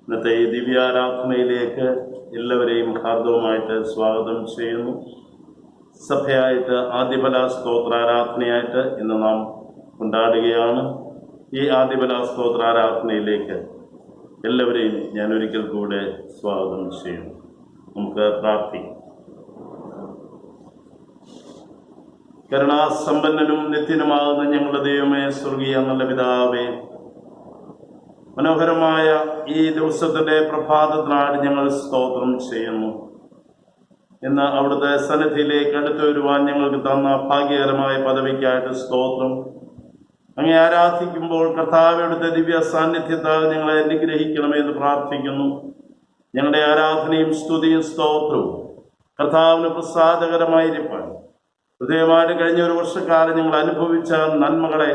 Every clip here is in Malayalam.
ഇന്നത്തെ ഈ ദിവ്യാരാധനയിലേക്ക് എല്ലാവരെയും ഹാർദവമായിട്ട് സ്വാഗതം ചെയ്യുന്നു. സഭയായിട്ട് ആദ്യബല സ്തോത്രാരാധനയായിട്ട് ഇന്ന് നാം കൊണ്ടാടുകയാണ്. ഈ ആദ്യബല സ്തോത്രാരാധനയിലേക്ക് എല്ലാവരെയും ഞാൻ ഒരിക്കൽ കൂടെ സ്വാഗതം ചെയ്യുന്നു. നമുക്ക് പ്രാർത്ഥിക്കാം. കരുണാസമ്പന്നനും നിത്യനുമാകുന്ന ഞങ്ങളുടെ ദൈവമേ, സ്വർഗീയ നല്ല പിതാവേ, മനോഹരമായ ഈ ദിവസത്തിന്റെ പ്രഭാതത്തിനായിട്ട് ഞങ്ങൾ സ്തോത്രം ചെയ്യുന്നു. ഇന്ന് അവിടുത്തെ സന്നിധിയിലേക്ക് അടുത്തു വരുവാൻ ഞങ്ങൾക്ക് തന്ന ഭാഗ്യകരമായ പദവിക്കായിട്ട് സ്തോത്രം. അങ്ങേ ആരാധിക്കുമ്പോൾ കർത്താവിന്റെ ദിവ്യ സാന്നിധ്യത്താൽ ഞങ്ങളെ അനുഗ്രഹിക്കണമെന്ന് പ്രാർത്ഥിക്കുന്നു. ഞങ്ങളുടെ ആരാധനയും സ്തുതിയും സ്തോത്രവും കർത്താവിന് പ്രസാദകരമായിരിക്കാൻ ഹൃദയമായിട്ട് കഴിഞ്ഞ ഒരു വർഷക്കാലം ഞങ്ങൾ അനുഭവിച്ച നന്മകളെ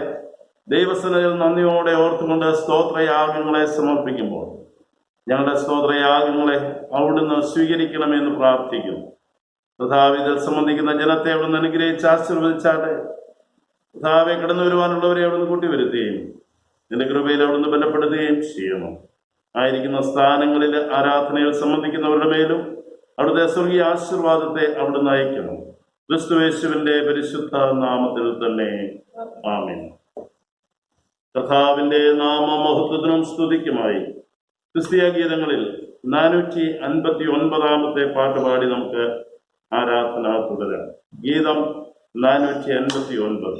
ദൈവസന്നിധിയിൽ നന്ദിയോടെ ഓർത്തുകൊണ്ട് സ്തോത്രയാഗങ്ങളെ സമർപ്പിക്കുമ്പോൾ ഞങ്ങളുടെ സ്തോത്രയാഗങ്ങളെ അവിടുന്ന് സ്വീകരിക്കണമെന്ന് പ്രാർത്ഥിക്കുന്നു. കർത്താവിൽ സംബന്ധിക്കുന്ന ജനത്തെ അവിടുന്ന് അനുഗ്രഹിച്ച് ആശീർവദിച്ചാട്ടെ. കർത്താവെ, കടന്നു വരുവാനുള്ളവരെ അവിടുന്ന് കൂട്ടിവരുത്തുകയും നിന്റെ കൃപയിൽ അവിടുന്ന് ബലപ്പെടുത്തുകയും ചെയ്യണം. ആയിരിക്കുന്ന സ്ഥാനങ്ങളിൽ ആരാധനയിൽ സംബന്ധിക്കുന്നവരുടെ മേലും അവിടുത്തെ സ്വർഗീയ ആശീർവാദത്തെ അവിടുന്ന് അയക്കണം. ക്രിസ്തുയേശുവിന്റെ പരിശുദ്ധ നാമത്തിൽ തന്നെ ആമേൻ. കർത്താവിന്റെ നാമമഹത്വത്തിനും സ്തുതിക്കുമായി ക്രിസ്തീയ ഗീതങ്ങളിൽ 459 പാട്ടുപാടി നമുക്ക് ആരാധന തുടരാം. ഗീതം 459.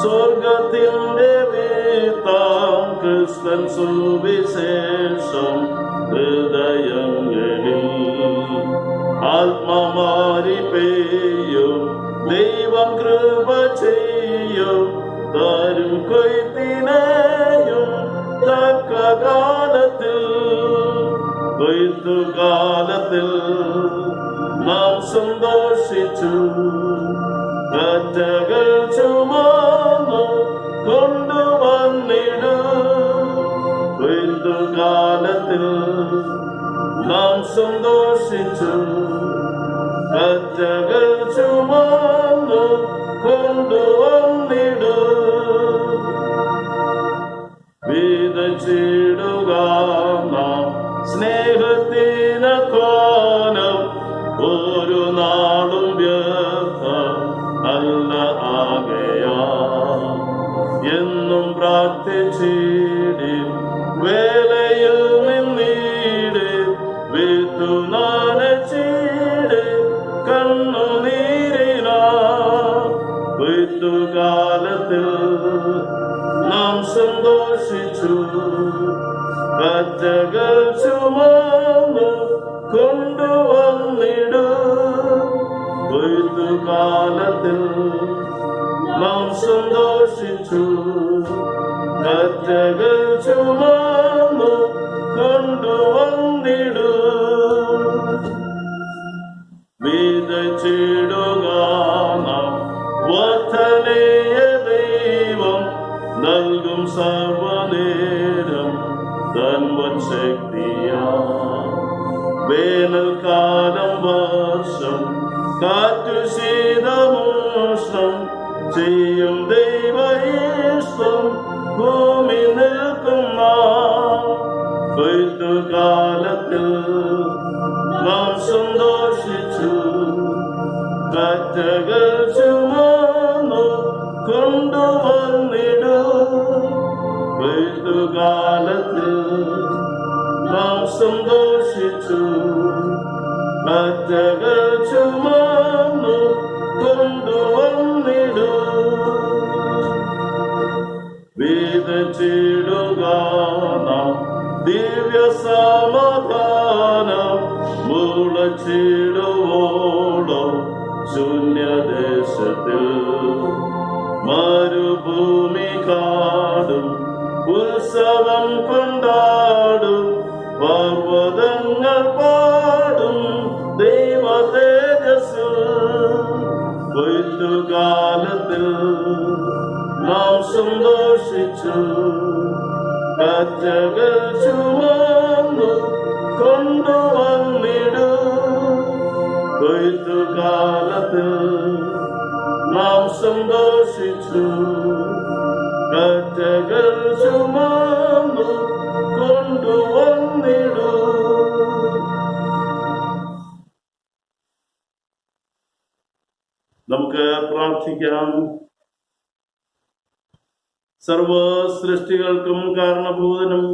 സ്വർഗത്തിന്റെ വീത്താം ക്രിസ്തൻ സുവിശേഷം ഹൃദയങ്ങളിൽ ആത്മമാരി പെയ്യും ദൈവം കൃപ ചെയ്യും തരും കൊയ്ത്തിനെയും തക്ക കാലത്തിൽ കൊയ്ത്തുകാലത്തിൽ നാം സന്തോഷിച്ചു കറ്റകൾ ചുമന്നു കൊണ്ടുവന്നിടും കൊയ്ത്തുകാലത്തിൽ നാം സന്തോഷിച്ചു കറ്റകൾ ചുമന്നു കൊണ്ടുവന്നിടും വിതച്ചിടുക നാം സ്നേഹത്തിനധ്വാനം ഒരു നാളും അല്ല ആകയാ എന്നും പ്രാർത്ഥിച്ചിടി വേലയിൽ നിന്നീട് വിത്തു നനച്ചിട് കണ്ണുനീരിന വിത്തുകാലത്തിൽ നാം സന്തോഷിച്ചു കറ്റകൾ ചുമന്നു കൊണ്ടുവന്നിടും കൊയ്ത്തുകാലത്തിൽ നാം സന്തോഷിച്ചു കറ്റകൾ ചുമന്നു കൊണ്ടുവന്നിടും വിതച്ചിടുക നാം വർദ്ധനയ ദൈവം നൽകും സർവനേരം തൻവൻ ശക്തിയാ വേനൽക്കാലം വർഷം കാറ്റു ശീതമോഷ്ണം ചെയ്യും ദൈവയിഷ്ടം ഭൂമി നിൽക്കുന്ന കൊയ്ത്തുകാലത്തിൽ നാം സന്തോഷിച്ചു കറ്റകൾ ചുമന്നു കൊണ്ടുവന്നിടും കൊയ്ത്തുകാലത്തിൽ നാം സന്തോഷിച്ചു കറ്റകൾ ചുമന്നു കൊണ്ടുവന്നിടും വിതച്ചിടുക നാം ദിവ്യ സമാധാനം മുളച്ചിടുവോളം ശൂന്യദേശത്തിൽ മരുഭൂമി കാടും ഉത്സവം കൊണ്ടാടും പർവ്വത കൊയ്ത്തുകാലത്തിൽ നാം സന്തോഷിച്ചു കച്ചകൾ ചുമന്നു കൊണ്ടുവന്നിടൂ. കൊയ്ത്തുകാലത്തിൽ നാം സന്തോഷിച്ചു കച്ചകൾ ചുമന്നു കൊണ്ടുവന്നിടൂ. നമുക്ക് പ്രാർത്ഥിക്കാം. സർവ സൃഷ്ടികൾക്കും കാരണഭൂതനും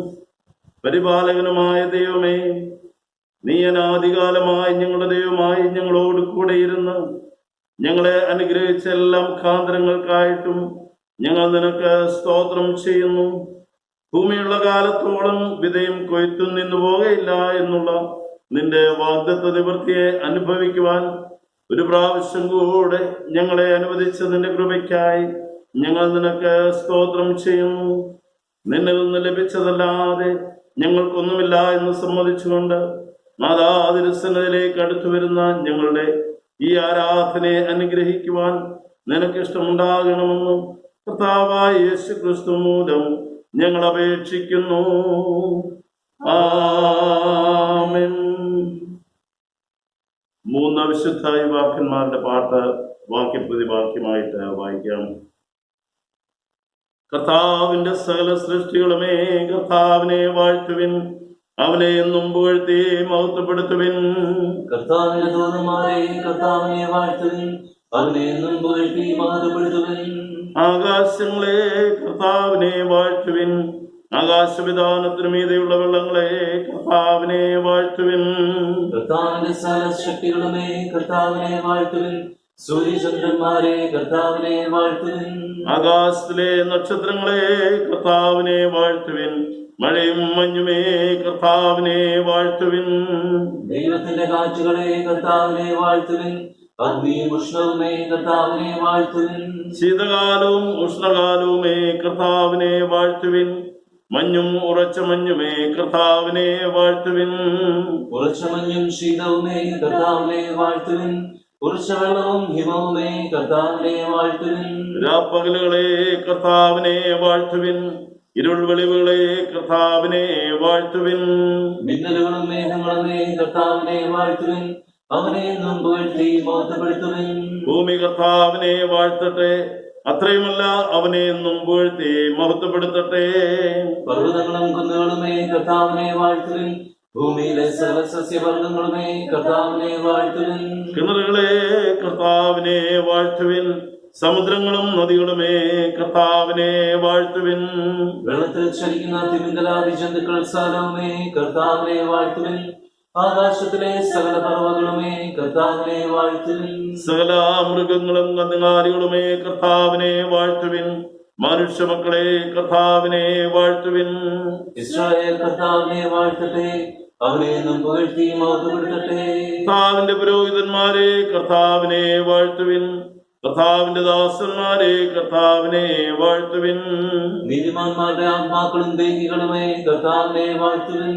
പരിപാലകനുമായ ദൈവമേ, നീ അനാദികാലമായി ഞങ്ങളുടെ ദൈവമായി ഞങ്ങളോട് കൂടെ ഇരുന്ന് ഞങ്ങളെ അനുഗ്രഹിച്ച എല്ലാ മുഖാന്തരങ്ങൾക്കായിട്ടും ഞങ്ങൾ നിനക്ക് സ്തോത്രം ചെയ്യുന്നു. ഭൂമിയുള്ള കാലത്തോളം വിതയും കൊയ്ത്തും നിന്നു പോകയില്ല എന്നുള്ള നിന്റെ വാഗ്ദത്ത നിവൃത്തിയെ അനുഭവിക്കുവാൻ ഒരു പ്രാവശ്യം കൂടെ ഞങ്ങളെ അനുവദിച്ച നിന്റെ കൃപയ്ക്കായി ഞങ്ങൾ നിനക്ക് സ്തോത്രം ചെയ്യുന്നു. നിന്നിൽ നിന്ന് ലഭിച്ചതല്ലാതെ ഞങ്ങൾക്കൊന്നുമില്ല എന്ന് സമ്മതിച്ചുകൊണ്ട് നാദാതിരുസന്നതിലേക്ക് അടുത്തു വരുന്ന ഞങ്ങളുടെ ഈ ആരാധനയെ അനുഗ്രഹിക്കുവാൻ നിനക്കിഷ്ടമുണ്ടാകണമെന്നും കർത്താവായ യേശു ക്രിസ്തു മൂലം ഞങ്ങൾ അപേക്ഷിക്കുന്നു. ആമേൻ. 3 വിശുദ്ധ യുവാക്കന്മാരുടെ പാട്ട് വാക്യപ്രതിവാക്യമായിട്ട് വായിക്കാം. കർത്താവിന്റെ സകല സൃഷ്ടികളുമേ കർത്താവിനെ വാഴ്ത്തുവിൻ, അവനെ എന്നും പുകഴ്ത്തി മഹത്വപ്പെടുത്തുവിൻ. കർത്താവിന്റെ ദൂതന്മാരെ കർത്താവിനെ വാഴ്ത്തുവിൻ, അവനെ എന്നും പുകഴ്ത്തി മഹത്വപ്പെടുത്തുവിൻ. ആകാശങ്ങളെ കർത്താവിനെ വാഴ്ത്തുവിൻ, ആകാശവിധാനത്തിനു മീതെയുള്ള വെള്ളങ്ങളെ കർത്താവിനെ വാഴ്ത്തുവിൻ. കർത്താവിന്റെ സകല ശക്തികളുമേ കർത്താവിനെ വാഴ്ത്തുവിൻ, സൂര്യചന്ദ്രന്മാരെ കർത്താവിനെ വാഴ്ത്തുവിൻ. ആകാശത്തിലെ നക്ഷത്രങ്ങളെ കർത്താവിനെ വാഴ്ത്തുവിൻ, മഴയും മഞ്ഞുമേ കർത്താവിനെ വാഴ്ത്തുവിൻ. ദൈവത്തിന്റെ കാറ്റുകളെ കർത്താവിനെ വാഴ്ത്തുവിൻ, അഗ്നിയും ഉഷ്ണവുമേ കർത്താവിനെ വാഴ്ത്തുവിൻ. ശീതകാലവും ഉഷ്ണകാലവുമേ കർത്താവിനെ വാഴ്ത്തുവിൻ, മഞ്ഞും ഉറച്ച മഞ്ഞുമേ കർത്താവിനെ വാഴ്ത്തുവിൻ. ഉറച്ച മഞ്ഞും ശീതവുമേ കർത്താവിനെ വാഴ്ത്തുവിൻ, ഉറച്ച വെള്ളവും ഹിമവുമേ കർത്താവിനെ വാഴ്ത്തുവിൻ. രാപ്പകലുകളെ കർത്താവിനെ വാഴ്ത്തുവിൻ, ഇരുൾ വെളിവുകളെ കർത്താവിനെ വാഴ്ത്തുവിൻ. മിന്നലുകളും മേഘങ്ങളുമേ കർത്താവിനെ വാഴ്ത്തുവിൻ, അവനെ എന്നും പുകഴ്ത്തി മഹത്വപ്പെടുത്തുവിൻ. ഭൂമി കർത്താവിനെ വാഴ്ത്തട്ടെ, അത്രയുമല്ല അവനെ എന്നും പുകഴ്ത്തി മഹത്വപ്പെടുത്തട്ടെ. പർവ്വതങ്ങളും കുന്നുകളുമേ കർത്താവിനെ വാഴ്ത്തുവിൻ, ഭൂമിയിലെ സർവസസ്യവർഗങ്ങളുമേ കർത്താവിനെ വാഴ്ത്തുവിൻ. കിണറുകളെ കർത്താവിനെ വാഴ്ത്തുവിൻ, സമുദ്രങ്ങളും നദികളുമേ കർത്താവിനെ വാഴ്ത്തുവിൻ. വെള്ളത്തിൽ ചലിക്കുന്ന തിമിംഗലാദി ജന്തുക്കൾ സാലവുമേ കർത്താവിനെ വാഴ്ത്തുവിൻ, ആകാശത്തിലെ സകല പറവകളുമേ കർത്താവിനെ വാഴ്ത്തുവിൻ. സകല മൃഗങ്ങളും കന്നുകാലികളുമേ കർത്താവിനെ വാഴ്ത്തുവിൻ, മനുഷ്യ മക്കളെ കർത്താവിനെ വാഴ്ത്തുവിൻ. ഇസ്രായേൽ കർത്താവിനെ വാഴ്ത്തട്ടെ, അവനെ എന്നും പുകഴ്ത്തി മഹത്വപ്പെടുത്തട്ടെ. കർത്താവിന്റെ പുരോഹിതന്മാരെ കർത്താവിനെ വാഴ്ത്തുവിൻ, കർത്താവിന്റെ ദാസന്മാരെ കർത്താവിനെ വാഴ്ത്തുവിൻ. നീതിമാന്മാരുടെ ആത്മാക്കളും ദേഹികളുമേ കർത്താവിനെ വാഴ്ത്തുവിൻ,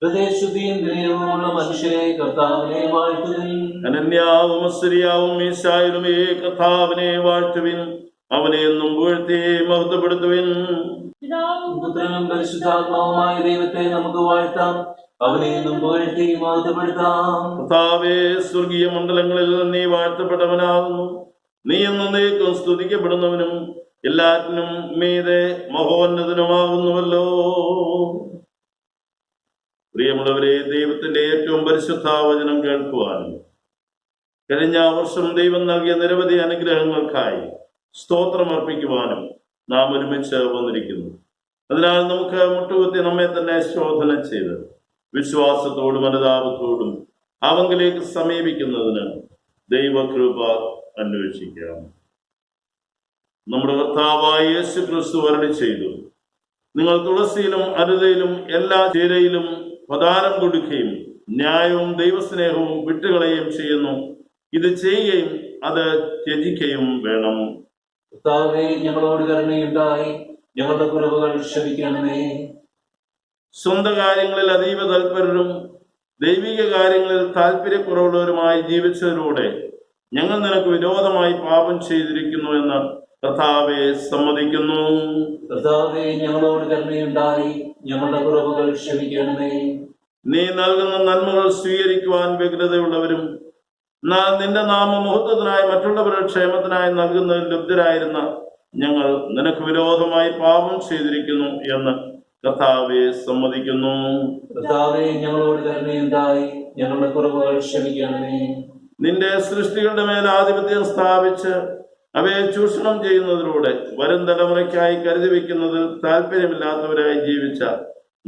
ഹൃദയശുദ്ധിയും വിനയവുമുള്ള മനുഷ്യരെ കർത്താവിനെ വാഴ്ത്തുവിൻ. അനന്യാവും അസ്സരിയാവും മീശായിലുമേ കർത്താവിനെ വാഴ്ത്തുവിൻ, അവനെ എന്നും പുകഴ്ത്തി മഹത്വപ്പെടുത്തുവിൻ. പുത്രനും പരിശുദ്ധാത്മാവുമായ ദൈവത്തെ നമുക്ക് വാഴ്ത്താം, അവനെ എന്നും പുകഴ്ത്തി മഹത്വപ്പെടുത്താം. കർത്താവേ, സ്വർഗീയ മണ്ഡലങ്ങളിൽ നീ വാഴ്ത്തപ്പെട്ടവനാകുന്നു, നീ എന്നേക്കും സ്തുതിക്കപ്പെടുന്നവനും എല്ലാറ്റിനും മീതെ മഹോന്നതനുമാകുന്നുവല്ലോ. പ്രിയമുള്ളവരെ, ദൈവത്തിന്റെ ഏറ്റവും പരിശുദ്ധ വചനം കേൾക്കുവാനും കഴിഞ്ഞ വർഷം ദൈവം നൽകിയ നിരവധി അനുഗ്രഹങ്ങൾക്കായി സ്തോത്രമർപ്പിക്കുവാനും നാം ഒരുമിച്ച് വന്നിരിക്കുന്നു. അതിനാൽ നമുക്ക് മുട്ടുകുത്തി നമ്മെ തന്നെ ശോധന ചെയ്ത് വിശ്വാസത്തോടും അനുതാപത്തോടും അവങ്കിലേക്ക് സമീപിക്കുന്നതിന് ദൈവകൃപ അന്വേഷിക്കാം. നമ്മുടെ കർത്താവായ യേശു ക്രിസ്തു അരുളി ചെയ്തു, നിങ്ങൾ തുളസിയിലും അരുതയിലും എല്ലാ ചീരയിലും പദാരം കൊടുക്കുകയും ന്യായവും ദൈവസ്നേഹവും വിട്ടുകളയുകയും ചെയ്യുന്നു. ഇത് ചെയ്യുകയും അത് ത്യജിക്കുകയും വേണം. കർത്താവേ, ഞങ്ങളോട് കരുണയുണ്ടായി ഞങ്ങളുടെ കുറവുകൾ ക്ഷമിക്കണമേ. സ്വന്തം കാര്യങ്ങളിൽ അതീവ തൽപരരും ദൈവിക കാര്യങ്ങളിൽ താല്പര്യക്കുറവുള്ളവരുമായി ജീവിച്ചതിലൂടെ ഞങ്ങൾ നിനക്ക് വിരോധമായി പാപം ചെയ്തിരിക്കുന്നു എന്ന് കർത്താവെ സമ്മതിക്കുന്നു. കർത്താവേ, ഞങ്ങളോട് കരുണയുണ്ടായി ഞങ്ങളുടെ കുറവുകൾ ക്ഷമിക്കണമേ. നീ നൽകുന്ന നന്മകൾ സ്വീകരിക്കുവാൻ വ്യഗ്രതയുള്ളവരും എന്നാൽ നിന്റെ നാമമഹത്വത്തിനായി മറ്റുള്ളവരുടെ ക്ഷേമത്തിനായി നൽകുന്നതിൽ ലബ്ധരായിരുന്ന ഞങ്ങൾ നിനക്ക് വിരോധമായി പാപം ചെയ്തിരിക്കുന്നു എന്ന് കർത്താവെ സമ്മതിക്കുന്നു. കർത്താവേ, ഞങ്ങളോട് കരുണയുണ്ടായി ഞങ്ങളുടെ കുറവുകൾ ക്ഷമിക്കണമേ. നിന്റെ സൃഷ്ടികളുടെ മേൽ ആധിപത്യം സ്ഥാപിച്ച് അവയെ ചൂഷണം ചെയ്യുന്നതിലൂടെ വരും തലമുറയ്ക്കായി കരുതി വയ്ക്കുന്നതിൽ താല്പര്യമില്ലാത്തവരായി ജീവിച്ച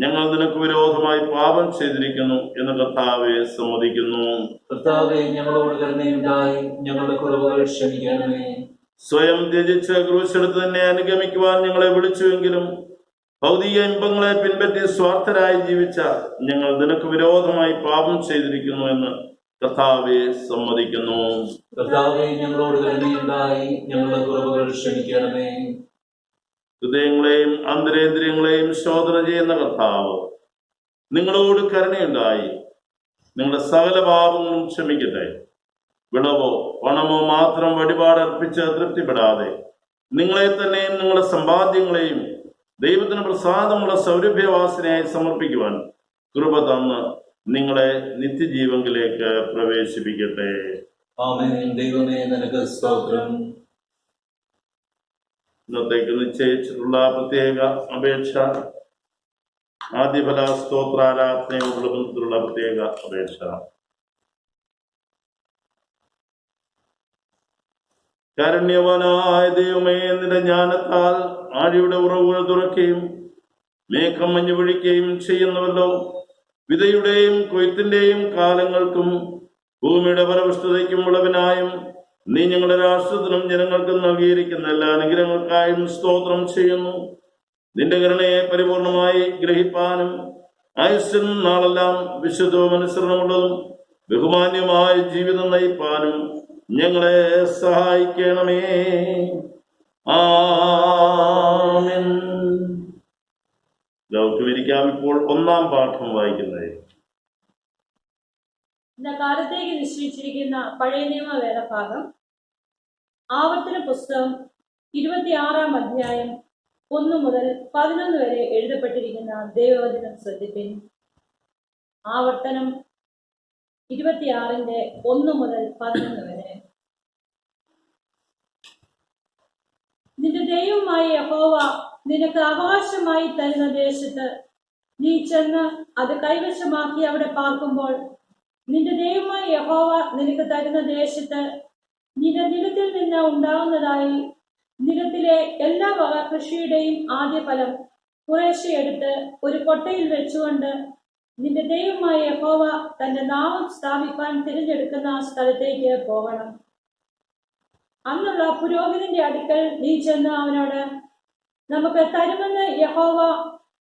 ഞങ്ങൾ നിനക്ക് വിരോധമായി പാപം ചെയ്തിരിക്കുന്നു എന്ന് കർത്താവെ സമ്മതിക്കുന്നു. കർത്താവേ, ഞങ്ങളോട് കരുണയുണ്ടായി ഞങ്ങളുടെ കുറവുകൾ ക്ഷമിക്കണമേ. സ്വയം ത്യജിച്ച് ക്രൂശെടുത്ത് തന്നെ അനുഗമിക്കുവാൻ ഞങ്ങളെ വിളിച്ചുവെങ്കിലും ഭൗതിക ഇമ്പങ്ങളെ പിൻപറ്റി സ്വാർത്ഥരായി ജീവിച്ച ഞങ്ങൾ നിനക്ക് വിരോധമായി പാപം ചെയ്തിരിക്കുന്നു എന്ന് കർത്താവെ സമ്മതിക്കുന്നു. കർത്താവേ, ഞങ്ങളോട് കരുണയുണ്ടായി ഞങ്ങളുടെ കുറവുകൾ ക്ഷമിക്കണമേ. ഹൃദയങ്ങളെയും അന്തരേന്ദ്രിയങ്ങളെയും ശോധന ചെയ്യുന്ന കർത്താവ് നിങ്ങളോട് കരുണയുണ്ടായി നിങ്ങളുടെ സകല പാപങ്ങളും ക്ഷമിക്കട്ടെ. വിളവോ പണമോ മാത്രം വഴിപാടർപ്പിച്ച് തൃപ്തിപ്പെടാതെ നിങ്ങളെ തന്നെയും നിങ്ങളുടെ സമ്പാദ്യങ്ങളെയും ദൈവത്തിന് പ്രസാദമുള്ള സൗരഭ്യവാസനയായി സമർപ്പിക്കുവാൻ കൃപ തന്ന് നിങ്ങളെ നിത്യജീവങ്കിലേക്ക് പ്രവേശിപ്പിക്കട്ടെ. ആമേൻ. ദൈവമേ, നിനക്ക് സ്തോത്രം. ഇന്നത്തേക്ക് നിശ്ചയിച്ചിട്ടുള്ള പ്രത്യേക അപേക്ഷ ആദ്യഫല സ്തോത്രാരാധനയോടുള്ള ബന്ധത്തിലുള്ള പ്രത്യേക അപേക്ഷ. കാരുണ്യവാനായ ദൈവമേ, നിന്റെ ജ്ഞാനത്താൽ ആഴിയുടെ ഉറവുകൾ തുറക്കുകയും മേഘം മഞ്ഞു പൊഴിക്കുകയും ചെയ്യുന്നവല്ലോ. വിതയുടെയും കൊയ്ത്തിന്റെയും കാലങ്ങൾക്കും ഭൂമിയുടെ ഫലപുഷ്ടതയ്ക്കും വിളവിനായും നീ ഞങ്ങളുടെ രാഷ്ട്രത്തിനും ജനങ്ങൾക്കും നൽകിയിരിക്കുന്ന എല്ലാ അനുഗ്രഹങ്ങൾക്കായും സ്തോത്രം ചെയ്യുന്നു. നിന്റെ കരുണയെ പരിപൂർണമായി ഗ്രഹിപ്പാനും ആയുസ്സിൻ നാളെല്ലാം വിശുദ്ധവും അനുസരണമുള്ളതും ബഹുമാന്യമായ ജീവിതം നയിപ്പാനും ഞങ്ങളെ സഹായിക്കണമേ. ആമേൻ. നമുക്ക് ഇരിക്കാം. ഇപ്പോൾ ഒന്നാം പാഠം വായിക്കുന്നത് കാലത്തേക്ക് നിശ്ചയിച്ചിരിക്കുന്ന പഴയ നിയമ വേദഭാഗം ആവർത്തന പുസ്തകം 26-ാം അധ്യായം 1 മുതൽ 11 വരെ എഴുതപ്പെട്ടിരിക്കുന്ന ദൈവവചനം ശ്രദ്ധിപ്പിൻ. ആവർത്തനം 26-ന്റെ 1 മുതൽ 11 വരെ. നിന്റെ ദൈവമായ യഹോവ നിനക്ക് അവകാശമായി തരുന്ന ദേശത്ത് നീ ചെന്ന് അത് കൈവശമാക്കി അവിടെ പാർക്കുമ്പോൾ നിന്റെ ദൈവമായ യഹോവ നിനക്ക് തരുന്ന ദേശത്ത് നിന്റെ നിലത്തിൽ നിന്ന് ഉണ്ടാവുന്നതായി നിലത്തിലെ എല്ലാ വക കൃഷിയുടെയും ആദ്യഫലം കുറേശ്ശെ എടുത്ത് ഒരു കൊട്ടയിൽ വെച്ചുകൊണ്ട് നിന്റെ ദൈവമായ യഹോവ തന്റെ നാമം സ്ഥാപിക്കാൻ തിരഞ്ഞെടുക്കുന്ന സ്ഥലത്തേക്ക് പോകണം. അന്നുള്ള പുരോഹിതന്റെ അടുക്കൽ നീ ചെന്ന് അവനോട്, നമുക്ക് തരുമെന്ന് യഹോവ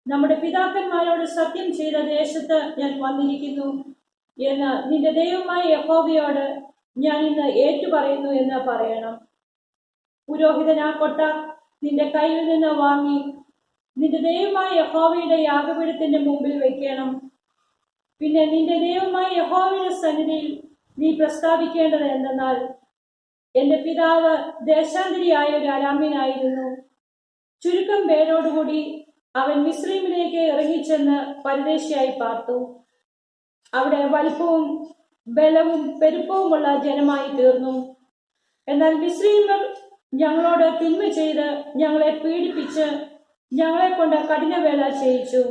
നമ്മുടെ പിതാക്കന്മാരോട് സത്യം ചെയ്ത ദേശത്ത് ഞാൻ വന്നിരിക്കുന്നു എന്ന് നിന്റെ ദൈവമായ യഹോവയോട് ഞാൻ ഇന്ന് ഏറ്റുപറയുന്നു എന്ന് പറയണം. പുരോഹിതൻ ആ കൊട്ട നിന്റെ കയ്യിൽ നിന്ന് വാങ്ങി നിന്റെ ദൈവമായ യഹോവയുടെ യാഗപീഠത്തിന്റെ മുമ്പിൽ വെക്കണം. പിന്നെ നിന്റെ ദൈവമായ യഹോവയുടെ സന്നിധിയിൽ നീ പ്രസ്താവിക്കേണ്ടത് എന്തെന്നാൽ, എന്റെ പിതാവ് ദേശാന്തരിയായ ഒരു അരാമ്യനായിരുന്നു. ചുരുക്കം പേരോടുകൂടി അവൻ മിസ്രയീമിലേക്ക് ഇറങ്ങിച്ചെന്ന് പരദേശിയായി പാർത്തു. അവിടെ വലിപ്പവും ബലവും പെരുപ്പവുമുള്ള ജനമായി തീർന്നു. എന്നാൽ മിസ്രയീമ്യർ ഞങ്ങളോട് തിന്മ ചെയ്ത് ഞങ്ങളെ പീഡിപ്പിച്ച് ഞങ്ങളെ കൊണ്ട് കഠിനവേല ചെയ്യിച്ചു.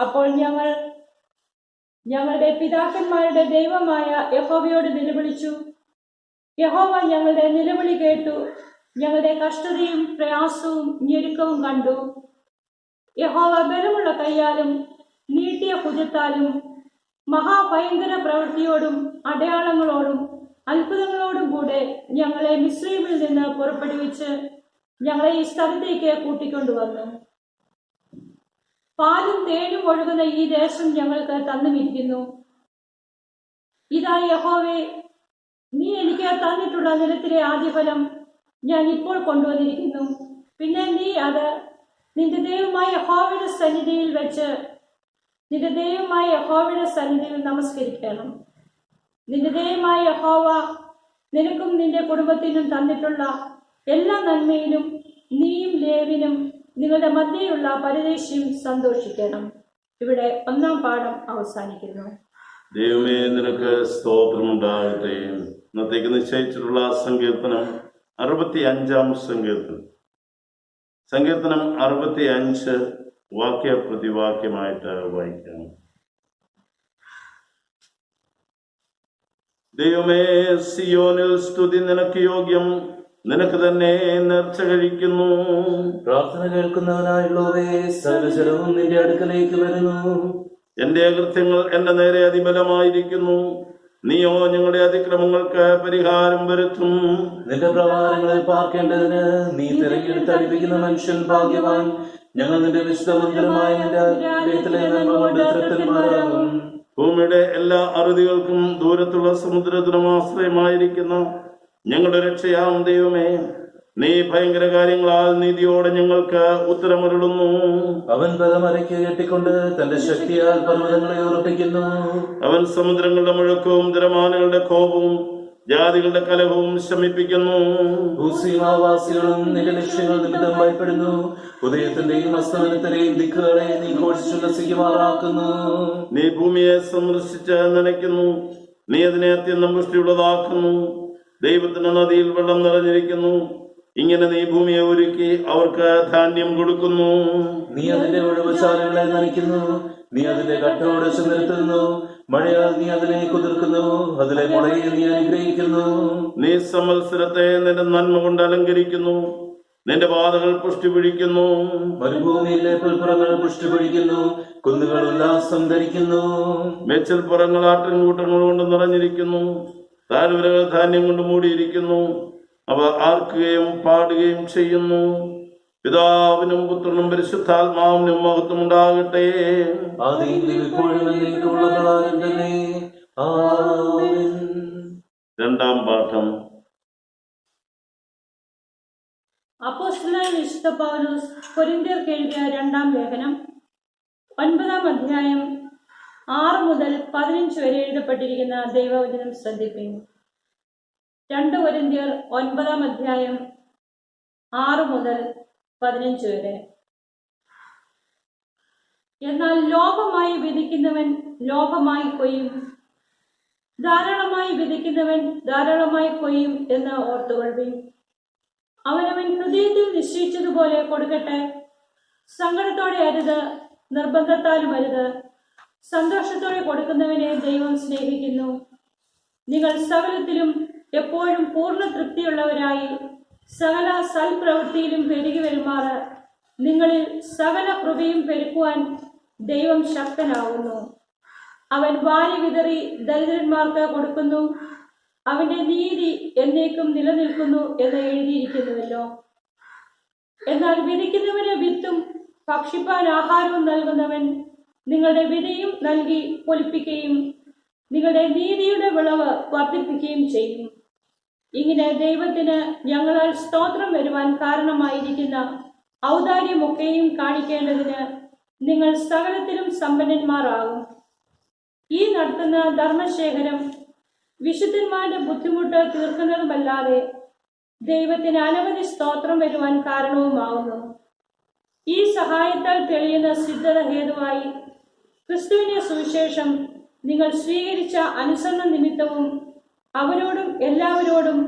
അപ്പോൾ ഞങ്ങൾ ഞങ്ങളുടെ പിതാക്കന്മാരുടെ ദൈവമായ യഹോവയോട് നിലവിളിച്ചു. യഹോവ ഞങ്ങളുടെ നിലവിളി കേട്ടു. ഞങ്ങളുടെ കഷ്ടതയും പ്രയാസവും ഞെരുക്കവും കണ്ടു. യഹോവ ബലമുള്ള കൈയാലും നീട്ടിയ ഭുജത്താലും മഹാഭയങ്കര പ്രവൃത്തിയോടും അടയാളങ്ങളോടും അത്ഭുതങ്ങളോടും കൂടെ ഞങ്ങളെ മിസ്രയീമിൽ നിന്ന് പുറപ്പെടുവിച്ച് ഞങ്ങളെ ഈ സ്ഥലത്തേക്ക് കൂട്ടിക്കൊണ്ടുവന്നു. പാലും തേനും ഒഴുകുന്ന ഈ ദേശം ഞങ്ങൾക്ക് തന്നുമിരിക്കുന്നു. ഇതാ യഹോവേ, നീ എനിക്ക് തന്നിട്ടുള്ള നിലത്തിലെ ആദ്യഫലം ഞാൻ ഇപ്പോൾ കൊണ്ടുവന്നിരിക്കുന്നു. പിന്നെ നീ അത് നിന്റെ ദൈവമായ യഹോവയുടെ സന്നിധിയിൽ വെച്ച് നിന്റെ ദൈവമായ യഹോവയുടെ സന്നിധിയിൽ നമസ്കരിക്കണം. നിന്റെ ദൈവമായ യഹോവ നിനക്കും നിന്റെ കുടുംബത്തിനും തന്നിട്ടുള്ള എല്ലാ നന്മയിലും നീയും ലേവിനും നിങ്ങളുടെ മധ്യയുള്ള പരദേശിയും സന്തോഷിക്കണം. ഇവിടെ 1-ാം പാഠം അവസാനിക്കുന്നു. ദൈവമേ, നിനക്ക് സ്തോത്രമുണ്ടാകട്ടെ. ഇന്നത്തേക്ക് നിശ്ചയിച്ചിട്ടുള്ള സങ്കീർത്തനം 65-ാം സങ്കീർത്തനം 65 വാക്യപ്രതിവാക്യമായിട്ട് വായിക്കാം. ദൈവമേ, സിയോനിൽ സ്തുതി നിനക്ക് യോഗ്യം, നിനക്ക് തന്നെ നേർച്ച കഴിക്കുന്നു. പ്രാർത്ഥന കേൾക്കുന്നവനായുള്ളവേ, സകലജനവും നിന്റെ അടുക്കലേക്ക് വരുന്നു. എന്റെ അകൃത്യങ്ങൾ എന്റെ നേരെ അതിബലമായിരിക്കുന്നു, നീയോ ഞങ്ങളുടെ അതിക്രമങ്ങൾക്ക് പരിഹാരം വരുത്തും. നിന്റെ പ്രകാരങ്ങളിൽ പാർക്കേണ്ടതിന് നീ തിരഞ്ഞെടുത്തടിപ്പിക്കുന്ന മനുഷ്യൻ ഭാഗ്യവാൻ. ഞങ്ങൾ നിന്റെ വിശുദ്ധമന്ദിരമായ നിന്റെ ആലയത്തിലെ നന്മ കൊണ്ട് തൃപ്തന്മാരാകും. ഭൂമിയുടെ എല്ലാ അറുതികൾക്കും ദൂരത്തുള്ള സമുദ്രത്തിനും ആശ്രയമായിരിക്കുന്ന ഞങ്ങളുടെ രക്ഷയാം ദൈവമേ, നീ ഭയങ്കര കാര്യങ്ങളാൽ നീതിയോടെ ഞങ്ങൾക്ക് ഉത്തരമരുളുന്നു. അവൻ ബലമരയ്ക്ക് കെട്ടിക്കൊണ്ട് തന്റെ ശക്തിയാൽ പർവ്വതങ്ങളെ ഉറപ്പിക്കുന്നു. അവൻ സമുദ്രങ്ങളുടെ മുഴക്കവും തിരമാലകളുടെ കോപവും ജാതികളുടെ കലഹവും ശമിപ്പിക്കുന്നു. ഭൂസീമാവാസികളും നിന്റെ ലക്ഷ്യങ്ങൾ നിമിത്തം ഭയപ്പെടുന്നു. ഉദയത്തിന്റെയും അസ്തമനത്തിന്റെയും ദിക്കുകളെ നീ ഘോഷിച്ചുല്ലസിക്കുമാറാക്കുന്നു. നീ ഭൂമിയെ സന്ദർശിച്ച് നനയ്ക്കുന്നു, നീ അതിനെ അത്യന്തം പുഷ്ടിയുള്ളതാക്കുന്നു. ദൈവത്തിന്റെ നദിയിൽ വെള്ളം നിറഞ്ഞിരിക്കുന്നു. ഇങ്ങനെ നീ ഭൂമിയെ ഒരുക്കി അവർക്ക് ധാന്യം കൊടുക്കുന്നു. നീ അതിന്റെ ഒഴിവുശാലകളെ നനയ്ക്കുന്നു. നീ അതിന്റെ കട്ടോടച്ച് നിർത്തുന്നു. മഴയാൽ നീ അതിനെ കുതിർക്കുന്നു. അതിലെ മുളയെ നീ അനുഗ്രഹിക്കുന്നു. നീ സംവത്സരത്തെ നിന്റെ നന്മ കൊണ്ട് അലങ്കരിക്കുന്നു. നിന്റെ പാതകൾ പുഷ്ടി പിടിക്കുന്നു. മരുഭൂമിയിലെ പുൽപ്പുറങ്ങൾ പുഷ്ടി പിടിക്കുന്നു. കുന്നുകൾ ഉല്ലാസം ധരിക്കുന്നു. മേച്ചൽപ്പുറങ്ങൾ ആട്ടിൻകൂട്ടങ്ങൾ കൊണ്ട് നിറഞ്ഞിരിക്കുന്നു. താഴ്വരകൾ ധാന്യം കൊണ്ട് മൂടിയിരിക്കുന്നു. അവ ആർക്കുകയും പാടുകയും ചെയ്യുന്നു. പിതാവിനും പുത്രനും പരിശുദ്ധാത്മാവിനും മഹത്വം ഉണ്ടാകട്ടെ. രണ്ടാം പാഠം. അപ്പോസ്തലനായ വിശുദ്ധ പൗലോസ് കൊരിന്ത്യർക്ക് എഴുതിയ 2-ാം ലേഖനം 9-ാം അധ്യായം 6 മുതൽ 15 വരെ എഴുതപ്പെട്ടിരിക്കുന്ന ദൈവവചനം ശ്രദ്ധിപ്പിൻ. 2 കൊരിന്ത്യർ 9-ാം അധ്യായം 6 മുതൽ 15 വരെ. എന്നാൽ ലോഭമായി വിധിക്കുന്നവൻ ലോഭമായി കൊയ്യും, ധാരാളമായി വിധിക്കുന്നവൻ ധാരാളമായി കൊയ്യും എന്ന് ഓർത്തുകൊള്ളുവിൻ. അവനവൻ ഹൃദയത്തിൽ നിശ്ചയിച്ചതുപോലെ കൊടുക്കട്ടെ. സങ്കടത്തോടെ അരുത്, നിർബന്ധത്താലും അരുത്. സന്തോഷത്തോടെ കൊടുക്കുന്നവനെ ദൈവം സ്നേഹിക്കുന്നു. നിങ്ങൾ സകലത്തിലും എപ്പോഴും പൂർണ്ണ തൃപ്തിയുള്ളവരായി സകല സൽപ്രവൃത്തിയിലും പെരുകി വരുമാറ് നിങ്ങളിൽ സകല കൃപയും പെരുക്കുവാൻ ദൈവം ശക്തനാകുന്നു. അവൻ വാരി വിതറി ദരിദ്രന്മാർക്ക് കൊടുക്കുന്നു. അവന്റെ നീതി എന്നേക്കും നിലനിൽക്കുന്നു എന്ന് എഴുതിയിരിക്കുന്നുവല്ലോ. എന്നാൽ വിധിക്കുന്നവന് വിത്തും ഭക്ഷിപ്പാൻ ആഹാരവും നൽകുന്നവൻ നിങ്ങളുടെ വിതയും നൽകി പൊലിപ്പിക്കുകയും നിങ്ങളുടെ നീതിയുടെ വിളവ് വർദ്ധിപ്പിക്കുകയും ചെയ്യും. ഇങ്ങനെ ദൈവത്തിന് ഞങ്ങളാൽ സ്തോത്രം വരുവാൻ കാരണമായിരിക്കുന്ന ഔദാര്യമൊക്കെയും കാണിക്കേണ്ടതിന് നിങ്ങൾ സകലത്തിലും സമ്പന്നന്മാരാകും. ഈ നടത്തുന്ന ധർമ്മശേഖരം വിശുദ്ധന്മാരുടെ ബുദ്ധിമുട്ട് തീർക്കുന്നതുമല്ലാതെ ദൈവത്തിന് അനവധി സ്തോത്രം വരുവാൻ കാരണവുമാകുന്നു. ഈ സഹായത്താൽ തെളിയുന്ന സിദ്ധത ഹേതുവായി ക്രിസ്തുവിന്റെ സുവിശേഷം നിങ്ങൾ സ്വീകരിച്ച അനുസരണ നിമിത്തവും അവരോടും എല്ലാവരോടും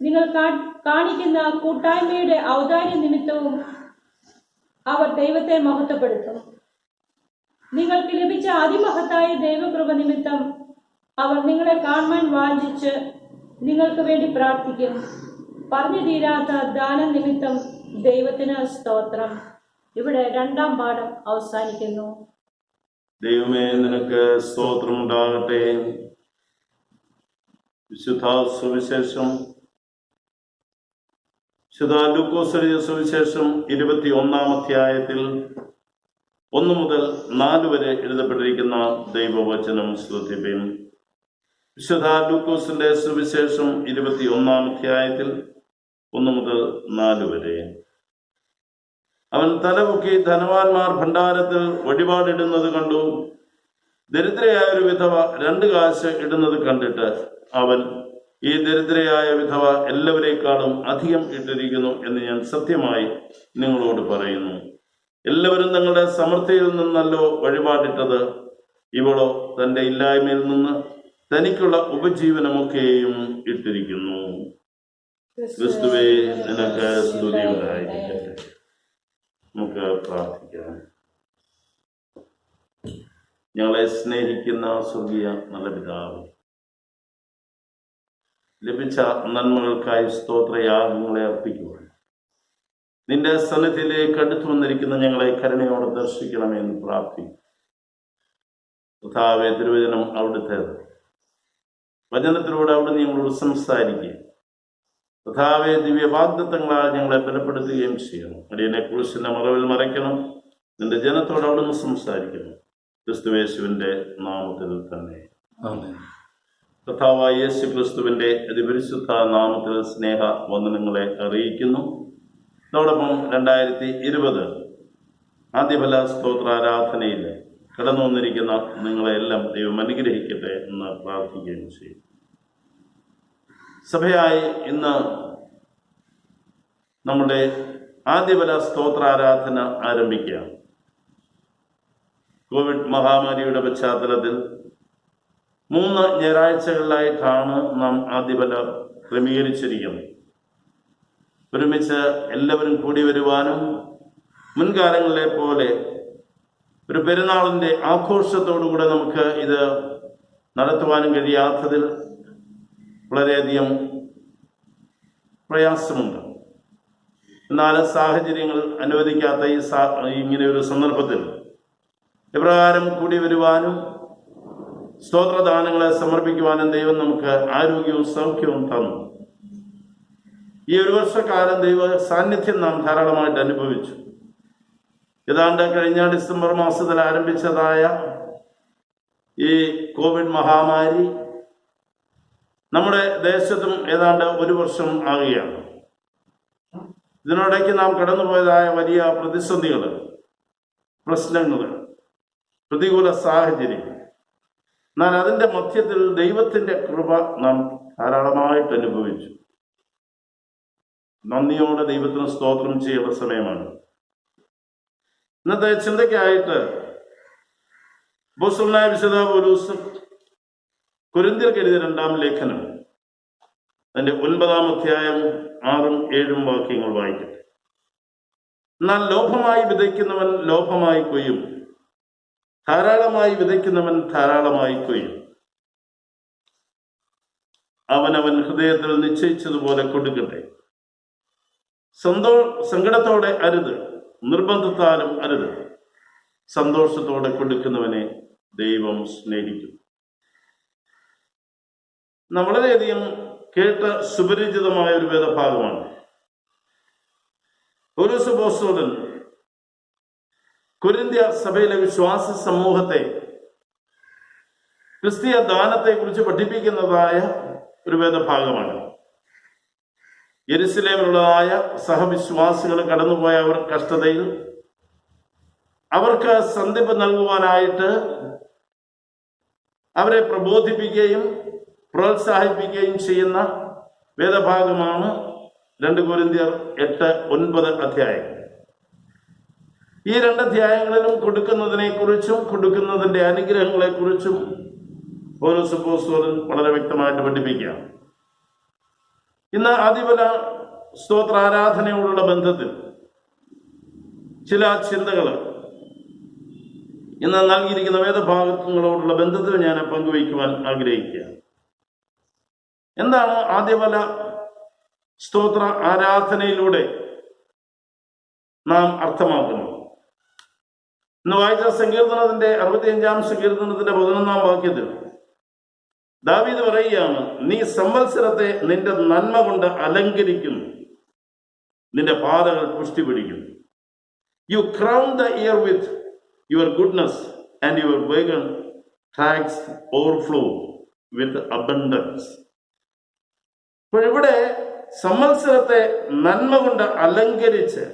നിങ്ങൾ കാണിക്കുന്ന കൂട്ടായ്മയുടെ ഔദാര്യ നിമിത്തവും അവർ ദൈവത്തെ മഹത്വപ്പെടുത്തും. നിങ്ങൾക്ക് ലഭിച്ച അതിമഹത്തായ ദൈവകൃപ നിമിത്തം അവർ നിങ്ങളെ കാണുവാൻ വാഞ്ചിച്ച് നിങ്ങൾക്ക് വേണ്ടി പ്രാർത്ഥിക്കും. പറഞ്ഞു തീരാത്ത ദാനം നിമിത്തം ദൈവത്തിന് സ്തോത്രം. ഇവിടെ 2-ാം പാഠം അവസാനിക്കുന്നു. ദൈവമേ, നിനക്ക് സ്തോത്രമുണ്ടാകട്ടെ. വിശുദ്ധ സുവിശേഷം വിശുദ്ധ ലൂക്കോസ് എഴുതിയ സുവിശേഷം 21-ാം അധ്യായത്തിൽ 1 മുതൽ 4 വരെ എഴുതപ്പെട്ടിരിക്കുന്ന ദൈവവചനം ശ്രദ്ധിപ്പിൻ. വിശുദ്ധ ലൂക്കോസിന്റെ സുവിശേഷം 21-ാം അധ്യായത്തിൽ 1 മുതൽ 4 വരെ. അവൻ തലപൊക്കി ധനവാന്മാർ ഭണ്ഡാരത്തിൽ വഴിപാടിടുന്നത് കണ്ടു. ദരിദ്രയായ ഒരു വിധവ 2 കാശ് ഇടുന്നത് കണ്ടിട്ട് അവൻ, ഈ ദരിദ്രയായ വിധവ എല്ലാവരേക്കാളും അധികം ഇട്ടിരിക്കുന്നു എന്ന് ഞാൻ സത്യമായി നിങ്ങളോട് പറയുന്നു. എല്ലാവരും തങ്ങളുടെ സമൃദ്ധിയിൽ നിന്നല്ലോ വഴിപാടിട്ടത്, ഇവളോ തന്റെ ഇല്ലായ്മയിൽ നിന്ന് തനിക്കുള്ള ഉപജീവനമൊക്കെയും ഇട്ടിരിക്കുന്നു. ക്രിസ്തുവേ, നിനക്ക് സ്തുതി ഉണ്ടായിരിക്കട്ടെ. നമുക്ക് പ്രാർത്ഥിക്കാം. ഞങ്ങളെ സ്നേഹിക്കുന്ന സ്വർഗീയ നല്ല പിതാവേ, ലഭിച്ച നന്മകൾക്കായി സ്തോത്രയാഗങ്ങളെ അർപ്പിക്കുവാൻ നിന്റെ സന്നിധിയിലേക്ക് അടുത്തു വന്നിരിക്കുന്ന ഞങ്ങളെ കരുണയോടെ ദർശിക്കണമെന്ന് പ്രാർത്ഥിക്കും. കർത്താവേ, തിരുവചനം അവിടുത്തേത്, വചനത്തിലൂടെ അവിടുന്ന് ഞങ്ങളോട് സംസാരിക്കുകയും കർത്താവേ, ദിവ്യ വാഗ്ദത്തങ്ങളാൽ ഞങ്ങളെ ബലപ്പെടുത്തുകയും ചെയ്യണം. അടിയനെ കുരിശിന്റെ മറവിൽ മറയ്ക്കണം. നിന്റെ ജനത്തോട് അവിടുന്ന് സംസാരിക്കണം. ക്രിസ്തുയേശുവിന്റെ നാമത്തിൽ തന്നെ. ആമേൻ. കർത്താവായ യേശു ക്രിസ്തുവിന്റെ അതിപരിശുദ്ധ നാമത്തിൽ സ്നേഹ വന്ദനങ്ങളെ അറിയിക്കുന്നു. അതോടൊപ്പം 2020 ആദ്യഫല സ്തോത്രാരാധനയിൽ കടന്നു വന്നിരിക്കുന്ന നിങ്ങളെ എല്ലാം ദൈവം അനുഗ്രഹിക്കട്ടെ എന്ന് പ്രാർത്ഥിക്കുകയും ചെയ്യും. സഭയായി ഇന്ന് നമ്മുടെ ആദ്യഫല സ്തോത്രാരാധന ആരംഭിക്കുകയാണ്. കോവിഡ് മഹാമാരിയുടെ പശ്ചാത്തലത്തിൽ 3 ഞായറാഴ്ചകളിലായിട്ടാണ് നാം ആദ്യഫല ക്രമീകരിച്ചിരിക്കുന്നത്. ഒരുമിച്ച് എല്ലാവരും കൂടി വരുവാനും മുൻകാലങ്ങളിലെ പോലെ ഒരു പെരുന്നാളിൻ്റെ ആഘോഷത്തോടുകൂടെ നമുക്ക് ഇത് നടത്തുവാനും കഴിയാത്തതിൽ വളരെയധികം പ്രയാസമുണ്ട്. എന്നാൽ സാഹചര്യങ്ങൾ അനുവദിക്കാത്ത ഇങ്ങനെ ഒരു സന്ദർഭത്തിൽ ഇപ്രകാരം കൂടി വരുവാനും സ്തോത്രദാനങ്ങളെ സമർപ്പിക്കുവാനും ദൈവം നമുക്ക് ആരോഗ്യവും സൗഖ്യവും തന്നു. ഈ ഒരു വർഷക്കാലം ദൈവ സാന്നിധ്യം നാം ധാരാളമായിട്ട് അനുഭവിച്ചു. ഏതാണ്ട് കഴിഞ്ഞ ഡിസംബർ മാസത്തിൽ ആരംഭിച്ചതായ ഈ കോവിഡ് മഹാമാരി നമ്മുടെ ദേശത്തും ഏതാണ്ട് 1 വർഷം ആകുകയാണ്. ഇതിനിടയ്ക്ക് നാം കടന്നുപോയതായ വലിയ പ്രതിസന്ധികൾ, പ്രശ്നങ്ങൾ, പ്രതികൂല സാഹചര്യം, എന്നാൽ അതിൻ്റെ മധ്യത്തിൽ ദൈവത്തിൻ്റെ കൃപ നാം ധാരാളമായിട്ട് അനുഭവിച്ചു. നന്ദിയോടെ ദൈവത്തിന് സ്തോത്രം ചെയ്യേണ്ട സമയമാണ്. ഇന്നത്തെ ചിന്തയ്ക്കായിട്ട് അപ്പോസ്തലനായ വിശുദ്ധ പൗലോസ് കൊരിന്ത്യർക്ക് എഴുതിയ 2-ാം ലേഖനം അതിൻ്റെ 9-ാം അധ്യായം 6-ഉം 7-ഉം വാക്യങ്ങൾ വായിക്കട്ടെ. എന്നാൽ ലോഭമായി വിതയ്ക്കുന്നവൻ ലോഭമായി കൊയ്യും, ധാരാളമായി വിതയ്ക്കുന്നവൻ ധാരാളമായി കൊയ്യും. അവനവൻ ഹൃദയത്തിൽ നിശ്ചയിച്ചതുപോലെ കൊടുക്കട്ടെ. സങ്കടത്തോടെ അരുത്, നിർബന്ധത്താലും അരുത്. സന്തോഷത്തോടെ കൊടുക്കുന്നവനെ ദൈവം സ്നേഹിക്കും. വളരെയധികം കേട്ട സുപരിചിതമായ ഒരു വേദഭാഗമാണ്. പൗലോസ് അപ്പോസ്തലൻ കൊരിന്ത്യ സഭയിലെ വിശ്വാസ സമൂഹത്തെ ക്രിസ്തീയ ദാനത്തെക്കുറിച്ച് പഠിപ്പിക്കുന്നതായ ഒരു വേദഭാഗമാണ്. യെരുശലേമിലുള്ളതായ സഹവിശ്വാസികൾ കടന്നുപോയ അവർ കഷ്ടതയിൽ അവർക്ക് സന്ധിപ്പ് നൽകുവാനായിട്ട് അവരെ പ്രബോധിപ്പിക്കുകയും പ്രോത്സാഹിപ്പിക്കുകയും ചെയ്യുന്ന വേദഭാഗമാണ് 2 കൊരിന്ത്യർ 8-9 അധ്യായങ്ങൾ. ഈ 2 അധ്യായങ്ങളിലും കൊടുക്കുന്നതിനെക്കുറിച്ചും കൊടുക്കുന്നതിൻ്റെ അനുഗ്രഹങ്ങളെക്കുറിച്ചും പൗലോസ് അപ്പോസ്തലൻ വളരെ വ്യക്തമായിട്ട് പഠിപ്പിക്കുകയാണ്. ഇന്ന് ആദ്യഫല സ്തോത്രാരാധനയോടുള്ള ബന്ധത്തിൽ ചില ചിന്തകൾ ഇന്ന് നൽകിയിരിക്കുന്ന വേദഭാഗങ്ങളോടുള്ള ബന്ധത്തിൽ ഞാൻ പങ്കുവയ്ക്കുവാൻ ആഗ്രഹിക്കുകയാണ്. എന്താണ് ആദ്യഫല സ്തോത്ര ആരാധനയിലൂടെ നാം അർത്ഥമാക്കുന്നത്? ഇന്ന് വായിച്ച സങ്കീർത്തനത്തിന്റെ 65-ാം സങ്കീർത്തനത്തിന്റെ 11-ാം വാക്യത്തിൽ ദാവീദ് പറയുകയാണ്, നീ സംവത്സരത്തെ നിന്റെ നന്മ കൊണ്ട് അലങ്കരിക്കുന്നു, നിന്റെ പാതകൾ പുഷ്ടി പിടിക്കുന്നു. You crown the year with your goodness and your wagon tracks overflow with abundance. അപ്പോൾ ഇവിടെ സംവത്സരത്തെ നന്മ കൊണ്ട് അലങ്കരിച്ച്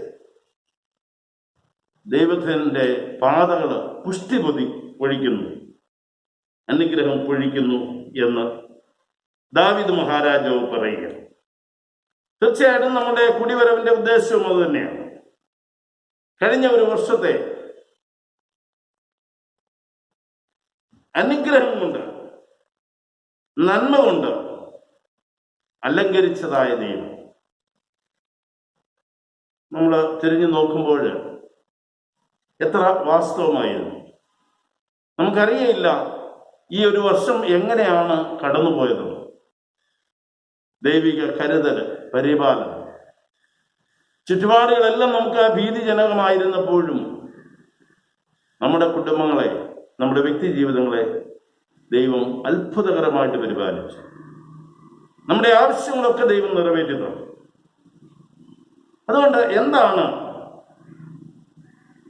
ദൈവത്തിൻ്റെ പാതകൾ പുഷ്ടി പൊഴിക്കുന്നു, അനുഗ്രഹം പൊഴിക്കുന്നു എന്ന് ദാവീദ് മഹാരാജാവ് പറയുക. തീർച്ചയായിട്ടും നമ്മുടെ കുടിവരവിന്റെ ഉദ്ദേശവും അത് തന്നെയാണ്. കഴിഞ്ഞ ഒരു വർഷത്തെ അനുഗ്രഹം കൊണ്ട്, നന്മ കൊണ്ട് അലങ്കരിച്ചതായ ദൈവം നമ്മൾ തിരിഞ്ഞു നോക്കുമ്പോൾ എത്ര വാസ്തവമായിരുന്നു. നമുക്കറിയില്ല ഈ ഒരു വർഷം എങ്ങനെയാണ് കടന്നുപോയത്. ദൈവിക കരുതൽ, പരിപാലനം, ചുറ്റുപാടുകളെല്ലാം നമുക്ക് ഭീതിജനകമായിരുന്നപ്പോഴും നമ്മുടെ കുടുംബങ്ങളെ, നമ്മുടെ വ്യക്തി ജീവിതങ്ങളെ ദൈവം അത്ഭുതകരമായിട്ട് പരിപാലിച്ചു. നമ്മുടെ ആവശ്യങ്ങളൊക്കെ ദൈവം നിറവേറ്റുന്നുണ്ട്. അതുകൊണ്ട് എന്താണ്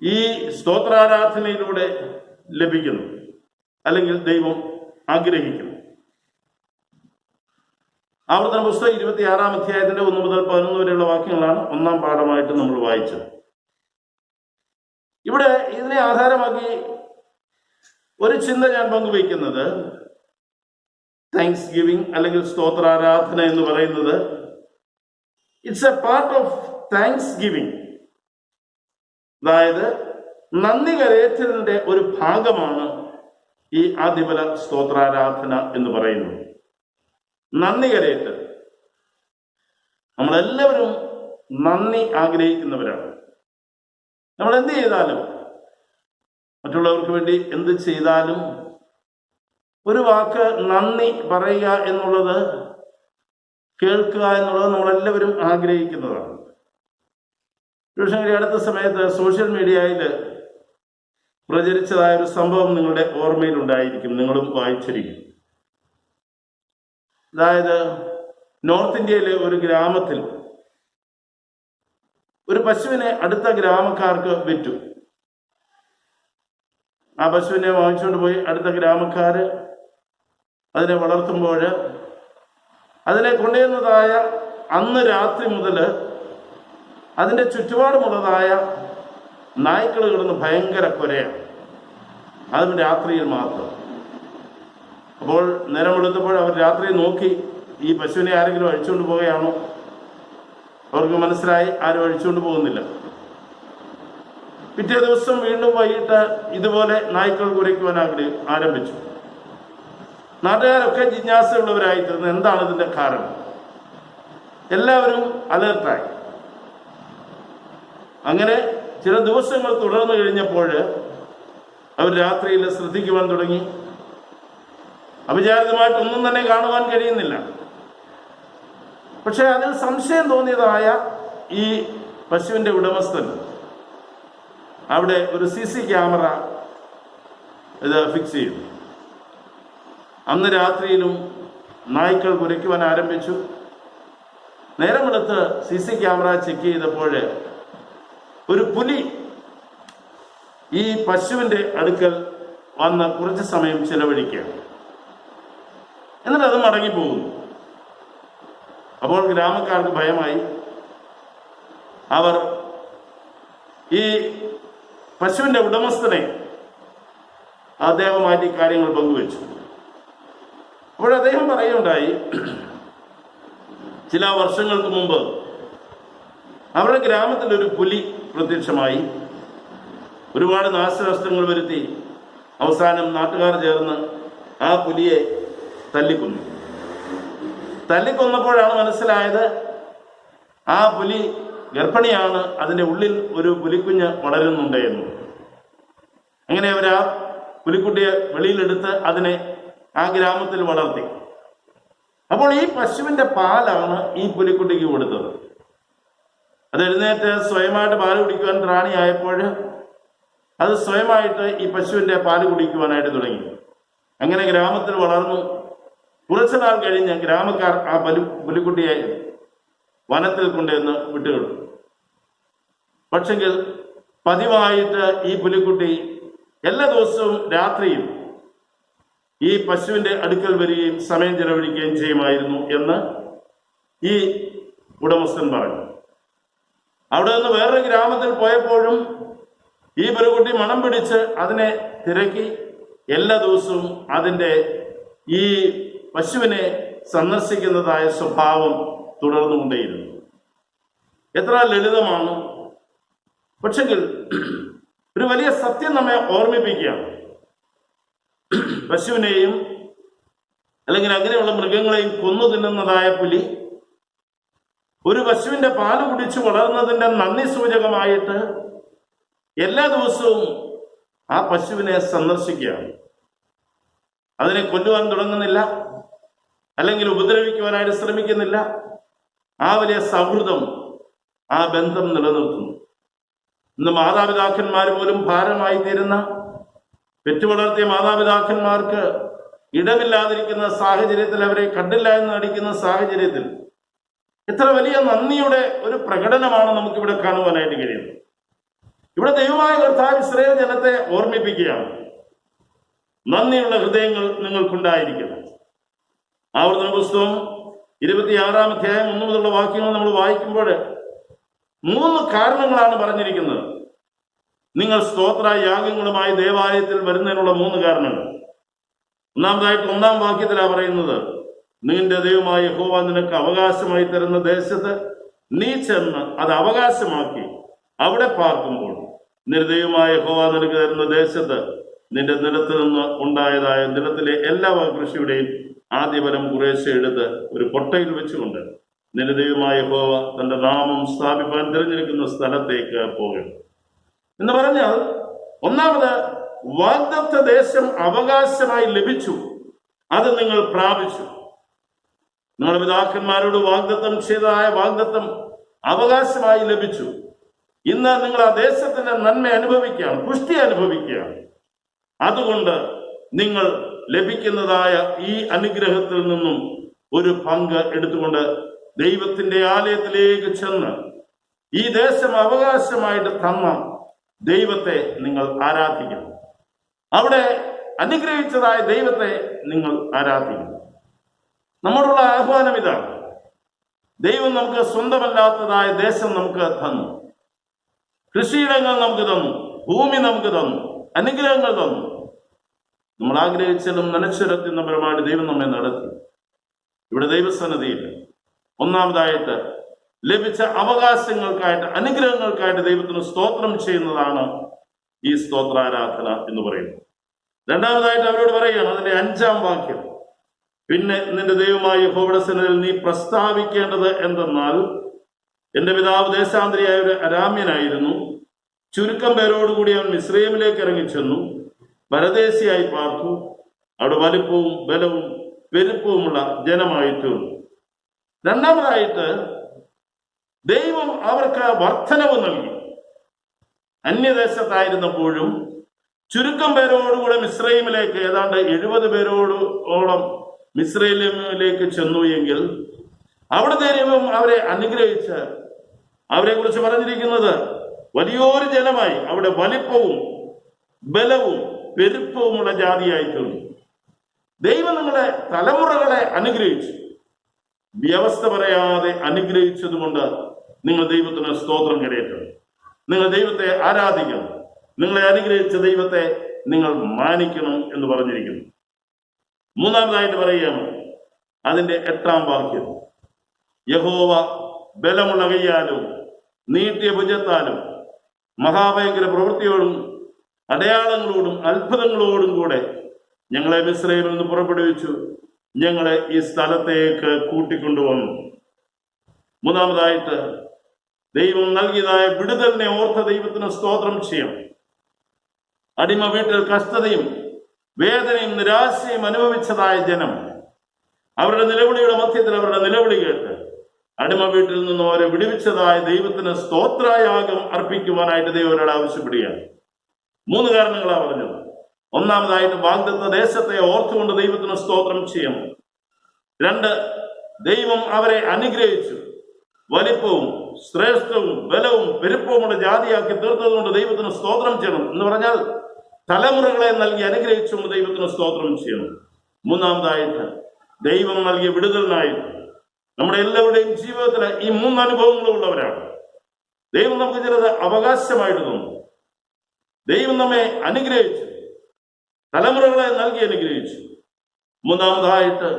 ഈ സ്തോത്രാരാധനയിലൂടെ ലഭിക്കുന്നത്, അല്ലെങ്കിൽ ദൈവം ആഗ്രഹിക്കുന്നു? ആവർത്തന പുസ്തകം 26-ാം അധ്യായത്തിന്റെ 1 മുതൽ 11 വരെയുള്ള വാക്യങ്ങളാണ് ഒന്നാം പാഠമായിട്ട് നമ്മൾ വായിച്ചത്. ഇവിടെ ഇതിനെ ആധാരമാക്കി ഒരു ചിന്ത ഞാൻ പങ്കുവയ്ക്കുന്നത്, താങ്ക്സ് ഗിവിംഗ് അല്ലെങ്കിൽ സ്തോത്രാരാധന എന്ന് പറയുന്നത് it's A part of thanks giving. അതായത് നന്ദി കരയറ്റലിന്റെ ഒരു ഭാഗമാണ് ഈ ആദ്യഫല സ്തോത്രാരാധന എന്ന് പറയുന്നത്. നന്ദി കരയറ്റൽ. നമ്മളെല്ലാവരും നന്ദി ആഗ്രഹിക്കുന്നവരാണ്. നമ്മൾ എന്ത് ചെയ്താലും, മറ്റുള്ളവർക്ക് വേണ്ടി എന്ത് ചെയ്താലും ഒരു വാക്ക് നന്ദി പറയുക എന്നുള്ളത്, കേൾക്കുക എന്നുള്ളത് നമ്മളെല്ലാവരും ആഗ്രഹിക്കുന്നതാണ്. പക്ഷേ അടുത്ത സമയത്ത് സോഷ്യൽ മീഡിയയിൽ പ്രചരിച്ചതായ ഒരു സംഭവം നിങ്ങളുടെ ഓർമ്മയിലുണ്ടായിരിക്കും, നിങ്ങളും വായിച്ചിരിക്കും. അതായത് നോർത്ത് ഇന്ത്യയിലെ ഒരു ഗ്രാമത്തിൽ ഒരു പശുവിനെ അടുത്ത ഗ്രാമക്കാർക്ക് വിറ്റു. ആ പശുവിനെ വാങ്ങിച്ചുകൊണ്ട് പോയി അടുത്ത ഗ്രാമക്കാര് അതിനെ വളർത്തുമ്പോൾ അതിനെ കൊണ്ടുവന്നതായ അന്ന് രാത്രി മുതൽ അതിൻ്റെ ചുറ്റുപാടുമുള്ളതായ നായ്ക്കൾ കിടന്ന് ഭയങ്കര കുരയാണ്. അതും രാത്രിയിൽ മാത്രം. അപ്പോൾ നേരം വെളുത്തപ്പോൾ അവർ രാത്രി നോക്കി, ഈ പശുവിനെ ആരെങ്കിലും അഴിച്ചുകൊണ്ട് പോവുകയാണോ? അവർക്ക് മനസ്സിലായി ആരും അഴിച്ചുകൊണ്ട് പോകുന്നില്ല. പിറ്റേ ദിവസം വീണ്ടും വൈകിട്ട് ഇതുപോലെ നായ്ക്കൾ കുരയ്ക്കുവാൻ ആരംഭിച്ചു. നാട്ടുകാരൊക്കെ ജിജ്ഞാസയുള്ളവരായിത്തീർന്നു, എന്താണ് ഇതിന്റെ കാരണം? എല്ലാവരും അലേർട്ടായി. അങ്ങനെ ചില ദിവസങ്ങൾ തുടർന്നു കഴിഞ്ഞപ്പോൾ അവർ രാത്രിയിൽ ശ്രദ്ധിക്കുവാൻ തുടങ്ങി. അവിചാരിതമായിട്ടൊന്നും തന്നെ കാണുവാൻ കഴിയുന്നില്ല. പക്ഷെ അതിൽ സംശയം തോന്നിയതായ ഈ പശുവിന്റെ ഉടമസ്ഥൻ അവിടെ ഒരു CC ക്യാമറ ഇത് ഫിക്സ് ചെയ്തു. അന്ന് രാത്രിയിലും നായ്ക്കൾ കുരയ്ക്കുവാൻ ആരംഭിച്ചു. നേരം വെളുത്ത് CC ക്യാമറ ചെക്ക് ചെയ്തപ്പോൾ ഒരു പുലി ഈ പശുവിന്റെ അടുക്കൽ വന്ന് കുറച്ച് സമയം ചെലവഴിക്കുകയാണ്. എന്നിട്ട് അത് മടങ്ങിപ്പോകുന്നു. അപ്പോൾ ഗ്രാമക്കാർക്ക് ഭയമായി. അവർ ഈ പശുവിന്റെ ഉടമസ്ഥനെ അദ്ദേഹമായിട്ട് കാര്യങ്ങൾ പങ്കുവച്ചു. അപ്പോൾ അദ്ദേഹം പറയുകയുണ്ടായി, ചില വർഷങ്ങൾക്ക് മുമ്പ് അവരുടെ ഗ്രാമത്തിൽ ഒരു പുലി പ്രത്യക്ഷമായി ഒരുപാട് നാശനഷ്ടങ്ങൾ വരുത്തി. അവസാനം നാട്ടുകാർ ചേർന്ന് ആ പുലിയെ തല്ലിക്കൊന്നു. തല്ലിക്കൊന്നപ്പോഴാണ് മനസ്സിലായത് ആ പുലി ഗർഭിണിയാണ്, അതിൻ്റെ ഉള്ളിൽ ഒരു പുലിക്കുഞ്ഞ് വളരുന്നുണ്ട് എന്ന്. അങ്ങനെ അവർ ആ പുലിക്കുട്ടിയെ വെളിയിലെടുത്ത് അതിനെ ആ ഗ്രാമത്തിൽ വളർത്തി. അപ്പോൾ ഈ പശുവിന്റെ പാലാണ് ഈ പുലിക്കുട്ടിക്ക് കൊടുത്തത്. അത് എഴുന്നേറ്റ് സ്വയമായിട്ട് പാല് കുടിക്കുവാൻ ത്രാണിയായപ്പോൾ അത് സ്വയമായിട്ട് ഈ പശുവിന്റെ പാല് കുടിക്കുവാനായിട്ട് തുടങ്ങി. അങ്ങനെ ഗ്രാമത്തിൽ വളർന്നു. കുറച്ചു നാൾ കഴിഞ്ഞ് ഗ്രാമക്കാർ ആ പുലിക്കുട്ടിയെ വനത്തിൽ കൊണ്ടുവന്ന് വിട്ടുകൊടുത്തു. പക്ഷെങ്കിൽ പതിവായിട്ട് ഈ പുലിക്കുട്ടി എല്ലാ ദിവസവും രാത്രിയിൽ ഈ പശുവിന്റെ അടുക്കൽ വരികയും സമയം ചെലവഴിക്കുകയും ചെയ്യുമായിരുന്നു എന്ന് ഈ ഉടമസ്ഥൻ പറഞ്ഞു. അവിടെ നിന്ന് വേറൊരു ഗ്രാമത്തിൽ പോയപ്പോഴും ഈ പുലിക്കുട്ടി മണം പിടിച്ച് അതിനെ തിരക്കി എല്ലാ ദിവസവും അതിൻ്റെ ഈ പശുവിനെ സന്ദർശിക്കുന്നതായ സ്വഭാവം തുടർന്നുകൊണ്ടേയിരുന്നു. എത്ര ലളിതമാണ്! പക്ഷെങ്കിൽ ഒരു വലിയ സത്യം നമ്മെ ഓർമ്മിപ്പിക്കുകയാണ്. പശുവിനെയും അല്ലെങ്കിൽ അങ്ങനെയുള്ള മൃഗങ്ങളെയും കൊന്നു തിന്നുന്നതായ പുലി ഒരു പശുവിന്റെ പാല് കുടിച്ച് വളർന്നതിന്റെ നന്ദി സൂചകമായിട്ട് എല്ലാ ദിവസവും ആ പശുവിനെ സന്ദർശിക്കുകയാണ്. അതിനെ കൊല്ലുവാൻ തുടങ്ങുന്നില്ല, അല്ലെങ്കിൽ ഉപദ്രവിക്കുവാനായിട്ട് ശ്രമിക്കുന്നില്ല. ആ വലിയ സൗഹൃദം, ആ ബന്ധം നിലനിർത്തുന്നു. ഇന്ന് മാതാപിതാക്കന്മാർ പോലും ഭാരമായി തീരുന്ന, പെറ്റുവളർത്തിയ മാതാപിതാക്കന്മാർക്ക് ഇടമില്ലാതിരിക്കുന്ന സാഹചര്യത്തിൽ, അവരെ കണ്ടില്ല എന്ന് നടിക്കുന്ന സാഹചര്യത്തിൽ എത്ര വലിയ നന്ദിയുടെ ഒരു പ്രകടനമാണ് നമുക്കിവിടെ കാണുവാനായിട്ട് കഴിയുന്നത്. ഇവിടെ ദൈവമായ കർത്താവ് ഇസ്രായേൽ ജനത്തെ ഓർമ്മിപ്പിക്കുകയാണ്, നന്ദിയുള്ള ഹൃദയങ്ങൾ നിങ്ങൾക്കുണ്ടായിരിക്കണം. ആവർത്തന പുസ്തകം 26-ാം അധ്യായം 1 മുതലുള്ള വാക്യങ്ങൾ നമ്മൾ വായിക്കുമ്പോൾ 3 കാരണങ്ങളാണ് പറഞ്ഞിരിക്കുന്നത്. നിങ്ങൾ സ്തോത്ര യാഗങ്ങളുമായി ദേവാലയത്തിൽ വരുന്നതിനുള്ള 3 കാരണങ്ങൾ. ഒന്നാമതായിട്ട് 1-ാം വാക്യത്തിലാണ് പറയുന്നത്, നിന്റെ ദൈവമായ യഹോവ നിനക്ക് അവകാശമായി തരുന്ന ദേശത്ത് നീ ചെന്ന് അത് അവകാശമാക്കി അവിടെ പാർക്കുമ്പോൾ നിന്റെ ദൈവമായ യഹോവ നിനക്ക് തരുന്ന ദേശത്ത് നിന്റെ നിലത്ത് നിന്ന് ഉണ്ടായതായ നിലത്തിലെ എല്ലാ കൃഷിയുടെയും ആദ്യഫലം കുറേശ്ശെ എടുത്ത് ഒരു കൊട്ടയിൽ വെച്ചുകൊണ്ട് നിന്റെ ദൈവമായ യഹോവ തന്റെ നാമം സ്ഥാപിപ്പാൻ തിരഞ്ഞെടുക്കുന്ന സ്ഥലത്തേക്ക് പോകണം എന്ന് പറഞ്ഞാൽ, ഒന്നാമത് വാഗ്ദത്ത ദേശം അവകാശമായി ലഭിച്ചു, അത് നിങ്ങൾ പ്രാപിച്ചു. നിങ്ങളുടെ പിതാക്കന്മാരോട് വാഗ്ദത്തം ചെയ്തതായ വാഗ്ദത്തം അവകാശമായി ലഭിച്ചു. ഇന്ന് നിങ്ങൾ ആ ദേശത്തിന്റെ നന്മ അനുഭവിക്കുകയാണ്, പുഷ്ടി അനുഭവിക്കുകയാണ്. അതുകൊണ്ട് നിങ്ങൾ ലഭിക്കുന്നതായ ഈ അനുഗ്രഹത്തിൽ നിന്നും ഒരു പങ്ക് എടുത്തുകൊണ്ട് ദൈവത്തിന്റെ ആലയത്തിലേക്ക് ചെന്ന് ഈ ദേശം അവകാശമായിട്ട് തന്ന ദൈവത്തെ നിങ്ങൾ ആരാധിക്കണം. അവിടെ അനുഗ്രഹിച്ചതായ ദൈവത്തെ നിങ്ങൾ ആരാധിക്കണം. നമ്മളുള്ള ആഹ്വാനം ഇതാണ്. ദൈവം നമുക്ക് സ്വന്തമല്ലാത്തതായ ദേശം നമുക്ക് തന്നു, കൃഷിയിടങ്ങൾ നമുക്ക് തന്നു, ഭൂമി നമുക്ക് തന്നു, അനുഗ്രഹങ്ങൾ തന്നു. നമ്മൾ ആഗ്രഹിച്ചാലും നനച്ചുരത്തുന്ന പരമായിട്ട് ദൈവം നമ്മെ നടത്തി. ഇവിടെ ദൈവസന്നിധിയിൽ ഒന്നാമതായിട്ട് ലഭിച്ച അവകാശങ്ങൾക്കായിട്ട്, അനുഗ്രഹങ്ങൾക്കായിട്ട് ദൈവത്തിന് സ്തോത്രം ചെയ്യുന്നതാണ് ഈ സ്തോത്രാരാധന എന്ന് പറയുന്നത്. രണ്ടാമതായിട്ട് അവരോട് പറയുകയാണ്, അതിന്റെ 5-ാം വാക്യം, പിന്നെ നിന്റെ ദൈവമായ യഹോവയുടെ സന്നിധിയിൽ നീ പ്രസ്താവിക്കേണ്ടത് എന്തെന്നാൽ, എന്റെ പിതാവ് ദേശാന്തരിയായ ഒരു അരാമ്യനായിരുന്നു. ചുരുക്കം പേരോടുകൂടി അവൻ മിസ്രയീമിലേക്ക് ഇറങ്ങിച്ചെന്നു, പരദേശിയായി പാർത്തു. അവിടെ വലിപ്പവും ബലവും പെരുപ്പവുമുള്ള ജനമായി തീർന്നു. രണ്ടാമതായിട്ട് ദൈവം അവർക്ക് വർധനവ് നൽകി. അന്യദേശത്തായിരുന്നപ്പോഴും ചുരുക്കം പേരോടുകൂടെ മിസ്രയീമിലേക്ക്, ഏതാണ്ട് 70 പേരോടോളം മിസ്രയീമിലേക്ക് ചെന്നു എങ്കിൽ അവിടെ ദൈവം അവരെ അനുഗ്രഹിച്ച്, അവരെ കുറിച്ച് പറഞ്ഞിരിക്കുന്നത് വലിയൊരു ജനമായി, അവിടെ വലിപ്പവും ബലവും പെരുപ്പവുമുള്ള ജാതിയായി തീർന്നു. ദൈവം നിങ്ങളുടെ തലമുറകളെ അനുഗ്രഹിച്ചു, വ്യവസ്ഥ പറയാതെ അനുഗ്രഹിച്ചതുകൊണ്ട് നിങ്ങൾ ദൈവത്തിന് സ്തോത്രം കരയറ്റണം. നിങ്ങൾ ദൈവത്തെ ആരാധിക്കണം. നിങ്ങളെ അനുഗ്രഹിച്ച ദൈവത്തെ നിങ്ങൾ മാനിക്കണം എന്ന് പറഞ്ഞിരിക്കുന്നു. മൂന്നാമതായിട്ട് പറയുകയാണ് അതിന്റെ 8-ാം വാക്യം, യഹോവ ബലമുള്ള കയ്യാലും നീട്ടിയ ഭുജത്താലും മഹാഭയങ്കര പ്രവൃത്തിയോടും അടയാളങ്ങളോടും അത്ഭുതങ്ങളോടും കൂടെ ഞങ്ങളെ മിസ്രയീമിൽ നിന്ന് പുറപ്പെടുവിച്ചു, ഞങ്ങളെ ഈ സ്ഥലത്തേക്ക് കൂട്ടിക്കൊണ്ടുവന്നു. മൂന്നാമതായിട്ട് ദൈവം നൽകിയതായ വിടുതലിനെ ഓർത്ത ദൈവത്തിന് സ്തോത്രം ചെയ്യണം. അടിമ വീട്ടിൽ കഷ്ടതയും വേദനയും നിരാശയും അനുഭവിച്ചതായ ജനം അവരുടെ നിലവിളിയുടെ മധ്യത്തിൽ അവരുടെ നിലവിളി കേട്ട് അടിമ വീട്ടിൽ നിന്ന് അവരെ വിടുവിച്ചതായ ദൈവത്തിന് സ്തോത്രയാഗം അർപ്പിക്കുവാനായിട്ട് ദൈവം അവരോട് ആവശ്യപ്പെടുകയാണ്. 3 കാരണങ്ങളാണ് പറഞ്ഞത്. ഒന്നാമതായിട്ട് വാഗ്ദത്ത ദേശത്തെ ഓർത്തുകൊണ്ട് ദൈവത്തിന് സ്തോത്രം ചെയ്യണം. 2, ദൈവം അവരെ അനുഗ്രഹിച്ചു, വലിപ്പവും ശ്രേഷ്ഠവും ബലവും പെരുപ്പവുമുള്ള ജാതിയാക്കി തീർത്തതുകൊണ്ട് ദൈവത്തിന് സ്തോത്രം ചെയ്യണം എന്ന് പറഞ്ഞാൽ തലമുറകളെ നൽകി അനുഗ്രഹിച്ചുകൊണ്ട് ദൈവത്തിന് സ്തോത്രം ചെയ്യണം. 3ാമതായിട്ട് ദൈവം നൽകിയ വിടുതലിനായിട്ട് നമ്മുടെ എല്ലാവരുടെയും ജീവിതത്തിൽ ഈ 3 അനുഭവങ്ങളും ഉള്ളവരാണ്. ദൈവം നമുക്ക് ചിലത് അവകാശമായിട്ട് തന്നു, ദൈവം നമ്മെ അനുഗ്രഹിച്ചു, തലമുറകളെ നൽകി അനുഗ്രഹിച്ചു. 3ാമതായിട്ട്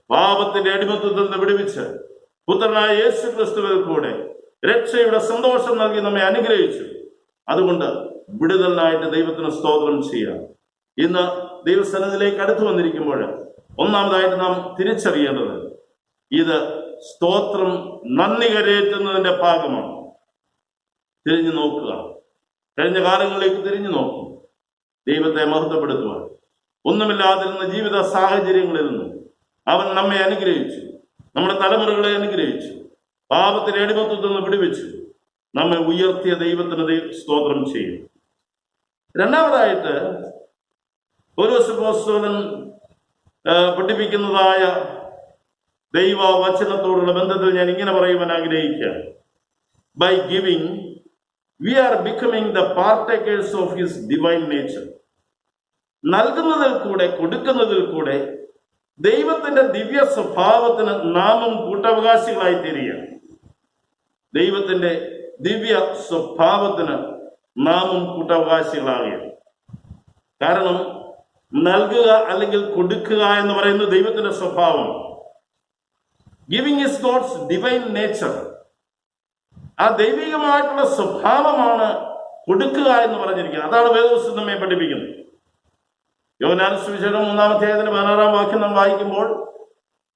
പാപത്തിന്റെ അടിമത്തത്തിൽ നിന്ന് വിടുവിച്ച് പുത്രനായ യേശു ക്രിസ്തുവിൽ കൂടെ രക്ഷയുടെ സന്തോഷം നൽകി നമ്മെ അനുഗ്രഹിച്ചു. അതുകൊണ്ട് വിടുതലിനായിട്ട് ദൈവത്തിന് സ്തോത്രം ചെയ്യാം. ഇന്ന് ദൈവസന്നിധിയിലേക്ക് അടുത്തു വന്നിരിക്കുമ്പോൾ ഒന്നാമതായിട്ട് നാം തിരിച്ചറിയേണ്ടത് ഇത് സ്തോത്രം നന്ദി കരയേറ്റുന്നതിന്റെ ഭാഗമാണ്. തിരിഞ്ഞു നോക്കുക, കഴിഞ്ഞ കാലങ്ങളിലേക്ക് തിരിഞ്ഞു നോക്കും. ദൈവത്തെ മഹത്വപ്പെടുത്തുവാൻ ഒന്നുമില്ലാതിരുന്ന ജീവിത സാഹചര്യങ്ങളിൽ നിന്നും അവൻ നമ്മെ അനുഗ്രഹിച്ചു, നമ്മുടെ തലമുറകളെ അനുഗ്രഹിച്ചു, പാപത്തിന്റെ അടിമത്തത്തിൽ നിന്ന് വിടുവിച്ചു, നമ്മെ ഉയർത്തിയ ദൈവത്തിന് സ്തോത്രം ചെയ്യും. രണ്ടാമതായിട്ട് പൗലോസ് അപ്പോസ്തലൻ പഠിപ്പിക്കുന്നതായ ദൈവ വചനത്തോടുള്ള ബന്ധത്തിൽ ഞാൻ ഇങ്ങനെ പറയുവാൻ ആഗ്രഹിക്കുകയാണ്. By giving we are becoming the partakers of his divine nature. നൽകുന്നതിൽ കൂടെ, കൊടുക്കുന്നതിൽ കൂടെ ദൈവത്തിന്റെ ദിവ്യ സ്വഭാവത്തിന് നാമും കൂട്ടവകാശികളായി തീരുകയാണ്. ദൈവത്തിന്റെ ദിവ്യ സ്വഭാവത്തിന് നാമും കൂട്ടവകാശികളാകുകയാണ്. കാരണം നൽകുക അല്ലെങ്കിൽ കൊടുക്കുക എന്ന് പറയുന്നത് ദൈവത്തിന്റെ സ്വഭാവം. Giving is God's divine nature. ആ ദൈവികമായിട്ടുള്ള സ്വഭാവമാണ് കൊടുക്കുക എന്ന് പറഞ്ഞിരിക്കുന്നത്. അതാണ് വേദപുസ്തകം നമ്മെ പഠിപ്പിക്കുന്നത്. യോഹന്നാൻ സുവിശേഷം 3-ാം വാക്യം നാം വായിക്കുമ്പോൾ,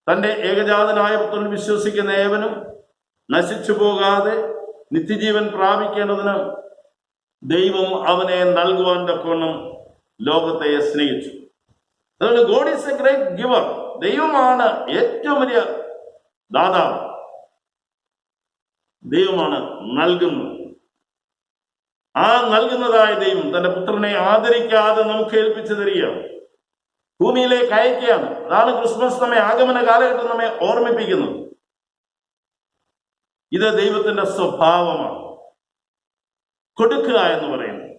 തന്റെ ഏകജാതനായ പുത്രനിൽ വിശ്വസിക്കുന്ന ഏവനും നശിച്ചു പോകാതെ നിത്യജീവൻ പ്രാപിക്കേണ്ടതിന് ദൈവം അവനെ നൽകുവാൻ തക്കവണ്ണം ലോകത്തെ സ്നേഹിച്ചു. അതുകൊണ്ട് God is A great giver. ദൈവമാണ് ഏറ്റവും വലിയ ദാതാവ്. ദൈവമാണ് നൽകുന്നത്. ആ നൽകുന്നതായ ദൈവം തന്റെ പുത്രനെ ആദരിക്കാതെ നമുക്ക് ഏൽപ്പിച്ചു തരികയാണ്, ഭൂമിയിലേക്ക് അയക്കുകയാണ്. അതാണ് ക്രിസ്മസ് നമ്മെ, ആഗമന കാലഘട്ടം നമ്മെ ഓർമ്മിപ്പിക്കുന്നത്. ഇത് ദൈവത്തിന്റെ സ്വഭാവമാണ്, കൊടുക്കുക എന്ന് പറയുന്നത്.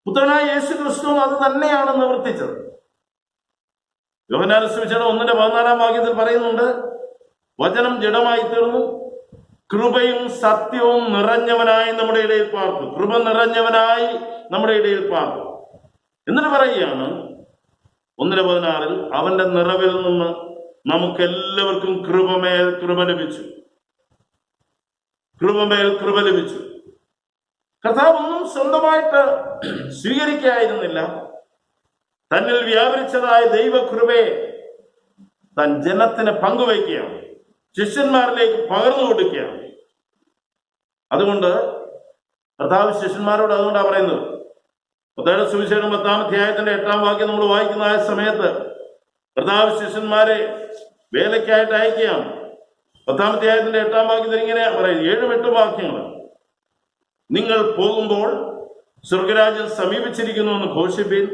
പുത്രനായ യേശു ക്രിസ്തു അത് തന്നെയാണ് നിവർത്തിച്ചത്. യോഹന്നാൻ സുവിശേഷം 1:14 വാക്യത്തിൽ പറയുന്നുണ്ട്, വചനം ജഡമായി തീർന്നു, കൃപയും സത്യവും നിറഞ്ഞവനായി നമ്മുടെ ഇടയിൽ പാർത്തു. കൃപ നിറഞ്ഞവനായി നമ്മുടെ ഇടയിൽ പാർത്തു. എന്നിട്ട് പറയുകയാണ് 1:16, അവന്റെ നിറവിൽ നിന്ന് നമുക്കെല്ലാവർക്കും കൃപമേൽ കൃപ ലഭിച്ചു. കൃപമേൽ കൃപ ലഭിച്ചു. കർത്താവ് ഒന്നും സ്വന്തമായിട്ട് സ്വീകരിക്കായിരുന്നില്ല. തന്നിൽ വ്യാപരിച്ചതായ ദൈവകൃപയെ താൻ ജനത്തിന് പങ്കുവയ്ക്കുകയാണ്, ശിഷ്യന്മാരിലേക്ക് പകർന്നു കൊടുക്കുകയാണ്. അതുകൊണ്ട് കർത്താവ് ശിഷ്യന്മാരോട് അതുകൊണ്ടാണ് പറയുന്നത്. മത്തായിയുടെ സുവിശേഷം 10-ാം വാക്യം നമ്മൾ വായിക്കുന്ന ആ സമയത്ത് കർത്താവ് ശിഷ്യന്മാരെ വേലയ്ക്കായിട്ട് അയക്കുകയാണ്. 10-ാം വാക്യത്തിൽ ഇങ്ങനെ പറയും, 7-8 വാക്യങ്ങൾ. നിങ്ങൾ പോകുമ്പോൾ സ്വർഗരാജ്യം സമീപിച്ചിരിക്കുന്നു എന്ന് ഘോഷിപ്പിൻ,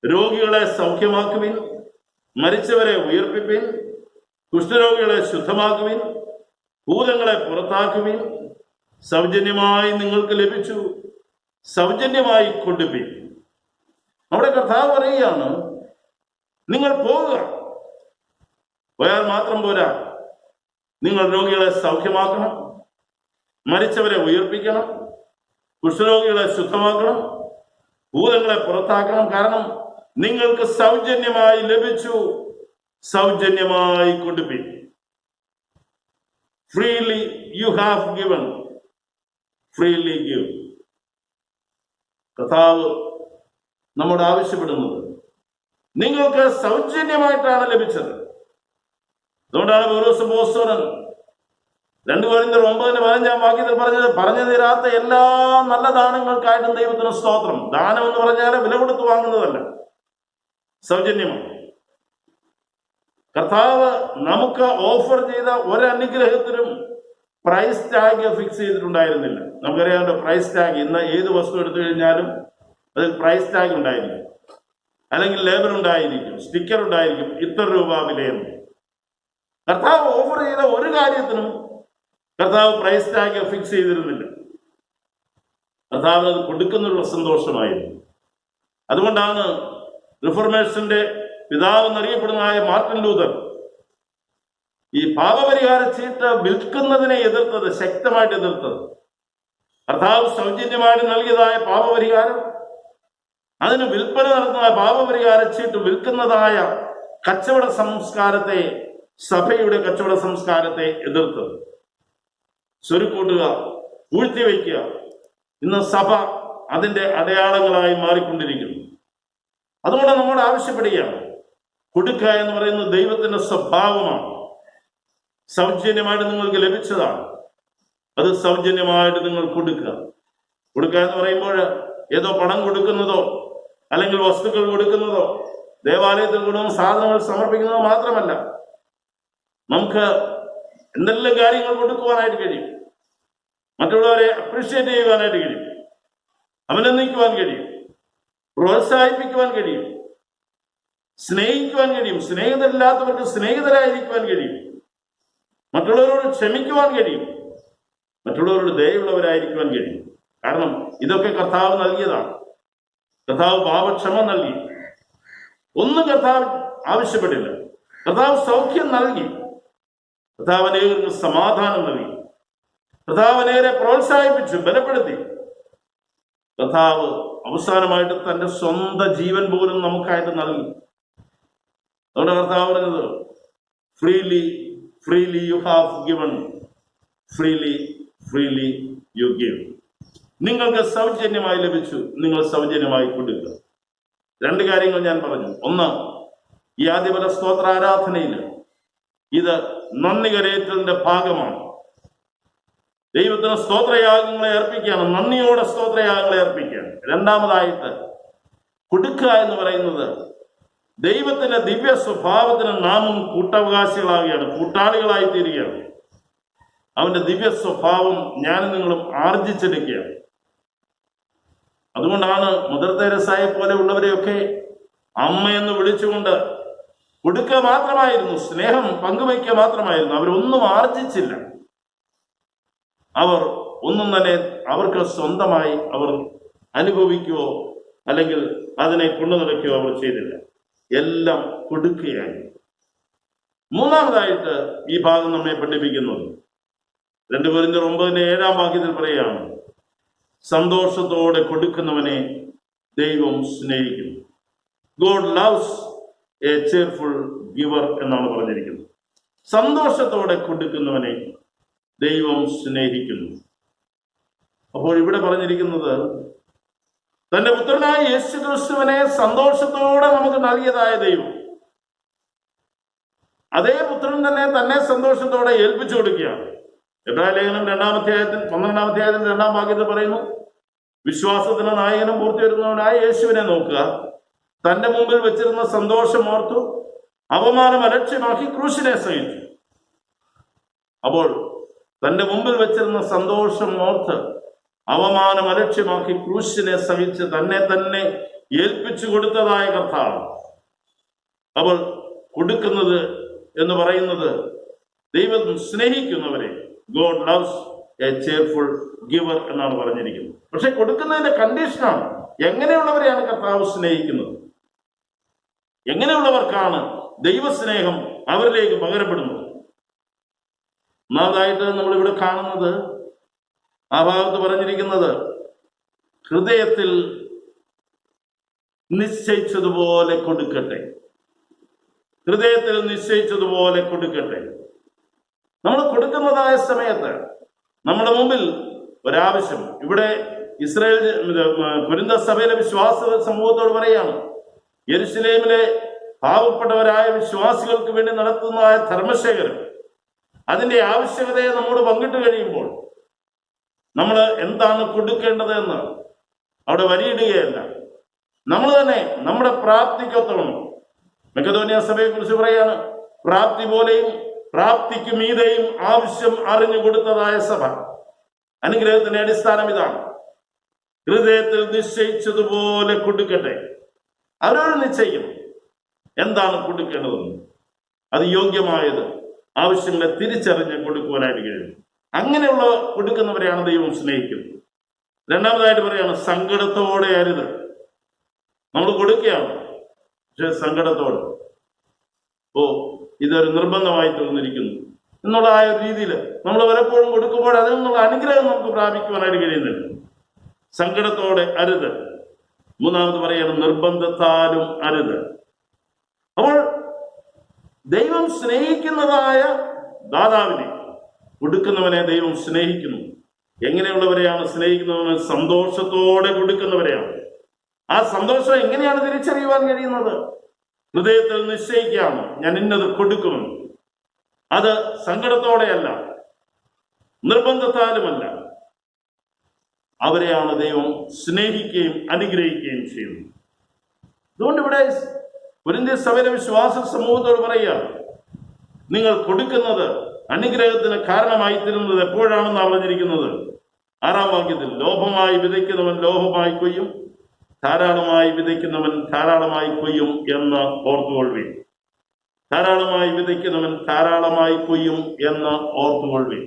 രോഗികളെ സൗഖ്യമാക്കുവിൻ, മരിച്ചവരെ ഉയർപ്പിപ്പിൻ, കുഷ്ഠരോഗികളെ ശുദ്ധമാക്കുവിൻ, ഭൂതങ്ങളെ പുറത്താക്കുവിൻ. സൗജന്യമായി നിങ്ങൾക്ക് ലഭിച്ചു, സൗജന്യമായി കൊടുപ്പിൻ. നമ്മുടെ കർത്താവ് പറയുകയാണ്, നിങ്ങൾ പോകുക. പോയാൽ മാത്രം പോരാ, നിങ്ങൾ രോഗികളെ സൗഖ്യമാക്കണം, മരിച്ചവരെ ഉയർപ്പിക്കണം, കുഷ്ഠരോഗികളെ ശുദ്ധമാക്കണം, ഭൂതങ്ങളെ പുറത്താക്കണം. കാരണം നിങ്ങൾക്ക് സൗജന്യമായി ലഭിച്ചു, സൗജന്യമായി കൊടുപ്പിൻ. Freely you have given, freely give. കർത്താവ് നമ്മോട് ആവശ്യപ്പെടുന്നത് നിങ്ങൾക്ക് സൗജന്യമായിട്ടാണ് ലഭിച്ചത്. അതുകൊണ്ടാണ് പൗലോസ് അപ്പോസ്തലൻ 2 കൊരിന്ത്യർ 9:15 വാക്യത്തിൽ പറഞ്ഞു തീരാത്ത എല്ലാ നല്ല ദാനങ്ങൾക്കായിട്ടും ദൈവത്തിന് സ്തോത്രം. ദാനം എന്ന് പറഞ്ഞാൽ വില കൊടുത്ത് വാങ്ങുന്നതല്ല, സൗജന്യമാണ്. കർത്താവ് നമുക്ക് ഓഫർ ചെയ്ത ഒരനുഗ്രഹത്തിനും പ്രൈസ് ടാഗ് ഫിക്സ് ചെയ്തിട്ടുണ്ടായിരുന്നില്ല. നമുക്കറിയാമല്ലോ, പ്രൈസ് ടാഗ്. ഇന്ന് ഏത് വസ്തു എടുത്തു കഴിഞ്ഞാലും അതിൽ പ്രൈസ് ടാഗ് ഉണ്ടായിരിക്കും, അല്ലെങ്കിൽ ലേബൽ ഉണ്ടായിരിക്കും, സ്റ്റിക്കർ ഉണ്ടായിരിക്കും, ഇത്ര രൂപ വിലയെന്ന്. കർത്താവ് ഓഫർ ചെയ്ത ഒരു കാര്യത്തിനും കർത്താവ് പ്രൈസ് ടാഗ് ഫിക്സ് ചെയ്തിരുന്നില്ല. കർത്താവ് അത് കൊടുക്കുന്നുള്ള സന്തോഷമായിരുന്നു. അതുകൊണ്ടാണ് റിഫോർമേഷന്റെ പിതാവ് എന്നറിയപ്പെടുന്നതായ മാർട്ടിൻ ലൂതർ ഈ പാപപരിഹാര ചീട്ട് വിൽക്കുന്നതിനെ എതിർത്തത്, ശക്തമായിട്ട് എതിർത്തത്. കർത്താവ് സൗജന്യമായിട്ട് നൽകിയതായ പാപപരിഹാരം, അതിന് വിൽപ്പന നടത്തുന്ന പാപപരിഹാര ചീട്ട് വിൽക്കുന്നതായ കച്ചവട സംസ്കാരത്തെ സഭയുടെ കച്ചവട സംസ്കാരത്തെ എതിർത്തത്. സ്വരുക്കൂട്ടുക, ഊഴ്ത്തിവെക്കുക, ഇന്ന് സഭ അതിന്റെ അടയാളങ്ങളായി മാറിക്കൊണ്ടിരിക്കുന്നു. അതുകൊണ്ട് നമ്മോട് ആവശ്യപ്പെടുകയാണ്, കൊടുക്കുക എന്ന് പറയുന്നത് ദൈവത്തിന്റെ സ്വഭാവമാണ്. സൗജന്യമായിട്ട് നിങ്ങൾക്ക് ലഭിച്ചതാണ്, അത് സൗജന്യമായിട്ട് നിങ്ങൾ കൊടുക്കുക. കൊടുക്കുക എന്ന് പറയുമ്പോൾ ഏതോ പണം കൊടുക്കുന്നതോ അല്ലെങ്കിൽ വസ്തുക്കൾ കൊടുക്കുന്നതോ ദേവാലയത്തിൽ കൊണ്ടുവന്ന് സാധനങ്ങൾ സമർപ്പിക്കുന്നതോ മാത്രമല്ല. നമുക്ക് എന്തെല്ലാം കാര്യങ്ങൾ കൊടുക്കുവാനായിട്ട് കഴിയും. മറ്റുള്ളവരെ അപ്രീഷിയേറ്റ് ചെയ്യുവാനായിട്ട് കഴിയും, അഭിനന്ദിക്കുവാൻ കഴിയും, പ്രോത്സാഹിപ്പിക്കുവാൻ കഴിയും, സ്നേഹിക്കുവാൻ കഴിയും, സ്നേഹിതരില്ലാത്തവർക്ക് സ്നേഹിതരായിരിക്കുവാൻ കഴിയും, മറ്റുള്ളവരോട് ക്ഷമിക്കുവാൻ കഴിയും, മറ്റുള്ളവരോട് ദയയുള്ളവരായിരിക്കുവാൻ കഴിയും. കാരണം ഇതൊക്കെ കർത്താവ് നൽകിയതാണ്. കർത്താവ് പാപക്ഷമ നൽകി. ഒന്നും കർത്താവ് ആവശ്യപ്പെട്ടില്ല. കർത്താവ് സൗഖ്യം നൽകി. കർത്താവ് അനേകർക്ക് സമാധാനം നൽകി. കർത്താവ് അനേകരെ പ്രോത്സാഹിപ്പിച്ചു, ബലപ്പെടുത്തി. കർത്താവ് അവസാനമായിട്ട് തന്റെ സ്വന്തം ജീവൻ പോലും നമുക്കായിട്ട് നൽകി. അതുകൊണ്ട് കർത്താവ് പറഞ്ഞത്, freely freely you have given, freely freely you give. നിങ്ങൾക്ക് സൗജന്യമായി ലഭിച്ചു, നിങ്ങൾ സൗജന്യമായി കൊടുക്കുക. രണ്ട് കാര്യങ്ങൾ ഞാൻ പറഞ്ഞു. ഒന്ന്, ഈ ആദ്യബല സ്തോത്ര ആരാധനയിൽ ഇത് നന്ദി കരയറ്റലിന്റെ ഭാഗമാണ്. ദൈവത്തിന് സ്തോത്രയാഗങ്ങളെ അർപ്പിക്കുകയാണ്, നന്ദിയോടെ സ്തോത്രയാഗങ്ങളെ അർപ്പിക്കുകയാണ്. രണ്ടാമതായിട്ട്, കൊടുക്കുക എന്ന് പറയുന്നത് ദൈവത്തിന്റെ ദിവ്യ സ്വഭാവത്തിന് നാമും കൂട്ടവകാശികളാകുകയാണ്, കൂട്ടാളികളായി തീരുകയാണ്. അവന്റെ ദിവ്യ സ്വഭാവം ഞാനും നിങ്ങളും ആർജിച്ചെടുക്കുകയാണ്. അതുകൊണ്ടാണ് മദർ തെരേസയെ പോലെ ഉള്ളവരെയൊക്കെ അമ്മയെന്ന് വിളിച്ചുകൊണ്ട് കൊടുക്കുക മാത്രമായിരുന്നു, സ്നേഹം പങ്കുവയ്ക്കുക മാത്രമായിരുന്നു. അവരൊന്നും ആർജിച്ചില്ല. അവർ ഒന്നും തന്നെ അവർക്ക് സ്വന്തമായി അവർ അനുഭവിക്കുകയോ അല്ലെങ്കിൽ അതിനെ കൊണ്ടു നടക്കുകയോ അവർ ചെയ്തില്ല. എല്ലാം കൊടുക്കുകയായി. മൂന്നാമതായിട്ട് ഈ ഭാഗം നമ്മെ പഠിപ്പിക്കുന്നത് 2 കൊരിന്ത്യർ 9:7 പറയുകയാണ്, സന്തോഷത്തോടെ കൊടുക്കുന്നവനെ ദൈവം സ്നേഹിക്കുന്നു. God loves a cheerful giver എന്നാണ് പറഞ്ഞിരിക്കുന്നത്. സന്തോഷത്തോടെ കൊടുക്കുന്നവനെ ദൈവം സ്നേഹിക്കുന്നു. അപ്പോൾ ഇവിടെ പറഞ്ഞിരിക്കുന്നത് തന്റെ പുത്രനായ യേശുക്രിസ്തുവിനെ സന്തോഷത്തോടെ നമുക്ക് നൽകിയതായ ദൈവം അതേ പുത്രൻ തന്നെ സന്തോഷത്തോടെ ഏൽപ്പിച്ചു കൊടുക്കുകയാണ്. എബ്രായലേഖനം 2-ാം അധ്യായത്തിൽ 12-ാം അധ്യായത്തിൽ 2-ാം വാക്യത്തിൽ പറയുന്നു, വിശ്വാസത്തിന് നായകനും പൂർത്തി വരുന്നവനായ യേശുവിനെ നോക്കുക, തന്റെ മുമ്പിൽ വെച്ചിരുന്ന സന്തോഷം ഓർത്തു അവമാനം അലക്ഷ്യമാക്കി ക്രൂശിനെ സഹിച്ചു. അപ്പോൾ തന്റെ മുമ്പിൽ വെച്ചിരുന്ന സന്തോഷം ഓർത്ത് അവമാനം അലക്ഷ്യമാക്കി ക്രൂശിനെ സഹിച്ച് തന്നെ ഏൽപ്പിച്ചു കൊടുത്തതായ കർത്താവ്. അപ്പോൾ കൊടുക്കുന്നത് എന്ന് പറയുന്നത് ദൈവം സ്നേഹിക്കുന്നവരെ God loves a cheerful giver എന്നാണ് പറഞ്ഞിരിക്കുന്നത്. പക്ഷെ കൊടുക്കുന്നതിന്റെ കണ്ടീഷനാണ്, എങ്ങനെയുള്ളവരെയാണ് കർത്താവ് സ്നേഹിക്കുന്നത്, എങ്ങനെയുള്ളവർക്കാണ് ദൈവസ്നേഹം അവരിലേക്ക് പകരപ്പെടുന്നത്. ഒന്നാമതായിട്ട് നമ്മളിവിടെ കാണുന്നത്, ആ ഭാഗത്ത് പറഞ്ഞിരിക്കുന്നത്, ഹൃദയത്തിൽ നിശ്ചയിച്ചതുപോലെ കൊടുക്കട്ടെ. ഹൃദയത്തിൽ നിശ്ചയിച്ചതുപോലെ കൊടുക്കട്ടെ. നമ്മൾ കൊടുക്കുന്നതായ സമയത്ത് നമ്മുടെ മുമ്പിൽ ഒരാവശ്യം, ഇവിടെ ഇസ്രായേൽ കൊരിന്ത സഭയിലെ വിശ്വാസ സമൂഹത്തോട് പറയാണ്, യെരുശലേമിലെ പാവപ്പെട്ടവരായ വിശ്വാസികൾക്ക് വേണ്ടി നടത്തുന്നതായ ധർമ്മശേഖരം, അതിന്റെ ആവശ്യകതയെ നമ്മോട് പങ്കിട്ട് കഴിയുമ്പോൾ നമ്മൾ എന്താണ് കൊടുക്കേണ്ടത് എന്ന് അവിടെ വരിയിടുകയല്ല, നമ്മൾ തന്നെ നമ്മുടെ പ്രാപ്തിക്കൊത്തണം. മക്കെദോനിയ സഭയെ കുറിച്ച് പറയാണ്, പ്രാപ്തി പോലെയും പ്രാപ്തിക്ക് മീതെയും ആവശ്യം അറിഞ്ഞു കൊടുത്തതായ സഭ. അനുഗ്രഹത്തിന്റെ അടിസ്ഥാനം ഇതാണ്, ഹൃദയത്തിൽ നിശ്ചയിച്ചതുപോലെ കൊടുക്കട്ടെ. അവരോട് നിശ്ചയിക്കും എന്താണ് കൊടുക്കേണ്ടതെന്ന്, അത് യോഗ്യമായത് ആവശ്യങ്ങളെ തിരിച്ചറിഞ്ഞ് കൊടുക്കുവാനായിട്ട് കഴിയും. അങ്ങനെയുള്ള കൊടുക്കുന്നവരെയാണ് ദൈവം സ്നേഹിക്കുന്നത്. രണ്ടാമതായിട്ട് പറയാണ്, സങ്കടത്തോടെ അരുത്. നമ്മൾ കൊടുക്കുകയാണ്, പക്ഷെ സങ്കടത്തോടെ, ഇതൊരു നിർബന്ധമായി തീർന്നിരിക്കുന്നു എന്നുള്ള ആ ഒരു രീതിയിൽ നമ്മൾ പലപ്പോഴും കൊടുക്കുമ്പോൾ അതിൽ നിന്നുള്ള അനുഗ്രഹം നമുക്ക് പ്രാപിക്കുവാനായിട്ട് കഴിയുന്നില്ല. സങ്കടത്തോടെ അരുത്. മൂന്നാമത് പറയണം, നിർബന്ധത്താലും അരുത്. അപ്പോൾ ദൈവം സ്നേഹിക്കുന്നതായ ദാതാവിനെ, കൊടുക്കുന്നവനെ ദൈവം സ്നേഹിക്കുന്നു. എങ്ങനെയുള്ളവരെയാണ് സ്നേഹിക്കുന്നവന്? സന്തോഷത്തോടെ കൊടുക്കുന്നവരെയാണ്. ആ സന്തോഷം എങ്ങനെയാണ് തിരിച്ചറിയുവാൻ കഴിയുന്നത്? ഹൃദയത്തിൽ നിശ്ചയിക്കുകയാണ്, ഞാൻ ഇന്നത് കൊടുക്കുമെന്ന്. അത് സങ്കടത്തോടെയല്ല, നിർബന്ധത്താലുമല്ല. അവരെയാണ് ദൈവം സ്നേഹിക്കുകയും അനുഗ്രഹിക്കുകയും ചെയ്യുന്നത്. അതുകൊണ്ട് ഇവിടെ കൊരിന്ത്യർ സഭയിലെ വിശ്വാസ സമൂഹത്തോട് പറയുക, നിങ്ങൾ കൊടുക്കുന്നത് അനുഗ്രഹത്തിന് കാരണമായി തീരുന്നത് എപ്പോഴാണെന്ന് പറഞ്ഞിരിക്കുന്നത്? 6-ാം വാക്യത്തിൽ, ലോഭമായി വിതയ്ക്കുന്നവൻ ലോഭമായി കൊയ്യും, ധാരാളമായി വിതയ്ക്കുന്നവൻ ധാരാളമായി കൊയ്യും എന്ന് ഓർത്തുകൊള്ളുവിൻ. ധാരാളമായി വിതയ്ക്കുന്നവൻ ധാരാളമായി കൊയ്യും എന്ന് ഓർത്തുകൊള്ളുവിൻ.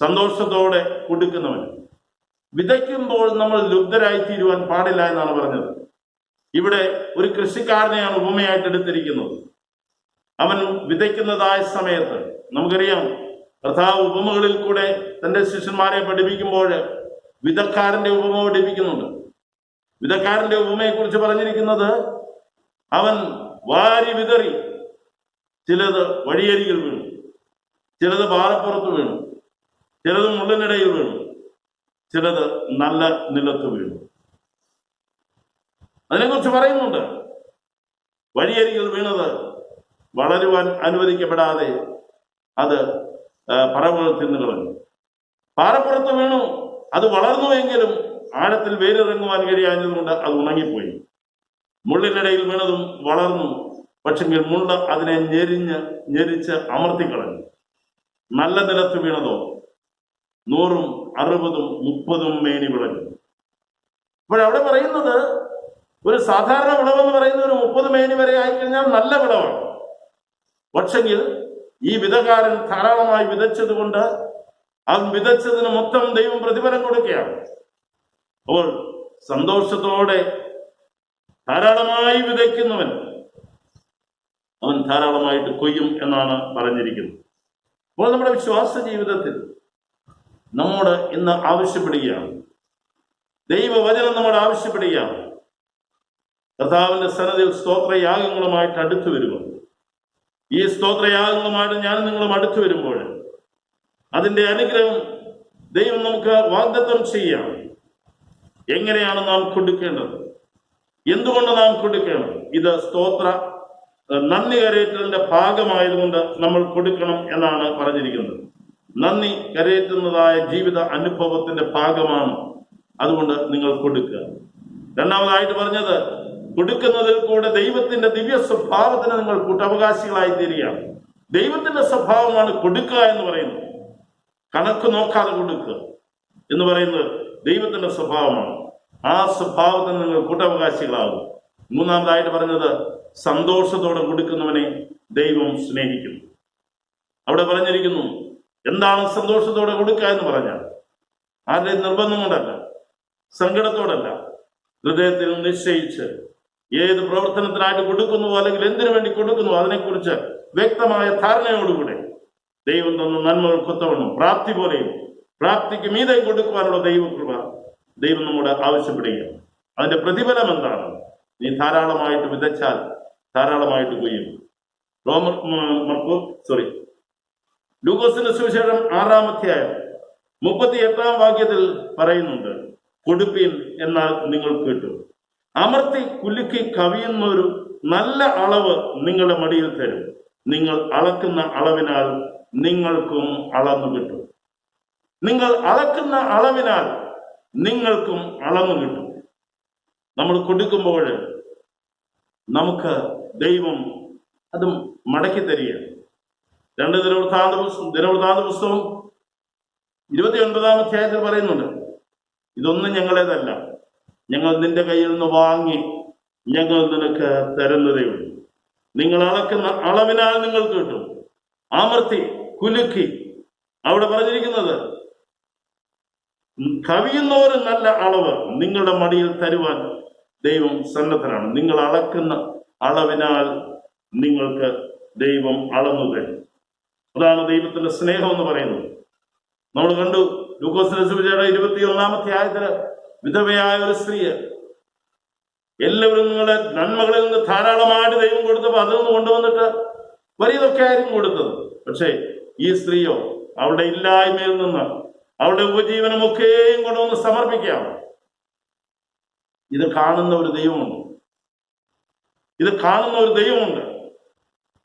സന്തോഷത്തോടെ കൊടുക്കുന്നവൻ. വിതയ്ക്കുമ്പോൾ നമ്മൾ ലുബ്ധരായി തീരുവാൻ പാടില്ല എന്നാണ് പറഞ്ഞത്. ഇവിടെ ഒരു കൃഷിക്കാരനെയാണ് ഉപമയായിട്ട് എടുത്തിരിക്കുന്നത്. അവൻ വിതയ്ക്കുന്നതായ സമയത്ത് നമുക്കറിയാം, കർത്താവ് ഉപമകളിൽ കൂടെ തന്റെ ശിഷ്യന്മാരെ പഠിപ്പിക്കുമ്പോൾ വിതക്കാരന്റെ ഉപമ പഠിപ്പിക്കുന്നുണ്ട്. വിതക്കാരന്റെ ഉപമയെ കുറിച്ച് പറഞ്ഞിരിക്കുന്നത്, അവൻ വാരി വിതറി, ചിലത് വഴിയരികിൽ വീണു, ചിലത് പാറപ്പുറത്ത് വീണു, ചിലത് മുള്ളിനിടയിൽ വീണു, ചിലത് നല്ല നിലത്ത് വീണു. അതിനെക്കുറിച്ച് പറയുന്നുണ്ട്. വഴിയരികിൽ വീണത് വളരുവാൻ അനുവദിക്കപ്പെടാതെ അത് പറവുകൾ തിന്നുകളഞ്ഞു. പാറപ്പുറത്ത് വീണു, അത് വളർന്നു എങ്കിലും ആഴത്തിൽ വേരിറങ്ങുവാൻ കഴിയാഞ്ഞതുകൊണ്ട് അത് ഉണങ്ങിപ്പോയി. മുള്ളിനിടയിൽ വീണതും വളർന്നു, പക്ഷെങ്കിൽ മുള്ള അതിനെ ഞെരിച്ച് അമർത്തിക്കളഞ്ഞു. നല്ല നിലത്ത് വീണതോ 100, 60, 30 മേനി വിളഞ്ഞു. അപ്പോഴവിടെ പറയുന്നത്, ഒരു സാധാരണ വിളവെന്ന് പറയുന്നത് ഒരു 30 മേനി വരെ ആയിക്കഴിഞ്ഞാൽ നല്ല വിളവാണ്. പക്ഷെങ്കിൽ ഈ വിതകാരൻ ധാരാളമായി വിതച്ചത് കൊണ്ട് അവൻ വിതച്ചതിന് മൊത്തം ദൈവം പ്രതിഫലം കൊടുക്കുകയാണ്. അപ്പോൾ സന്തോഷത്തോടെ ധാരാളമായി വിതയ്ക്കുന്നവൻ അവൻ ധാരാളമായിട്ട് കൊയ്യും എന്നാണ് പറഞ്ഞിരിക്കുന്നത്. അപ്പോൾ നമ്മുടെ വിശ്വാസ ജീവിതത്തിൽ നമ്മോട് ഇന്ന് ആവശ്യപ്പെടുകയാണ്, ദൈവവചനം നമ്മോട് ആവശ്യപ്പെടുകയാണ്, കർത്താവിന്റെ സന്നിധിയിൽ സ്തോത്രയാഗങ്ങളുമായിട്ട് അടുത്തു വരുക. ഈ സ്തോത്രയാഗങ്ങളുമായിട്ട് ഞാനും നിങ്ങളും അടുത്തു വരുമ്പോൾ അതിന്റെ അനുഗ്രഹം ദൈവം നമുക്ക് വാഗ്ദത്തം ചെയ്യാം. എങ്ങനെയാണ് നാം കൊടുക്കേണ്ടത്? എന്തുകൊണ്ട് നാം കൊടുക്കണം? ഇത് സ്തോത്ര നന്ദി കരയേറ്റലിന്റെ ഭാഗമായതുകൊണ്ട് നമ്മൾ കൊടുക്കണം എന്നാണ് പറഞ്ഞിരിക്കുന്നത്. നന്ദി കരയേറ്റുന്നതായ ജീവിത അനുഭവത്തിന്റെ ഭാഗമാണ്. അതുകൊണ്ട് നിങ്ങൾ കൊടുക്കുക. രണ്ടാമതായിട്ട് പറഞ്ഞത്, കൊടുക്കുന്നതിൽ കൂടെ ദൈവത്തിന്റെ ദിവ്യ സ്വഭാവത്തിന് നിങ്ങൾ കൂട്ടവകാശികളായി തീരുകയാണ്. ദൈവത്തിന്റെ സ്വഭാവമാണ് കൊടുക്കുക എന്ന് പറയുന്നത്. കണക്ക് നോക്കാതെ കൊടുക്കുക എന്ന് പറയുന്നത് ദൈവത്തിന്റെ സ്വഭാവമാണ്. ആ സ്വഭാവത്തിന് നിങ്ങൾ കൂട്ടവകാശികളാകും. മൂന്നാമതായിട്ട് പറഞ്ഞത്, സന്തോഷത്തോടെ കൊടുക്കുന്നവനെ ദൈവം സ്നേഹിക്കുന്നു. അവിടെ പറഞ്ഞിരിക്കുന്നു, എന്താണ് സന്തോഷത്തോടെ കൊടുക്കുക എന്ന് പറഞ്ഞാൽ? ആരുടെയും നിർബന്ധം കൊണ്ടല്ല, സങ്കടത്തോടല്ല, ഹൃദയത്തിൽ നിശ്ചയിച്ച് ഏത് പ്രവർത്തനത്തിനായിട്ട് കൊടുക്കുന്നുവോ അല്ലെങ്കിൽ എന്തിനു വേണ്ടി കൊടുക്കുന്നു അതിനെക്കുറിച്ച് വ്യക്തമായ ധാരണയോടുകൂടെ ദൈവം തന്ന നന്മകൾക്കൊത്തവണ്ണം പ്രാപ്തി പോലെയും പ്രാപ്തിക്ക് മീതെ കൊടുക്കുവാനുള്ള ദൈവകൃപ ദൈവം നമ്മോട് ആവശ്യപ്പെടുകയാണ്. അതിന്റെ പ്രതിഫലം എന്താണ്? നീ ധാരാളമായിട്ട് വിതച്ചാൽ ധാരാളമായിട്ട് കൊയ്യും. ലൂക്കോസിന്റെ സുവിശേഷം 6-ാം അധ്യായം 38-ാം വാക്യത്തിൽ പറയുന്നുണ്ട്, കൊടുപ്പീൻ എന്നാൽ നിങ്ങൾ കിട്ടും. അമർത്തി കുലുക്കി കവിയുന്നൊരു നല്ല അളവ് നിങ്ങളുടെ മടിയിൽ തരും. നിങ്ങൾ അളക്കുന്ന അളവിനാൽ നിങ്ങൾക്കും അളന്നു കിട്ടും. നിങ്ങൾ അളക്കുന്ന അളവിനാൽ നിങ്ങൾക്കും അളന്നു കിട്ടും. നമ്മൾ കൊടുക്കുമ്പോൾ നമുക്ക് ദൈവം അത് മടക്കി തരികയാണ്. 2 ദിനവൃത്താന്ത പുസ്തകം 29-ാം അധ്യായത്തിൽ പറയുന്നുണ്ട്, ഇതൊന്നും ഞങ്ങളേതല്ല, ഞങ്ങൾ നിന്റെ കയ്യിൽ നിന്ന് വാങ്ങി ഞങ്ങൾ നിനക്ക് തരുന്നതേ ഉള്ളൂ. നിങ്ങൾ അളക്കുന്ന അളവിനാൽ നിങ്ങൾക്ക് കിട്ടും. അമർത്തി കുലുക്കി, അവിടെ പറഞ്ഞിരിക്കുന്നത് കവിയുന്ന ഒരു നല്ല അളവ് നിങ്ങളുടെ മടിയിൽ തരുവാൻ ദൈവം സന്നദ്ധനാണ്. നിങ്ങൾ അളക്കുന്ന അളവിനാൽ നിങ്ങൾക്ക് ദൈവം അളന്നു തരും. അതാണ് ദൈവത്തിന്റെ സ്നേഹം എന്ന് പറയുന്നത്. നമ്മൾ കണ്ടു ലൂക്കോസിന്റെ സുവിശേഷം 21-ാം അധ്യായത്തില് വിധവയായ ഒരു സ്ത്രീയെ എല്ലാവരും നിങ്ങളുടെ നന്മകളിൽ നിന്ന് ധാരാളമായിട്ട് ദൈവം കൊടുത്തപ്പോൾ അതിൽ നിന്ന് കൊണ്ടുവന്നിട്ട് വലിയതൊക്കെ ആയിരിക്കും കൊടുത്തത്. പക്ഷേ ഈ സ്ത്രീയോ അവളുടെ ഇല്ലായ്മയിൽ നിന്ന് അവളുടെ ഉപജീവനമൊക്കെയും കൊണ്ടുവന്ന് സമർപ്പിക്കുകയാണ്. ഇത് കാണുന്ന ഒരു ദൈവമുണ്ട്. ഇത് കാണുന്ന ഒരു ദൈവമുണ്ട്.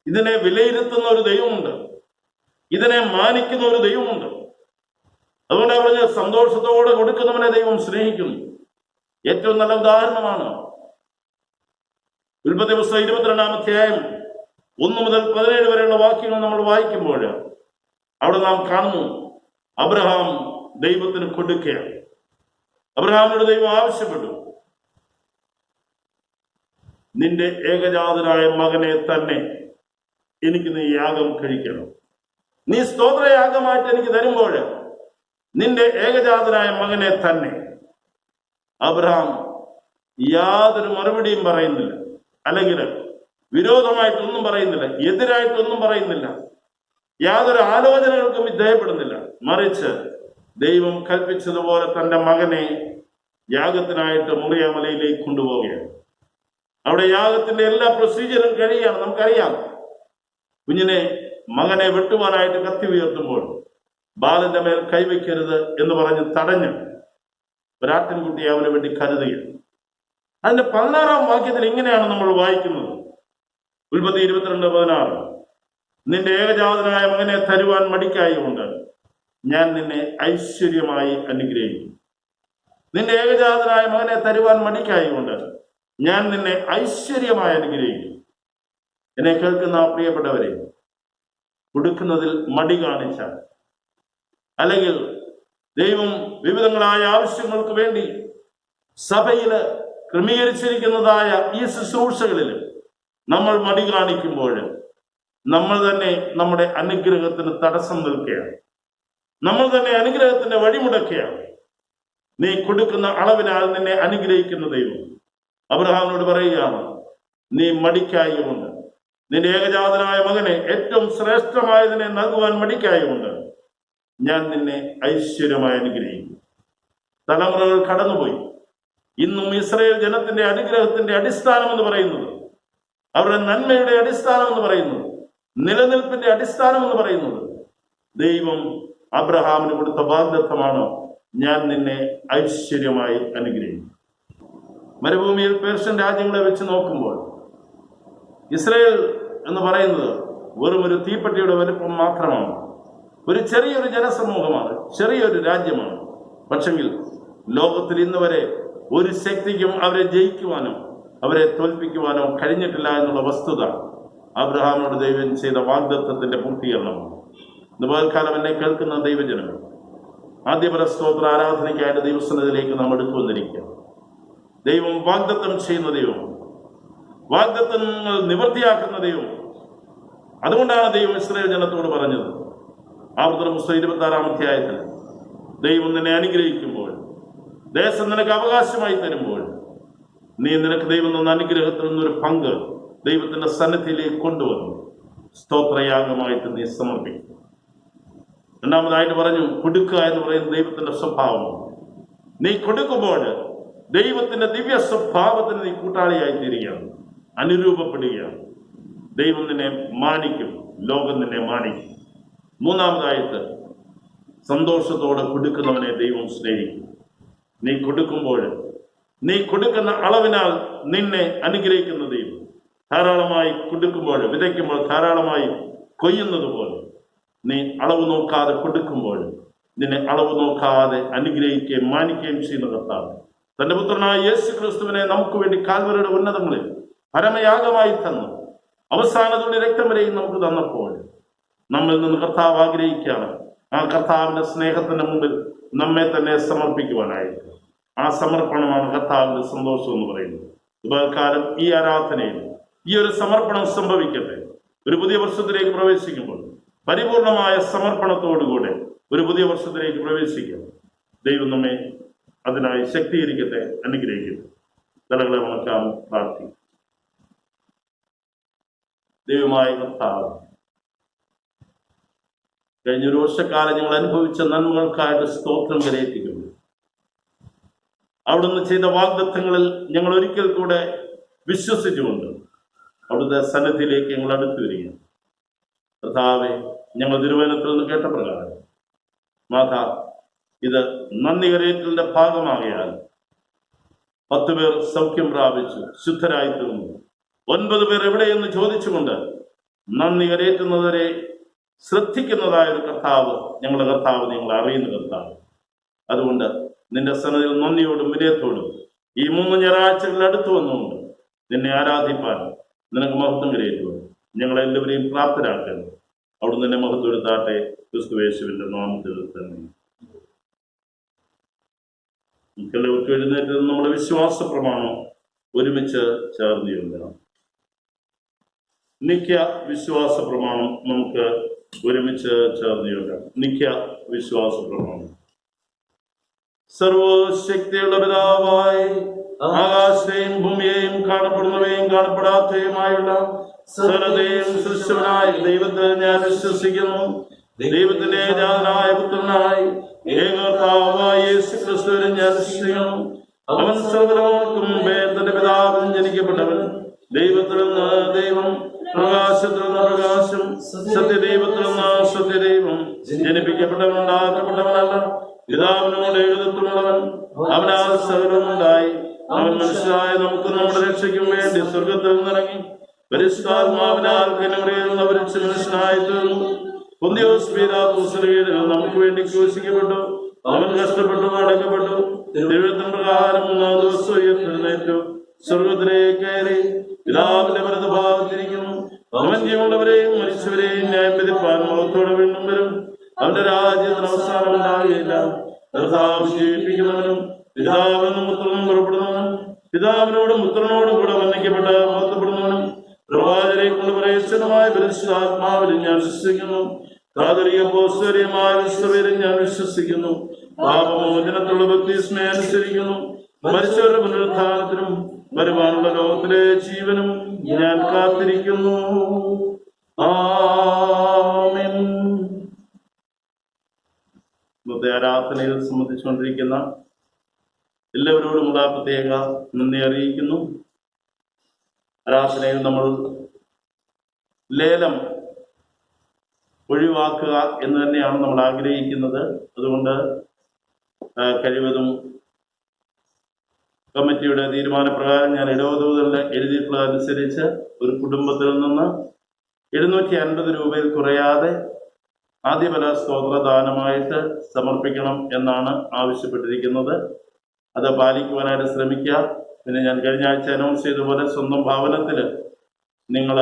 ഇതിനെ വിലയിരുത്തുന്ന ഒരു ദൈവമുണ്ട്. ഇതിനെ മാനിക്കുന്ന ഒരു ദൈവമുണ്ട്. അതുകൊണ്ടാണ് പറഞ്ഞ സന്തോഷത്തോടെ കൊടുക്കുന്നവനെ ദൈവം സ്നേഹിക്കുന്നു. ഏറ്റവും നല്ല ഉദാഹരണമാണ് ഉൽപ്പത്തി പുസ്തകം 22-ാം അധ്യായം 1 മുതൽ 17 വരെയുള്ള വാക്യങ്ങൾ നമ്മൾ വായിക്കുമ്പോൾ അവിടെ നാം കാണുന്നു, അബ്രഹാം ദൈവത്തിന് കൊടുക്കുകയാണ്. അബ്രഹാമിനോട് ദൈവം ആവശ്യപ്പെട്ടു, നിന്റെ ഏകജാതനായ മകനെ തന്നെ എനിക്ക് നീ യാഗം കഴിക്കണം. നീ സ്തോത്രയാഗമായിട്ട് എനിക്ക് തരുമ്പോൾ നിന്റെ ഏകജാതനായ മകനെ തന്നെ. അബ്രഹാം യാതൊരു മറുപടിയും പറയുന്നില്ല, അല്ലെങ്കിൽ വിരോധമായിട്ടൊന്നും പറയുന്നില്ല, എതിരായിട്ടൊന്നും പറയുന്നില്ല, യാതൊരു ആലോചനകൾക്കും വിധേയപ്പെടുന്നില്ല. മറിച്ച് ദൈവം കൽപ്പിച്ചതുപോലെ തന്റെ മകനെ യാഗത്തിനായിട്ട് മോറിയ മലയിലേക്ക് കൊണ്ടുപോവുകയാണ്. അവിടെ യാഗത്തിന്റെ എല്ലാ പ്രൊസീജിയറും കഴിയുകയാണ്. നമുക്കറിയാം, കുഞ്ഞിനെ മകനെ വെട്ടുവാനായിട്ട് കത്തി ഉയർത്തുമ്പോൾ ബാലന്റെ മേൽ കൈവയ്ക്കരുത് എന്ന് പറഞ്ഞ് തടഞ്ഞ് ഒരാട്ടിൻകുട്ടിയെ അവന് വേണ്ടി കരുതുകയാണ്. അതിന്റെ 16-ാം വാക്യത്തിൽ ഇങ്ങനെയാണ് നമ്മൾ വായിക്കുന്നത്. ഉൽപ്പത്തി 22:16, നിന്റെ ഏകജാതനായ മകനെ തരുവാൻ മടിക്കായതുകൊണ്ട് ഞാൻ നിന്നെ ഐശ്വര്യമായി അനുഗ്രഹിക്കും. നിന്റെ ഏകജാതനായ മകനെ തരുവാൻ മടിക്കായതുകൊണ്ട് ഞാൻ നിന്നെ ഐശ്വര്യമായി അനുഗ്രഹിക്കും. എന്നെ കേൾക്കുന്ന പ്രിയപ്പെട്ടവരെ, കൊടുക്കുന്നതിൽ മടി കാണിച്ചാൽ, അല്ലെങ്കിൽ ദൈവം വിവിധങ്ങളായ ആവശ്യങ്ങൾക്ക് വേണ്ടി സഭയില് ക്രമീകരിച്ചിരിക്കുന്നതായ ഈ ശുശ്രൂഷകളിൽ നമ്മൾ മടി കാണിക്കുമ്പോൾ നമ്മൾ തന്നെ നമ്മുടെ അനുഗ്രഹത്തിന് തടസ്സം നിൽക്കുകയാണ്. നമ്മൾ തന്നെ അനുഗ്രഹത്തിന്റെ വഴിമുടക്കുകയാണ്. നീ കൊടുക്കുന്ന അളവിനാൽ നിന്നെ അനുഗ്രഹിക്കുന്ന ദൈവം അബ്രഹാമിനോട് പറയുകയാണ്, നീ മടിക്കായതുകൊണ്ട്, നിന്റെ ഏകജാതനായ മകനെ ഏറ്റവും ശ്രേഷ്ഠമായതിനെ നൽകുവാൻ മടിക്കായതുകൊണ്ട് ഞാൻ നിന്നെ ഐശ്വര്യമായി അനുഗ്രഹിക്കും. തലമുറകൾ കടന്നുപോയി. ഇന്നും ഇസ്രായേൽ ജനത്തിന്റെ അനുഗ്രഹത്തിന്റെ അടിസ്ഥാനം എന്ന് പറയുന്നത്, അവരുടെ നന്മയുടെ അടിസ്ഥാനം എന്ന് പറയുന്നത്, നിലനിൽപ്പിന്റെ അടിസ്ഥാനം എന്ന് പറയുന്നത് ദൈവം അബ്രഹാമിന് കൊടുത്ത വാഗ്ദത്തമാണ്, ഞാൻ നിന്നെ ഐശ്വര്യമായി അനുഗ്രഹിക്കും. മരുഭൂമിയിൽ പേർഷ്യൻ രാജ്യങ്ങളെ വെച്ച് നോക്കുമ്പോൾ ഇസ്രായേൽ എന്ന് പറയുന്നത് വെറും ഒരു തീപ്പെട്ടിയുടെ വലുപ്പം മാത്രമാണ്. ഒരു ചെറിയൊരു ജനസമൂഹമാണ്, ചെറിയൊരു രാജ്യമാണ്. പക്ഷെങ്കിൽ ലോകത്തിൽ ഇന്ന് വരെ ഒരു ശക്തിക്കും അവരെ ജയിക്കുവാനോ അവരെ തോൽപ്പിക്കുവാനോ കഴിഞ്ഞിട്ടില്ല എന്നുള്ള വസ്തുത അബ്രഹാമിനോട് ദൈവം ചെയ്ത വാഗ്ദത്തത്തിന്റെ പൂർത്തീകരണമാണ്. ഇന്ന് പകൽക്കാലം എന്നെ കേൾക്കുന്ന ദൈവജനങ്ങൾ, ആദ്യപര സ്തോത്ര ആരാധനയ്ക്കായിട്ട് ദൈവസന്നിധിയിലേക്ക് നാം എടുത്തു വന്നിരിക്കുക. ദൈവം വാഗ്ദത്തം ചെയ്യുന്ന ദൈവം, വാഗ്ദത്തങ്ങൾ നിവൃത്തിയാക്കുന്ന ദൈവം. അതുകൊണ്ടാണ് ദൈവം ഇസ്രായേൽ ജനത്തോട് പറഞ്ഞത്, ആവർത്തന പുസ്തകം 26-ാം അധ്യായത്തിൽ, ദൈവം നിന്നെ അനുഗ്രഹിക്കുമ്പോൾ, ദേശം നിനക്ക് അവകാശമായി തരുമ്പോൾ, നീ നിനക്ക് ദൈവം തന്ന അനുഗ്രഹത്തിൽ നിന്നൊരു പങ്ക് ദൈവത്തിന്റെ സന്നിധിയിലേക്ക് കൊണ്ടുവന്നു സ്തോത്രയാഗമായിട്ട് നീ സമർപ്പിക്കും. രണ്ടാമതായിട്ട് പറഞ്ഞു, കൊടുക്കുക എന്ന് പറയുന്നത് ദൈവത്തിന്റെ സ്വഭാവമാണ്. നീ കൊടുക്കുമ്പോൾ ദൈവത്തിന്റെ ദിവ്യ സ്വഭാവത്തിന് നീ കൂട്ടാളിയായി തീരുകയാണ്, അനുരൂപപ്പെടുകയാണ്. ദൈവം നിന്നെ മാനിക്കും, ലോകം നിന്നെ മാനിക്കും. മൂന്നാമതായിട്ട്, സന്തോഷത്തോടെ കൊടുക്കുന്നവനെ ദൈവം സ്നേഹിക്കും. നീ കൊടുക്കുമ്പോൾ, നീ കൊടുക്കുന്ന അളവിനാൽ നിന്നെ അനുഗ്രഹിക്കുന്ന ദൈവം. ധാരാളമായി കൊടുക്കുമ്പോൾ, വിതയ്ക്കുമ്പോൾ ധാരാളമായി കൊയ്യുന്നത് പോലെ നീ അളവ് നോക്കാതെ കൊടുക്കുമ്പോൾ നിന്നെ അളവ് നോക്കാതെ അനുഗ്രഹിക്കുകയും മാനിക്കുകയും ചെയ്യുന്ന കർത്താവ് തന്റെ പുത്രനായ യേശു ക്രിസ്തുവിനെ നമുക്ക് വേണ്ടി കാൽവരിയുടെ ഉന്നതങ്ങളിൽ പരമയാഗമായി തന്നു. അവസാനത്തുള്ള രക്തം വരെയും നമുക്ക് തന്നപ്പോൾ നമ്മിൽ നിന്ന് കർത്താവ് ആഗ്രഹിക്കുകയാണ് ആ കർത്താവിന്റെ സ്നേഹത്തിന്റെ മുമ്പിൽ നമ്മെ തന്നെ സമർപ്പിക്കുവാനായിട്ട്. ആ സമർപ്പണമാണ് കർത്താവിന്റെ സന്തോഷം എന്ന് പറയുന്നത്. ഉപകാരം ഈ ആരാധനയിൽ ഈ ഒരു സമർപ്പണം സംഭവിക്കട്ടെ. ഒരു പുതിയ വർഷത്തിലേക്ക് പ്രവേശിക്കുമ്പോൾ പരിപൂർണമായ സമർപ്പണത്തോടുകൂടെ ഒരു പുതിയ വർഷത്തിലേക്ക് പ്രവേശിക്കാം. ദൈവം നമ്മെ അതിനായി ശക്തീകരിക്കട്ടെ, അനുഗ്രഹിക്കട്ടെ. തലകളെ വണക്കാം, പ്രാർത്ഥിക്കും. ദൈവമായ കർത്താവ്, കഴിഞ്ഞൊരു വർഷക്കാലം ഞങ്ങൾ അനുഭവിച്ച നന്മകൾക്കായിട്ട് സ്തോത്രം കരയേറ്റിക്കുന്നു. അവിടുന്ന് ചെയ്ത വാഗ്ദത്തങ്ങളിൽ ഞങ്ങൾ ഒരിക്കൽ കൂടെ വിശ്വസിച്ചുകൊണ്ട് അവിടുത്തെ സന്നിധിയിലേക്ക് ഞങ്ങൾ അടുത്തു വരികയാണ്. കർത്താവേ, ഞങ്ങൾ തിരുവചനത്തിൽ നിന്ന് കേട്ട പ്രകാരം നാഥ, ഇത് നന്ദി കരയേറ്റലിന്റെ ഭാഗമാകയാൽ 10 പേർ സൗഖ്യം പ്രാപിച്ചു, ശുദ്ധരായി തീർന്നു. 9 പേർ എവിടെയെന്ന് ചോദിച്ചുകൊണ്ട് നന്ദി കരയേറ്റുന്നവരെ ശ്രദ്ധിക്കുന്നതായ ഒരു കർത്താവ്, ഞങ്ങളുടെ കർത്താവ്, നിങ്ങൾ അറിയുന്ന കർത്താവ്. അതുകൊണ്ട് നിന്റെ സന്നദ്ധയിൽ നന്ദിയോടും വിനയത്തോടും ഈ 3 ഞായറാഴ്ചകളിൽ അടുത്തു വന്നുകൊണ്ട് നിന്നെ ആരാധിപ്പാൻ, നിനക്ക് മഹത്വം കരയേറ്റുവാൻ ഞങ്ങളെല്ലാവരെയും പ്രാപ്തരാക്കണം. അവിടുന്ന് നിന്നെ മഹത്വപ്പെടുത്താട്ടെ. ക്രിസ്തുയേശുവിന്റെ നാമത്തിൽ തന്നെ. നമുക്കെല്ലാവർക്കും എഴുന്നേറ്റ് നമ്മുടെ വിശ്വാസ പ്രമാണം ഒരുമിച്ച് ചേർന്ന് ചൊല്ലണം. നിത്യ വിശ്വാസ പ്രമാണം നമുക്ക് ഒരുമിച്ച് ചേർന്ന് ചൊല്ലാം. നിത്യ വിശ്വാസ പ്രമാണം. സർവശക്തിയുള്ള പിതാവായി ആകാശത്തെയും ഭൂമിയെയും കാണപ്പെടുന്നവയും കാണപ്പെടാത്തവയുമായുള്ള സകലത്തെയും സൃഷ്ടിച്ചവനായ ദൈവത്തെ ഞാൻ വിശ്വസിക്കുന്നു. ദൈവത്തിന്റെ ഏകജാതനായ പുത്രനായി ഏകകർത്താവായ യേശുക്രിസ്തുവിനെ ഞാൻ വിശ്വസിക്കുന്നു. അവൻ സർവ്വലോകർക്കും മുമ്പേ തന്റെ പിതാവിൽ ജനിക്കപ്പെട്ടവൻ, ദൈവത്തിൽ നിന്ന് ദൈവം, പ്രകാശത്തിൽ നിന്ന് പ്രകാശം, സത്യദൈവത്തിൽ നിന്ന് സത്യദൈവം, ജനിപ്പിക്കപ്പെട്ടവൻ, ഉണ്ടാക്കപ്പെട്ടവനല്ല, പിതാവിനോട് ഏകത്വമുള്ളവൻ. അവനാൽ സകലമുണ്ടായി. അവൻ മനുഷ്യരായ നമുക്ക് നമ്മുടെ രക്ഷയ്ക്കും വേണ്ടി സ്വർഗത്തിൽ നിന്നിറങ്ങി പരിശുദ്ധാത്മാവിനാൽ കന്യമറിയുന്നവരിച്ച് മനുഷ്യനായി തീർന്നു. പൊന്തിയോസ് പീലാത്തോസിന്റെ കീഴിൽ നമുക്ക് വേണ്ടി ക്രൂശിക്കപ്പെട്ടു. അവൻ കഷ്ടപ്പെട്ടു, അടക്കപ്പെട്ടു, ദൈവത്തിൻ പ്രകാരം 3-ാം ദിവസം ഉയർത്തെഴുന്നേറ്റു, സ്വർഗത്തിലേക്ക് കയറി പിതാവിന്റെ വലതുഭാഗത്തിരിക്കുന്നു. അവൻ ജീവനുള്ളവരെയും മരിച്ചവരെയും ന്യായം വിധിപ്പാൻ മുഖത്തോടെ വീണ്ടും വരും. അവന്റെ രാജ്യത്തിന് അവസാനം ഉണ്ടാകുകയില്ല. കർത്താവ് ജീവിപ്പിക്കുന്നവനും പിതാവിനും പുത്രനും പുറപ്പെടുന്നവനും പിതാവിനോടും പുത്രനോടും കൂടെ വന്ദിക്കപ്പെട്ട് മഹത്വപ്പെടുന്നവനും പ്രവാചകരെ കൊണ്ട് പ്രേക്ഷിതമായ പരിശുദ്ധാത്മാവിലും ഞാൻ വിശ്വസിക്കുന്നു. കാതലിക അപ്പോസ്തലികമായ വിശ്വസഭയിലും ഞാൻ വിശ്വസിക്കുന്നു. പാപമോചനത്തിലുള്ള ബപ്തിസ്മയെ അനുസരിക്കുന്നു. മരിച്ചവരുടെ പുനരുത്ഥാനത്തിനും വരുവാനുള്ള ലോകത്തിലെ ജീവനും ഞാൻ കാത്തിരിക്കുന്നു. ആമേൻ. ഇന്നത്തെ ആരാധനയിൽ സംബന്ധിച്ചുകൊണ്ടിരിക്കുന്ന എല്ലാവരോടുമുള്ള പ്രത്യേക നന്ദി അറിയിക്കുന്നു. ആരാധനയിൽ നമ്മൾ ലേലം ഒഴിവാക്കുക എന്ന് തന്നെയാണ് നമ്മൾ ആഗ്രഹിക്കുന്നത്. അതുകൊണ്ട് കഴിവതും കമ്മിറ്റിയുടെ തീരുമാനപ്രകാരം ഞാൻ ഇടവതൂതലിൽ എഴുതിയിട്ടുള്ളതനുസരിച്ച് ഒരു കുടുംബത്തിൽ നിന്ന് 750 രൂപയിൽ കുറയാതെ ആദ്യഫല സ്തോത്രദാനമായിട്ട് സമർപ്പിക്കണം എന്നാണ് ആവശ്യപ്പെട്ടിരിക്കുന്നത്. അത് പാലിക്കുവാനായിട്ട് ശ്രമിക്കുക. പിന്നെ ഞാൻ കഴിഞ്ഞ ആഴ്ച അനൗൺസ് ചെയ്തതുപോലെ സ്വന്തം ഭവനത്തിൽ നിങ്ങൾ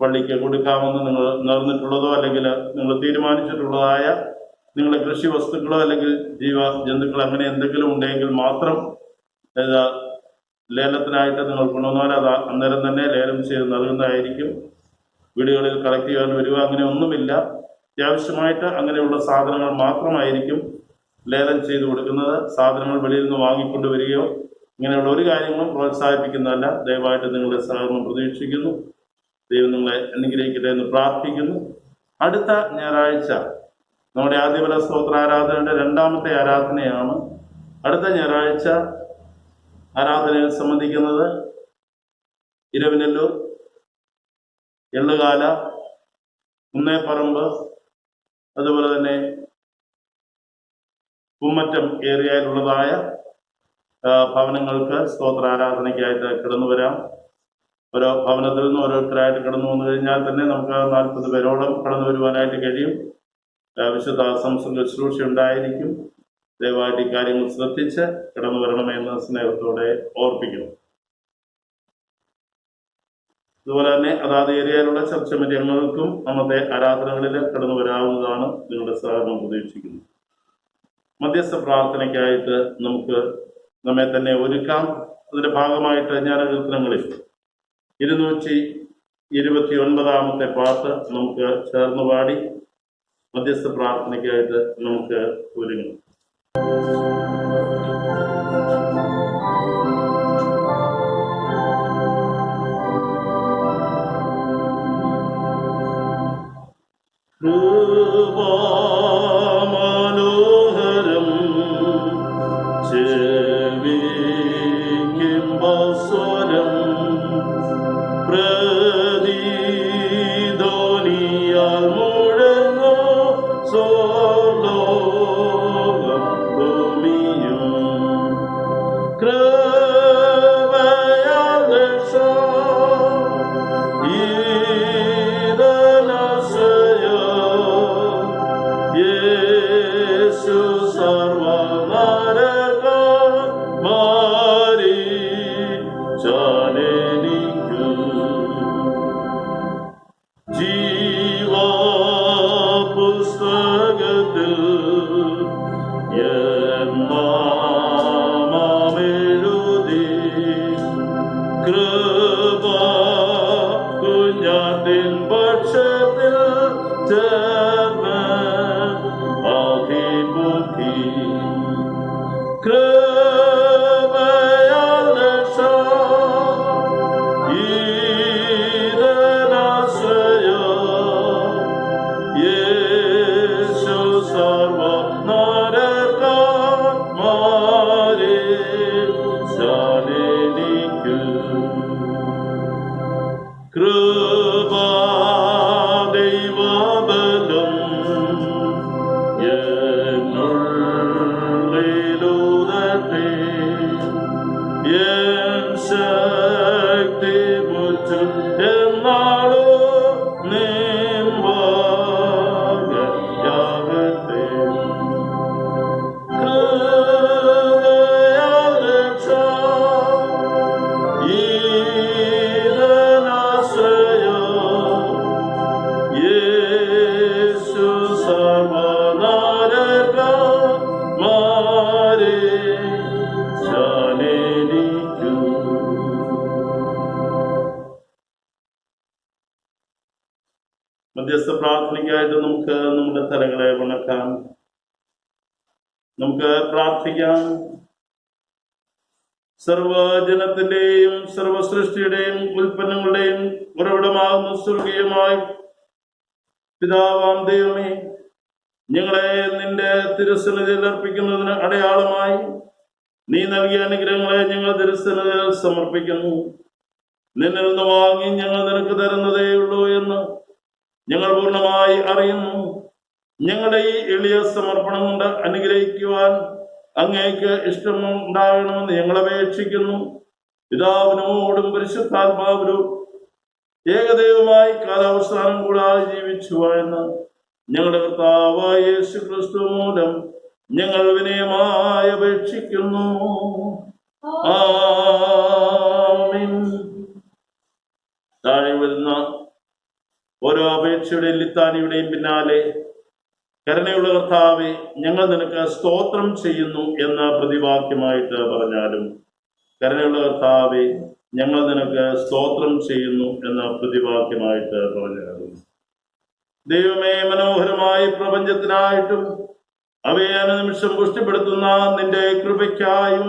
പള്ളിക്ക് കൊടുക്കാമെന്ന് നിങ്ങൾ നേർന്നിട്ടുള്ളതോ അല്ലെങ്കിൽ നിങ്ങൾ തീരുമാനിച്ചിട്ടുള്ളതായ നിങ്ങളുടെ കൃഷി വസ്തുക്കളോ അല്ലെങ്കിൽ ജന്തുക്കളോ അങ്ങനെ എന്തെങ്കിലും ഉണ്ടെങ്കിൽ മാത്രം ലേലത്തിനായിട്ട് നിങ്ങൾ കൊണ്ടുവന്നാൽ അത് അന്നേരം തന്നെ ലേലം ചെയ്ത് നൽകുന്നതായിരിക്കും. വീടുകളിൽ കളക്ട് ചെയ്യാൻ വരിക അങ്ങനെ ഒന്നുമില്ല. അത്യാവശ്യമായിട്ട് അങ്ങനെയുള്ള സാധനങ്ങൾ മാത്രമായിരിക്കും ലേലം ചെയ്ത് കൊടുക്കുന്നത്. സാധനങ്ങൾ വെളിയിൽ നിന്ന് വാങ്ങിക്കൊണ്ട് വരികയോ ഇങ്ങനെയുള്ള ഒരു കാര്യങ്ങളും പ്രോത്സാഹിപ്പിക്കുന്നതല്ല. ദയവായിട്ട് നിങ്ങളുടെ സഹകരണം പ്രതീക്ഷിക്കുന്നു. ദൈവം നിങ്ങളെ അനുഗ്രഹിക്കട്ടെ എന്ന് പ്രാർത്ഥിക്കുന്നു. അടുത്ത ഞായറാഴ്ച നമ്മുടെ ആദ്യഫല സ്തോത്രാരാധനയുടെ 2ാമത്തെ ആരാധനയാണ്. അടുത്ത ഞായറാഴ്ച ആരാധനയിൽ സംബന്ധിക്കുന്നത് ഇരവിനെല്ലൂർ, എള്ളുകാല, കുന്നേപ്പറമ്പ്, അതുപോലെ തന്നെ കുമ്മറ്റം ഏരിയയിലുള്ളതായ ഭവനങ്ങൾക്ക് സ്തോത്രാരാധനയ്ക്കായിട്ട് കടന്നു വരാം. ഓരോ ഭവനത്തിൽ നിന്ന് ഓരോരുത്തരായിട്ട് കടന്നു വന്നു കഴിഞ്ഞാൽ തന്നെ നമുക്ക് 40 പേരോളം കടന്നു വരുവാനായിട്ട് കഴിയും. വിശുദ്ധ സംസർഗ ശുശ്രൂഷ ഉണ്ടായിരിക്കും. ദയവായിട്ട് ഇക്കാര്യങ്ങൾ ശ്രദ്ധിച്ച് കടന്നു വരണമെന്ന് സ്നേഹത്തോടെ ഓർപ്പിക്കുന്നു. അതുപോലെ തന്നെ അതാത് ഏരിയയിലുള്ള ചർച്ച മറ്റങ്ങൾക്കും അന്നത്തെ ആരാധനകളിൽ കടന്നു വരാവുന്നതാണ്. നിങ്ങളുടെ സഹകരണം പ്രതീക്ഷിക്കുന്നു. മധ്യസ്ഥ പ്രാർത്ഥനയ്ക്കായിട്ട് നമുക്ക് നമ്മെ തന്നെ ഒരുക്കാം. അതിന്റെ ഭാഗമായിട്ട് ജ്ഞാനകീർത്തനങ്ങളിൽ 229-ാമത്തെ പാട്ട് നമുക്ക് ചേർന്ന് പാടി മധ്യസ്ഥ പ്രാർത്ഥനയ്ക്കായിട്ട് നമുക്ക് ഒരുങ്ങാം. മനോഹരം ചെവിക്കുംബസ്വരം പ്രദീതോ ചേർന്ന് ആധിപുക്കി കൃപയാൽ രക്ഷ ഈരനാശ്രയോ യേശു സർവ നരകന്മാരെ ശാലിനിക്കു കൃപാ ദൈവബലം എന്നുള്ളിലുദട്ടെ എൻ ശക്തി മുറ്റും എന്നാളോ നിൻവാകയാകട്ടെ കൃപയാൽ രക്ഷ ഈരനാശ്രയോ യേശു സർവനരകന്മാരെ ശാലിനിക്കു. മധ്യസ്ഥ പ്രാർത്ഥനയ്ക്കായിട്ട് നമുക്ക് നമ്മുടെ തലങ്ങളെ വണക്കാം. നമുക്ക് പ്രാർത്ഥിക്കാം. സർവജനത്തിന്റെയും സർവസൃഷ്ടിയുടെയും ഉൽപ്പന്നങ്ങളുടെയും ഉറവിടമാകുന്ന സ്വർഗീയമായ പിതാവാം ദൈവമേ, ഞങ്ങളെ നിന്റെ തിരുസന്നിധിയിൽ അർപ്പിക്കുന്നതിന് അടയാളമായി നീ നൽകിയ അനുഗ്രഹങ്ങളെ ഞങ്ങൾ തിരുസന്നിധിയിൽ സമർപ്പിക്കുന്നു. നിന്നിൽ നിന്ന് വാങ്ങി ഞങ്ങൾ നിനക്ക് തരുന്നതേ ഉള്ളൂ എന്ന് ഞങ്ങൾ പൂർണ്ണമായി അറിയുന്നു. ഞങ്ങളുടെ ഈ എളിയ സമർപ്പണം കൊണ്ട് അനുഗ്രഹിക്കുവാൻ അങ്ങേക്ക് ഇഷ്ടമുണ്ടാകണമെന്ന് ഞങ്ങൾ അപേക്ഷിക്കുന്നു. പിതാവിനോടും പരിശുദ്ധാത്മാവിനും ഏകദൈവമായി കാലാവസാനം കൂടാതെ ജീവിച്ചു എന്ന് ഞങ്ങളുടെ കർത്താവായ യേശു ക്രിസ്തു മൂലം ഞങ്ങൾ വിനയമായി അപേക്ഷിക്കുന്നു. ആമേൻ. താഴെ വരുന്ന ഓരോ അപേക്ഷയുടെയും ലിത്താനിയുടെയും പിന്നാലെ കരുണയുള്ള കർത്താവെ, ഞങ്ങൾ നിനക്ക് സ്തോത്രം ചെയ്യുന്നു എന്ന പ്രതിവാക്യമായിട്ട് പറഞ്ഞാലും, കരുണയുള്ള കർത്താവെ, ഞങ്ങൾ നിനക്ക് സ്തോത്രം ചെയ്യുന്നു എന്ന പ്രതിവാക്യമായിട്ട് പറഞ്ഞാലും, ദൈവമേ, മനോഹരമായ പ്രപഞ്ചത്തിനായിട്ടും അവയെ അനുനിമിഷം പുഷ്ടിപ്പെടുത്തുന്ന നിന്റെ കൃപയ്ക്കായും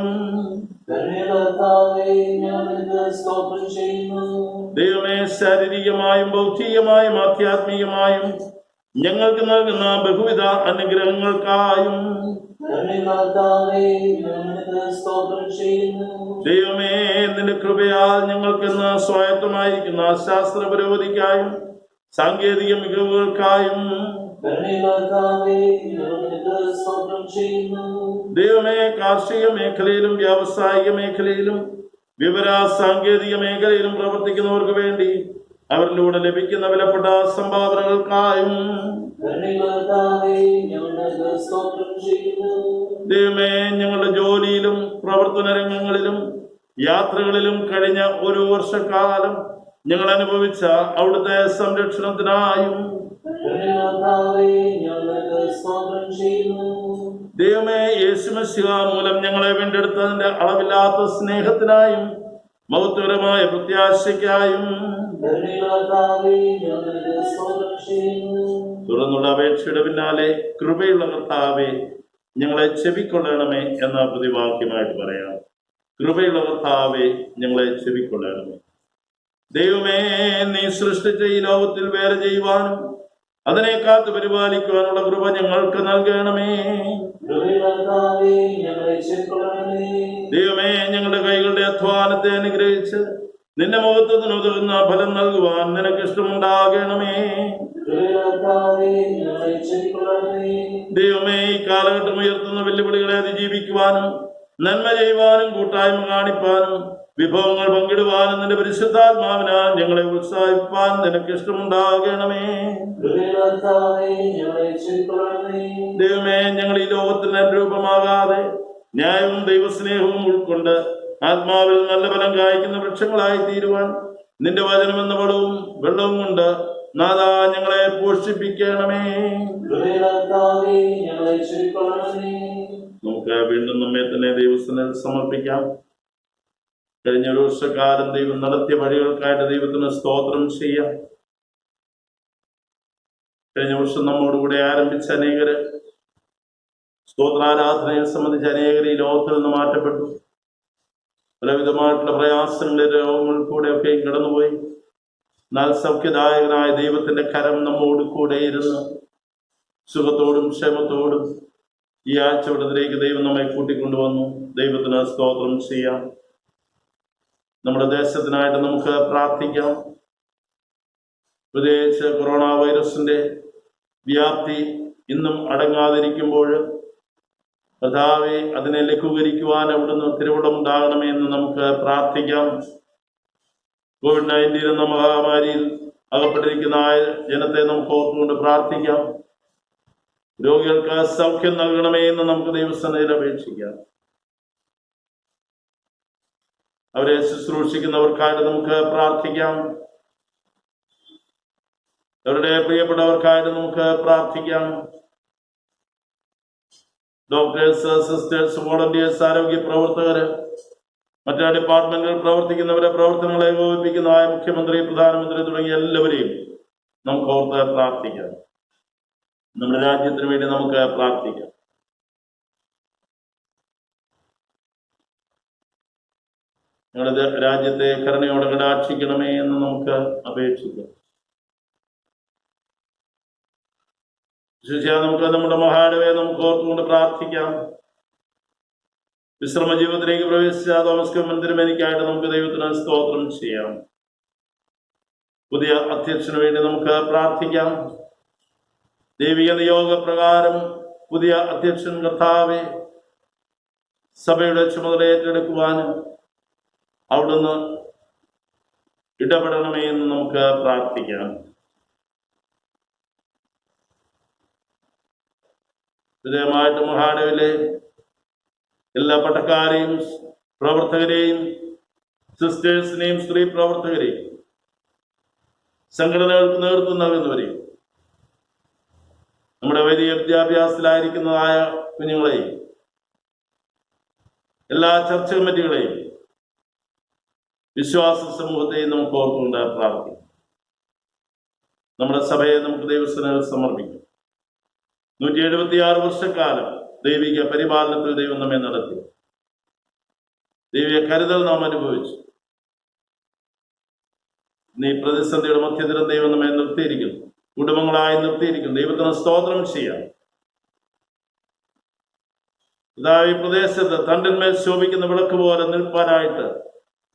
ദൈവമേ, ശാരീരികമായും ബൗദ്ധികമായും ആധ്യാത്മികമായും ഞങ്ങൾക്ക് നൽകുന്ന ബഹുവിധ അനുഗ്രഹങ്ങൾക്കായും ദൈവമേ, നിന്റെ കൃപയാൽ ഞങ്ങൾക്കിന്ന് സ്വായത്തമായിരിക്കുന്ന ശാസ്ത്ര പുരോഗതിക്കായും സാങ്കേതിക മികവുകൾക്കായും ദൈവമേ, കാർഷിക മേഖലയിലും വ്യാവസായിക മേഖലയിലും വിവര സാങ്കേതിക മേഖലയിലും പ്രവർത്തിക്കുന്നവർക്ക് വേണ്ടി അവരിലൂടെ ലഭിക്കുന്ന വിലപ്പെട്ട സംഭാവനകൾക്കായും ദൈവമേ, ഞങ്ങളുടെ ജോലിയിലും പ്രവർത്തന രംഗങ്ങളിലും യാത്രകളിലും കഴിഞ്ഞ ഒരു വർഷക്കാലം ഞങ്ങൾ അനുഭവിച്ച അവിടുത്തെ സംരക്ഷണത്തിനായും ദൈവമേ, യേശുമശിഹ മൂലം ഞങ്ങളെ വീണ്ടെടുത്തതിന്റെ അളവില്ലാത്ത സ്നേഹത്തിനായും മഹത്വകരമായ പ്രത്യാശയ്ക്കായും തുറന്നുള്ള അപേക്ഷയുടെ പിന്നാലെ കൃപയുള്ള കർത്താവെ, ഞങ്ങളെ ചെവിക്കൊള്ളണമേ എന്ന പ്രതിവാക്യമായിട്ട് പറയാം. കൃപയുള്ള കർത്താവെ, ഞങ്ങളെ ചെവിക്കൊള്ളണമേ. ദൈവമേ, നീ സൃഷ്ടിച്ച ഈ ലോകത്തിൽ വേറെ ചെയ്യുവാനും അതിനെ കാത്തു പരിപാലിക്കുവാനുള്ള കൃപ ഞങ്ങൾക്ക് നൽകണമേ. ദൈവമേ, ഞങ്ങളുടെ കൈകളുടെ അധ്വാനത്തെ അനുഗ്രഹിച്ച് നിന്റെ മുഖത്തിന് ഉതകുന്ന ഫലം നൽകുവാൻ നിനക്ക് ഇഷ്ടമുണ്ടാകണമേ. ദൈവമേ, ഈ കാലഘട്ടം ഉയർത്തുന്ന വെല്ലുവിളികളെ അതിജീവിക്കുവാനും നന്മ ചെയ്യുവാനും കൂട്ടായ്മ കാണിപ്പാനും വിഭവങ്ങൾ പങ്കിടുവാനും നിന്റെ പരിശുദ്ധാത്മാവിനാൽ ഞങ്ങളെ ഉത്സാഹിപ്പാൻ നിനക്ക് ഇഷ്ടമുണ്ടാകണമേ. ദൈവമേ, ഞങ്ങൾ ഈ ലോകത്തിന് അനുരൂപമാകാതെ ന്യായവും ദൈവസ്നേഹവും ഉൾക്കൊണ്ട് ആത്മാവിൽ നല്ല ഫലം കായ്ക്കുന്ന വൃക്ഷങ്ങളായി തീരുവാൻ നിന്റെ വചനം എന്ന വളവും വെള്ളവും കൊണ്ട് നാഥാ ഞങ്ങളെ പോഷിപ്പിക്കണമേ. നമുക്ക് വീണ്ടും നമ്മെ തന്നെ ദൈവത്തിന് സമർപ്പിക്കാം. കഴിഞ്ഞ ഒരു വർഷക്കാലം ദൈവം നടത്തിയ വഴികൾക്കായിട്ട് ദൈവത്തിന് സ്തോത്രം ചെയ്യാം. കഴിഞ്ഞ വർഷം നമ്മോടുകൂടെ ആരംഭിച്ച അനേകര്, സ്തോത്രാരാധനയെ സംബന്ധിച്ച് അനേകർ ഈ ലോകത്തിൽ നിന്ന് മാറ്റപ്പെട്ടു. പലവിധമായിട്ടുള്ള പ്രയാസങ്ങളുടെ രോഗങ്ങൾ കൂടെയൊക്കെ കടന്നുപോയി. എന്നാൽ സൗഖ്യദായകനായ ദൈവത്തിന്റെ കരം നമ്മോട് കൂടെ ഇരുന്ന് സുഖത്തോടും ക്ഷേമത്തോടും ഈ ആഴ്ചവട്ടത്തിലേക്ക് ദൈവം നമ്മെ കൂട്ടിക്കൊണ്ടുവന്നു. ദൈവത്തിന് സ്തോത്രം ചെയ്യാം. നമ്മുടെ ദേശത്തിനായിട്ട് നമുക്ക് പ്രാർത്ഥിക്കാം. പ്രത്യേകിച്ച് കൊറോണ വൈറസിന്റെ വ്യാപ്തി ഇന്നും അടങ്ങാതിരിക്കുമ്പോൾ കർത്താവേ, അതിനെ ലഘൂകരിക്കുവാൻ അവിടുന്ന് തിരുവുള്ളമുണ്ടാകണമേ എന്ന് നമുക്ക് പ്രാർത്ഥിക്കാം. COVID-19 എന്ന മഹാമാരിയിൽ അകപ്പെട്ടിരിക്കുന്ന ജനത്തെ നമുക്ക് ഓർത്തുകൊണ്ട് പ്രാർത്ഥിക്കാം. രോഗികൾക്ക് സൗഖ്യം നൽകണമേ എന്ന് നമുക്ക് ദൈവസന്നിധിയിൽ അപേക്ഷിക്കാം. അവരെ ശുശ്രൂഷിക്കുന്നവർക്കായിട്ട് നമുക്ക് പ്രാർത്ഥിക്കാം. അവരുടെ പ്രിയപ്പെട്ടവർക്കായിട്ട് നമുക്ക് പ്രാർത്ഥിക്കാം. ഡോക്ടേഴ്സ്, സിസ്റ്റേഴ്സ്, വോളണ്ടിയേഴ്സ്, ആരോഗ്യ പ്രവർത്തകര്, മറ്റു ഡിപ്പാർട്ട്മെന്റുകൾ പ്രവർത്തിക്കുന്നവരെ, പ്രവർത്തനങ്ങളെ ഏകോപിപ്പിക്കുന്നതായ മുഖ്യമന്ത്രി, പ്രധാനമന്ത്രി തുടങ്ങിയ എല്ലാവരെയും നമുക്ക് ഓർത്ത് പ്രാർത്ഥിക്കാം. നമ്മുടെ രാജ്യത്തിന് വേണ്ടി നമുക്ക് പ്രാർത്ഥിക്കാം. ഞങ്ങളുടെ രാജ്യത്തെ കരുണയോടെ കടാക്ഷിക്കണമേ എന്ന് നമുക്ക് അപേക്ഷിക്കാം. നമുക്ക് നമ്മുടെ മഹാനവയെ നമുക്ക് ഓർത്തുകൊണ്ട് പ്രാർത്ഥിക്കാം. വിശ്രമ ജീവിതത്തിലേക്ക് പ്രവേശിച്ച തോമസ് കെ തിരുമേനിക്കായിട്ട് നമുക്ക് ദൈവത്തിന് സ്തോത്രം ചെയ്യാം. പുതിയ അധ്യക്ഷന് വേണ്ടി നമുക്ക് പ്രാർത്ഥിക്കാം. ദൈവിക നിയോഗപ്രകാരം പുതിയ അധ്യക്ഷൻ കർത്താവെ സഭയുടെ ചുമതല ഏറ്റെടുക്കുവാനും അവിടുന്ന് ഇടപെടണമേ എന്ന് നമുക്ക് പ്രാർത്ഥിക്കാം. ഹൃദയമായിട്ട് മഹാനവിലെ എല്ലാ പട്ടക്കാരെയും, പ്രവർത്തകരെയും, സിസ്റ്റേഴ്സിനെയും, സ്ത്രീ പ്രവർത്തകരെയും, സംഘടനകൾക്ക് നേതൃത്വം നൽകുന്നവരെയും, നമ്മുടെ വലിയ വിദ്യാഭ്യാസത്തിലായിരിക്കുന്നതായ കുഞ്ഞുങ്ങളെയും, എല്ലാ ചർച്ച കമ്മിറ്റികളെയും, വിശ്വാസ സമൂഹത്തെയും നമുക്ക് ഓർത്തുകൊണ്ട് പ്രാർത്ഥിക്കാം. നമ്മുടെ സഭയെ നമുക്ക് ദൈവസന്നിധിയിൽ സമർപ്പിക്കാം. 176 വർഷക്കാലം ദൈവിക പരിപാലനത്തിൽ ദൈവം നമ്മെ നടത്തി. ദൈവിക കരുതൽ നാം അനുഭവിച്ചു. നീ പ്രതിസന്ധിയുടെ മധ്യത്തിലും ദൈവം നമ്മെ നിർത്തിയിരിക്കുന്നു, കുടുംബങ്ങളായി നിർത്തിയിരിക്കുന്നു. ദൈവത്തിന് സ്തോത്രം ചെയ്യാം. ഇതാ ഈ പ്രദേശത്ത് തണ്ടിന്മേൽ ശോഭിക്കുന്ന വിളക്ക് പോലെ നിൽപ്പാനായിട്ട്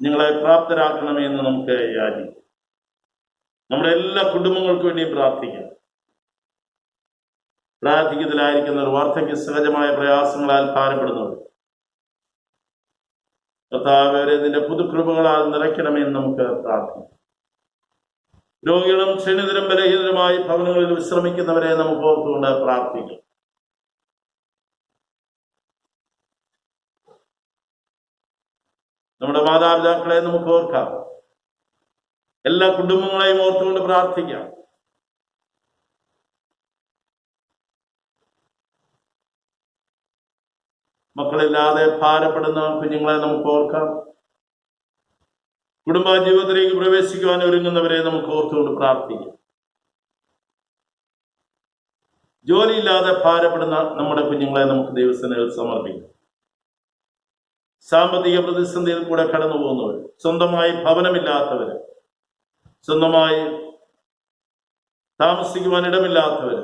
നിങ്ങളെ പ്രാപ്തരാക്കണമേ എന്ന് നമുക്ക് യാചിക്കാം. നമ്മുടെ എല്ലാ കുടുംബങ്ങൾക്കും വേണ്ടിയും പ്രാർത്ഥിക്കാം. പ്രാർത്ഥിക്കുന്നതിലായിരിക്കുന്നവർ, വാർദ്ധക്യ സഹജമായ പ്രയാസങ്ങളാൽ ഭാരപ്പെടുന്നവർ, കർത്താവേ, നിന്റെ പുതുകൃപകളാൽ നിറയ്ക്കണമേ എന്ന് നമുക്ക് പ്രാർത്ഥിക്കാം. രോഗികളും ക്ഷണിതരും ബലഹീനരുമായി ഭവനങ്ങളിൽ വിശ്രമിക്കുന്നവരെ നമുക്ക് ഓർത്തുകൊണ്ട് പ്രാർത്ഥിക്കാം. നമ്മുടെ മാതാപിതാക്കളെ നമുക്ക് ഓർക്കാം. എല്ലാ കുടുംബങ്ങളെയും ഓർത്തുകൊണ്ട് പ്രാർത്ഥിക്കാം. മക്കളില്ലാതെ ഭാരപ്പെടുന്ന കുഞ്ഞുങ്ങളെ നമുക്ക് ഓർക്കാം. കുടുംബ ജീവിതത്തിലേക്ക് പ്രവേശിക്കുവാൻ ഒരുങ്ങുന്നവരെ നമുക്ക് ഓർത്തുകൊണ്ട് പ്രാർത്ഥിക്കാം. ജോലിയില്ലാതെ ഭാരപ്പെടുന്ന നമ്മുടെ കുഞ്ഞുങ്ങളെ നമുക്ക് ദൈവസന്നിധിയിൽ സമർപ്പിക്കാം. സാമ്പത്തിക പ്രതിസന്ധിയിൽ കൂടെ കടന്നു പോകുന്നവർ, സ്വന്തമായി ഭവനമില്ലാത്തവർ, സ്വന്തമായി താമസിക്കുവാൻ ഇടമില്ലാത്തവർ,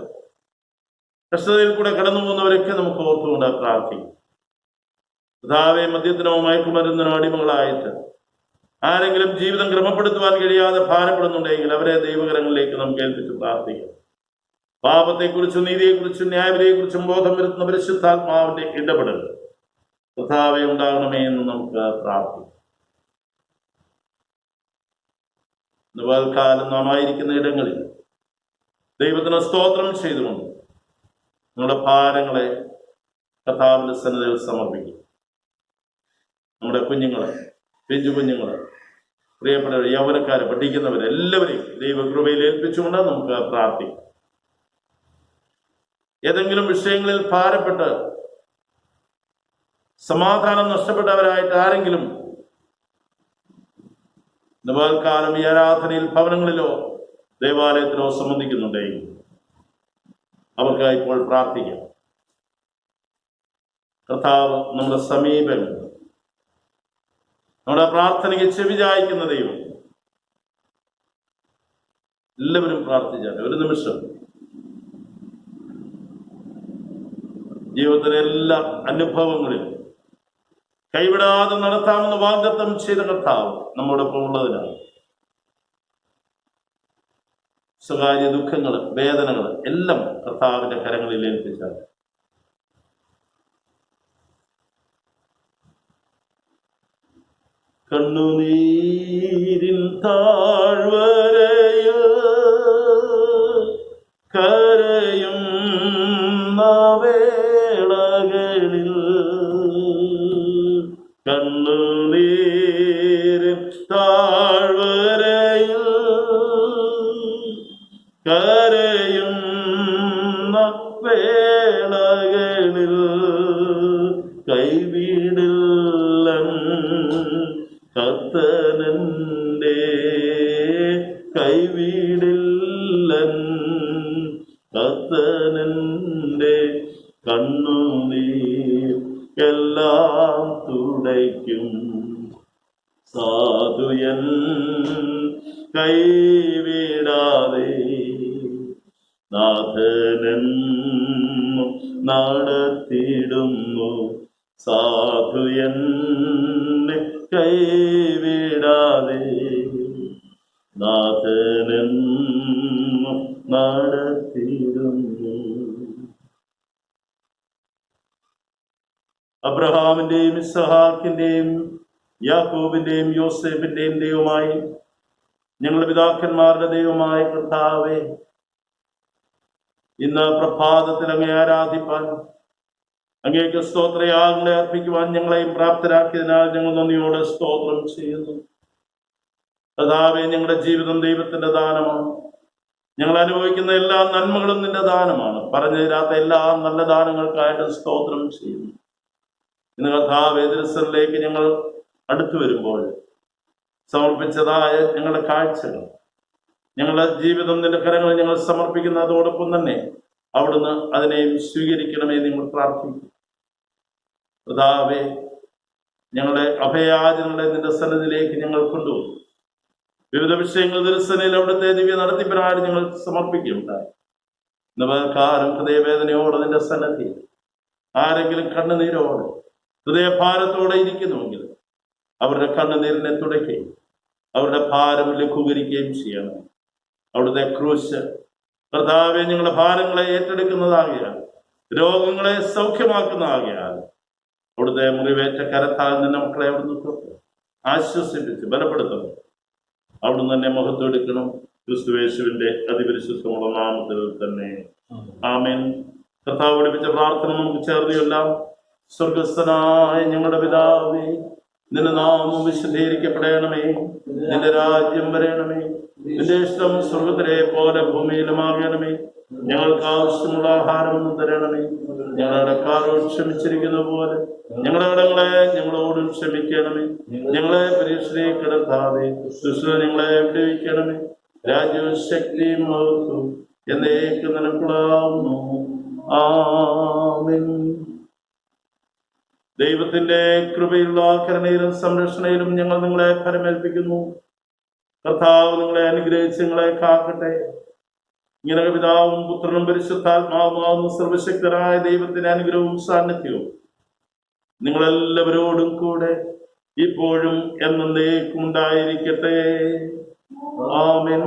കഷ്ടതയിൽ കൂടെ കടന്നു പോകുന്നവരൊക്കെ നമുക്ക് ഓർത്തുകൊണ്ട് പ്രാർത്ഥിക്കാം. കർത്താവേ, മദ്യത്തിനോ മയക്കുമരുന്നിനോ അടിമകളായിട്ട് ആരെങ്കിലും ജീവിതം ക്രമപ്പെടുത്തുവാൻ കഴിയാതെ ഭാരപ്പെടുന്നുണ്ടെങ്കിൽ അവരെ ദൈവകരങ്ങളിലേക്ക് നമുക്ക് ഏൽപ്പിച്ച് പ്രാർത്ഥിക്കാം. പാപത്തെക്കുറിച്ചും നീതിയെക്കുറിച്ചും ന്യായവിധിയെക്കുറിച്ചും ബോധം വരുത്തുന്ന പരിശുദ്ധാത്മാവിന്റെ ഇടപെടൽ കർത്താവേ ഉണ്ടാകണമേ എന്ന് നമുക്ക് പ്രാർത്ഥിക്കാം. കാലം നാം ആയിരിക്കുന്ന ഇടങ്ങളിൽ ദൈവത്തിന് സ്തോത്രം ചെയ്തുകൊണ്ട് നമ്മുടെ ഭാരങ്ങളെ കർത്താവിന്റെ സന്നിധിയിൽ സമർപ്പിക്കും. നമ്മുടെ കുഞ്ഞുങ്ങളെ, പിഞ്ചു കുഞ്ഞുങ്ങളെ, പ്രിയപ്പെട്ടവർ, യൗവനക്കാരെ, പഠിക്കുന്നവരെ എല്ലാവരെയും ദൈവകൃപയിൽ ഏൽപ്പിച്ചുകൊണ്ട് നമുക്ക് പ്രാർത്ഥിക്കാം. ഏതെങ്കിലും വിഷയങ്ങളിൽ ഭാരപ്പെട്ട് സമാധാനം നഷ്ടപ്പെട്ടവരായിട്ട് ആരെങ്കിലും കാലം ഈ ആരാധനയിൽ ഭവനങ്ങളിലോ ദേവാലയത്തിലോ സംബന്ധിക്കുന്നുണ്ടെങ്കിൽ അവർക്കായി ഇപ്പോൾ പ്രാർത്ഥിക്കാം. കർത്താവ് നമ്മുടെ സമീപമുണ്ട്. നമ്മുടെ പ്രാർത്ഥനയ്ക്ക് ചെവി ചായ്ക്കുന്ന ദൈവം. എല്ലാവരും പ്രാർത്ഥിച്ചാൽ ഒരു നിമിഷം ജീവിതത്തിലെ എല്ലാ അനുഭവങ്ങളിലും കൈവിടാതെ നടത്താമെന്ന് വാഗ്ദത്തം ചെയ്ത കർത്താവ് നമ്മോടൊപ്പം ഉള്ളതിനാണ്. സ്വകാര്യ ദുഃഖങ്ങൾ, വേദനകൾ എല്ലാം കർത്താവിന്റെ കരങ്ങളിൽ ഏൽപ്പിച്ചാൽ കണ്ണുനീരിൻ താഴ്വരയിൽ കരയും വേളകളിൽ കണ്ണുനീരിൻ താഴ്വരയിൽ കരയും വേളകളിൽ കൈവിടില്ല കർത്തനന്റെ കൈവിടില്ലൻ കർത്തനന്റെ കണ്ണുനീർ എല്ലാം തുടയ്ക്കും സാധുയൻ കൈവിടാതെ നാഥനൻ നടത്തിടുന്നു സാധുയൻ കൈവിടാതെ നാഥനൻ നടത്തിടുന്നു. അബ്രഹാമിന്റെയും ഇസ്ഹാക്കിന്റെയും യാക്കോബിന്റെയും യോസേഫിന്റെയും ദൈവമായി ഞങ്ങളുടെ പിതാക്കന്മാരുടെ ദൈവമായ കർത്താവേ, ഇന്ന് പ്രഭാതത്തിൽ അങ്ങേ ആരാധിപ്പാൻ അങ്ങേക്ക് സ്തോത്രയാഗങ്ങളെ അർപ്പിക്കുവാൻ ഞങ്ങളെയും പ്രാപ്തരാക്കിയതിനാൽ ഞങ്ങൾ നന്ദിയോടെ സ്തോത്രം ചെയ്യുന്നു. കർത്താവേ, ഞങ്ങളുടെ ജീവിതം ദൈവത്തിന്റെ ദാനമാണ്. ഞങ്ങൾ അനുഭവിക്കുന്ന എല്ലാ നന്മകളും നിന്റെ ദാനമാണ്. പറഞ്ഞു തരാത്ത എല്ലാ നല്ല ദാനങ്ങൾക്കായിട്ട് സ്തോത്രം ചെയ്യുന്നു. ഇന്ന് കർത്താവേ, തിരുസന്നിധിയിലേക്ക് ഞങ്ങൾ അടുത്തു വരുമ്പോൾ സമർപ്പിച്ചതായ ഞങ്ങളുടെ കാഴ്ചകൾ, ഞങ്ങളുടെ ജീവിതം നിന്റെ കരങ്ങളിൽ ഞങ്ങൾ സമർപ്പിക്കുന്നതോടൊപ്പം തന്നെ അവിടുന്ന് അതിനെയും സ്വീകരിക്കണമേ നിങ്ങൾ പ്രാർത്ഥിക്കും. കർത്താവേ, ഞങ്ങളുടെ അഭയാചനങ്ങളെ നിന്റെ സന്നിധിയിലേക്ക് ഞങ്ങൾ കൊണ്ടുപോകും. വിവിധ വിഷയങ്ങൾ തിരുസന്നിധിയിൽ അവിടുത്തെ ദിവ്യ നടത്തിപ്പിനായിട്ട് ഞങ്ങൾ സമർപ്പിക്കുകയുണ്ടായി. ഇന്നകാലം ഹൃദയവേദനയോടെ നിന്റെ സന്നിധി ആരെങ്കിലും കണ്ണുനീരോടെ ഹൃദയഭാരത്തോടെ ഇരിക്കുന്നുവെങ്കിൽ അവരുടെ കണ്ണുനീരിനെ തുടയ്ക്കുകയും അവരുടെ ഭാരം ലഘൂകരിക്കുകയും ചെയ്യണം. അവിടുത്തെ ക്രൂശ് കർത്താവേ ഞങ്ങളുടെ ഭാരങ്ങളെ ഏറ്റെടുക്കുന്നതാകിയാൽ, രോഗങ്ങളെ സൗഖ്യമാക്കുന്നതാകിയാൽ അവിടുത്തെ മുറിവേറ്റ കരത്താൽ നിന്ന് മക്കളെ അവിടുന്ന് ആശ്വസിപ്പിച്ച് ബലപ്പെടുത്തണം. അവിടുന്ന് തന്നെ മഹത്വം എടുക്കണം. ക്രിസ്തുയേശുവിന്റെ അതിപരിശുദ്ധമുള്ള നാമത്തിൽ തന്നെ ആമേൻ. കർത്താവ് പഠിപ്പിച്ച പ്രാർത്ഥന നമുക്ക് ചേർന്നയെല്ലാം. സ്വർഗസ്ഥനായ ഞങ്ങളുടെ പിതാവേ, നിന്റെ നാമം വിശുദ്ധീകരിക്കപ്പെടണമേ, നിന്റെ രാജ്യം വരണമേ, നിന്റെ ഇഷ്ടം സ്വർഗത്തിലെ പോലെ ഭൂമിയിലുമാകണമേ. ഞങ്ങൾക്ക് ആവശ്യമുള്ള ആഹാരം തരണമേ. ഞങ്ങളുടെ കടക്കാരോട് ക്ഷമിച്ചിരിക്കുന്ന പോലെ ഞങ്ങളുടെ കടങ്ങളെ ഞങ്ങളോടും ക്ഷമിക്കണമേ. ഞങ്ങളെ പരീക്ഷയിലേക്ക് കിടത്താതെ ദുഷ്ടനെ ഞങ്ങളെ വിടുവിക്കണമേ. രാജ്യവും ശക്തിയും മഹത്വവും എന്നേക്കും നിനക്കുള്ളതാകുന്നു. ആമേൻ. ദൈവത്തിന്റെ കൃപയുള്ള കരുണയിലും സംരക്ഷണയിലും ഞങ്ങൾ നിങ്ങളെ ഫലമേൽപ്പിക്കുന്നു. കർത്താവ് നിങ്ങളെ അനുഗ്രഹിച്ച് നിങ്ങളെ കാക്കട്ടെ. ഇങ്ങനെ പിതാവും പുത്രനും പരിശുദ്ധാത്മാവുമാവുന്ന സർവശക്തനായ ദൈവത്തിന്റെ അനുഗ്രഹവും സാന്നിധ്യവും നിങ്ങളെല്ലാവരോടും കൂടെ ഇപ്പോഴും എന്നേക്കും ഉണ്ടായിരിക്കട്ടെ. ആമേൻ.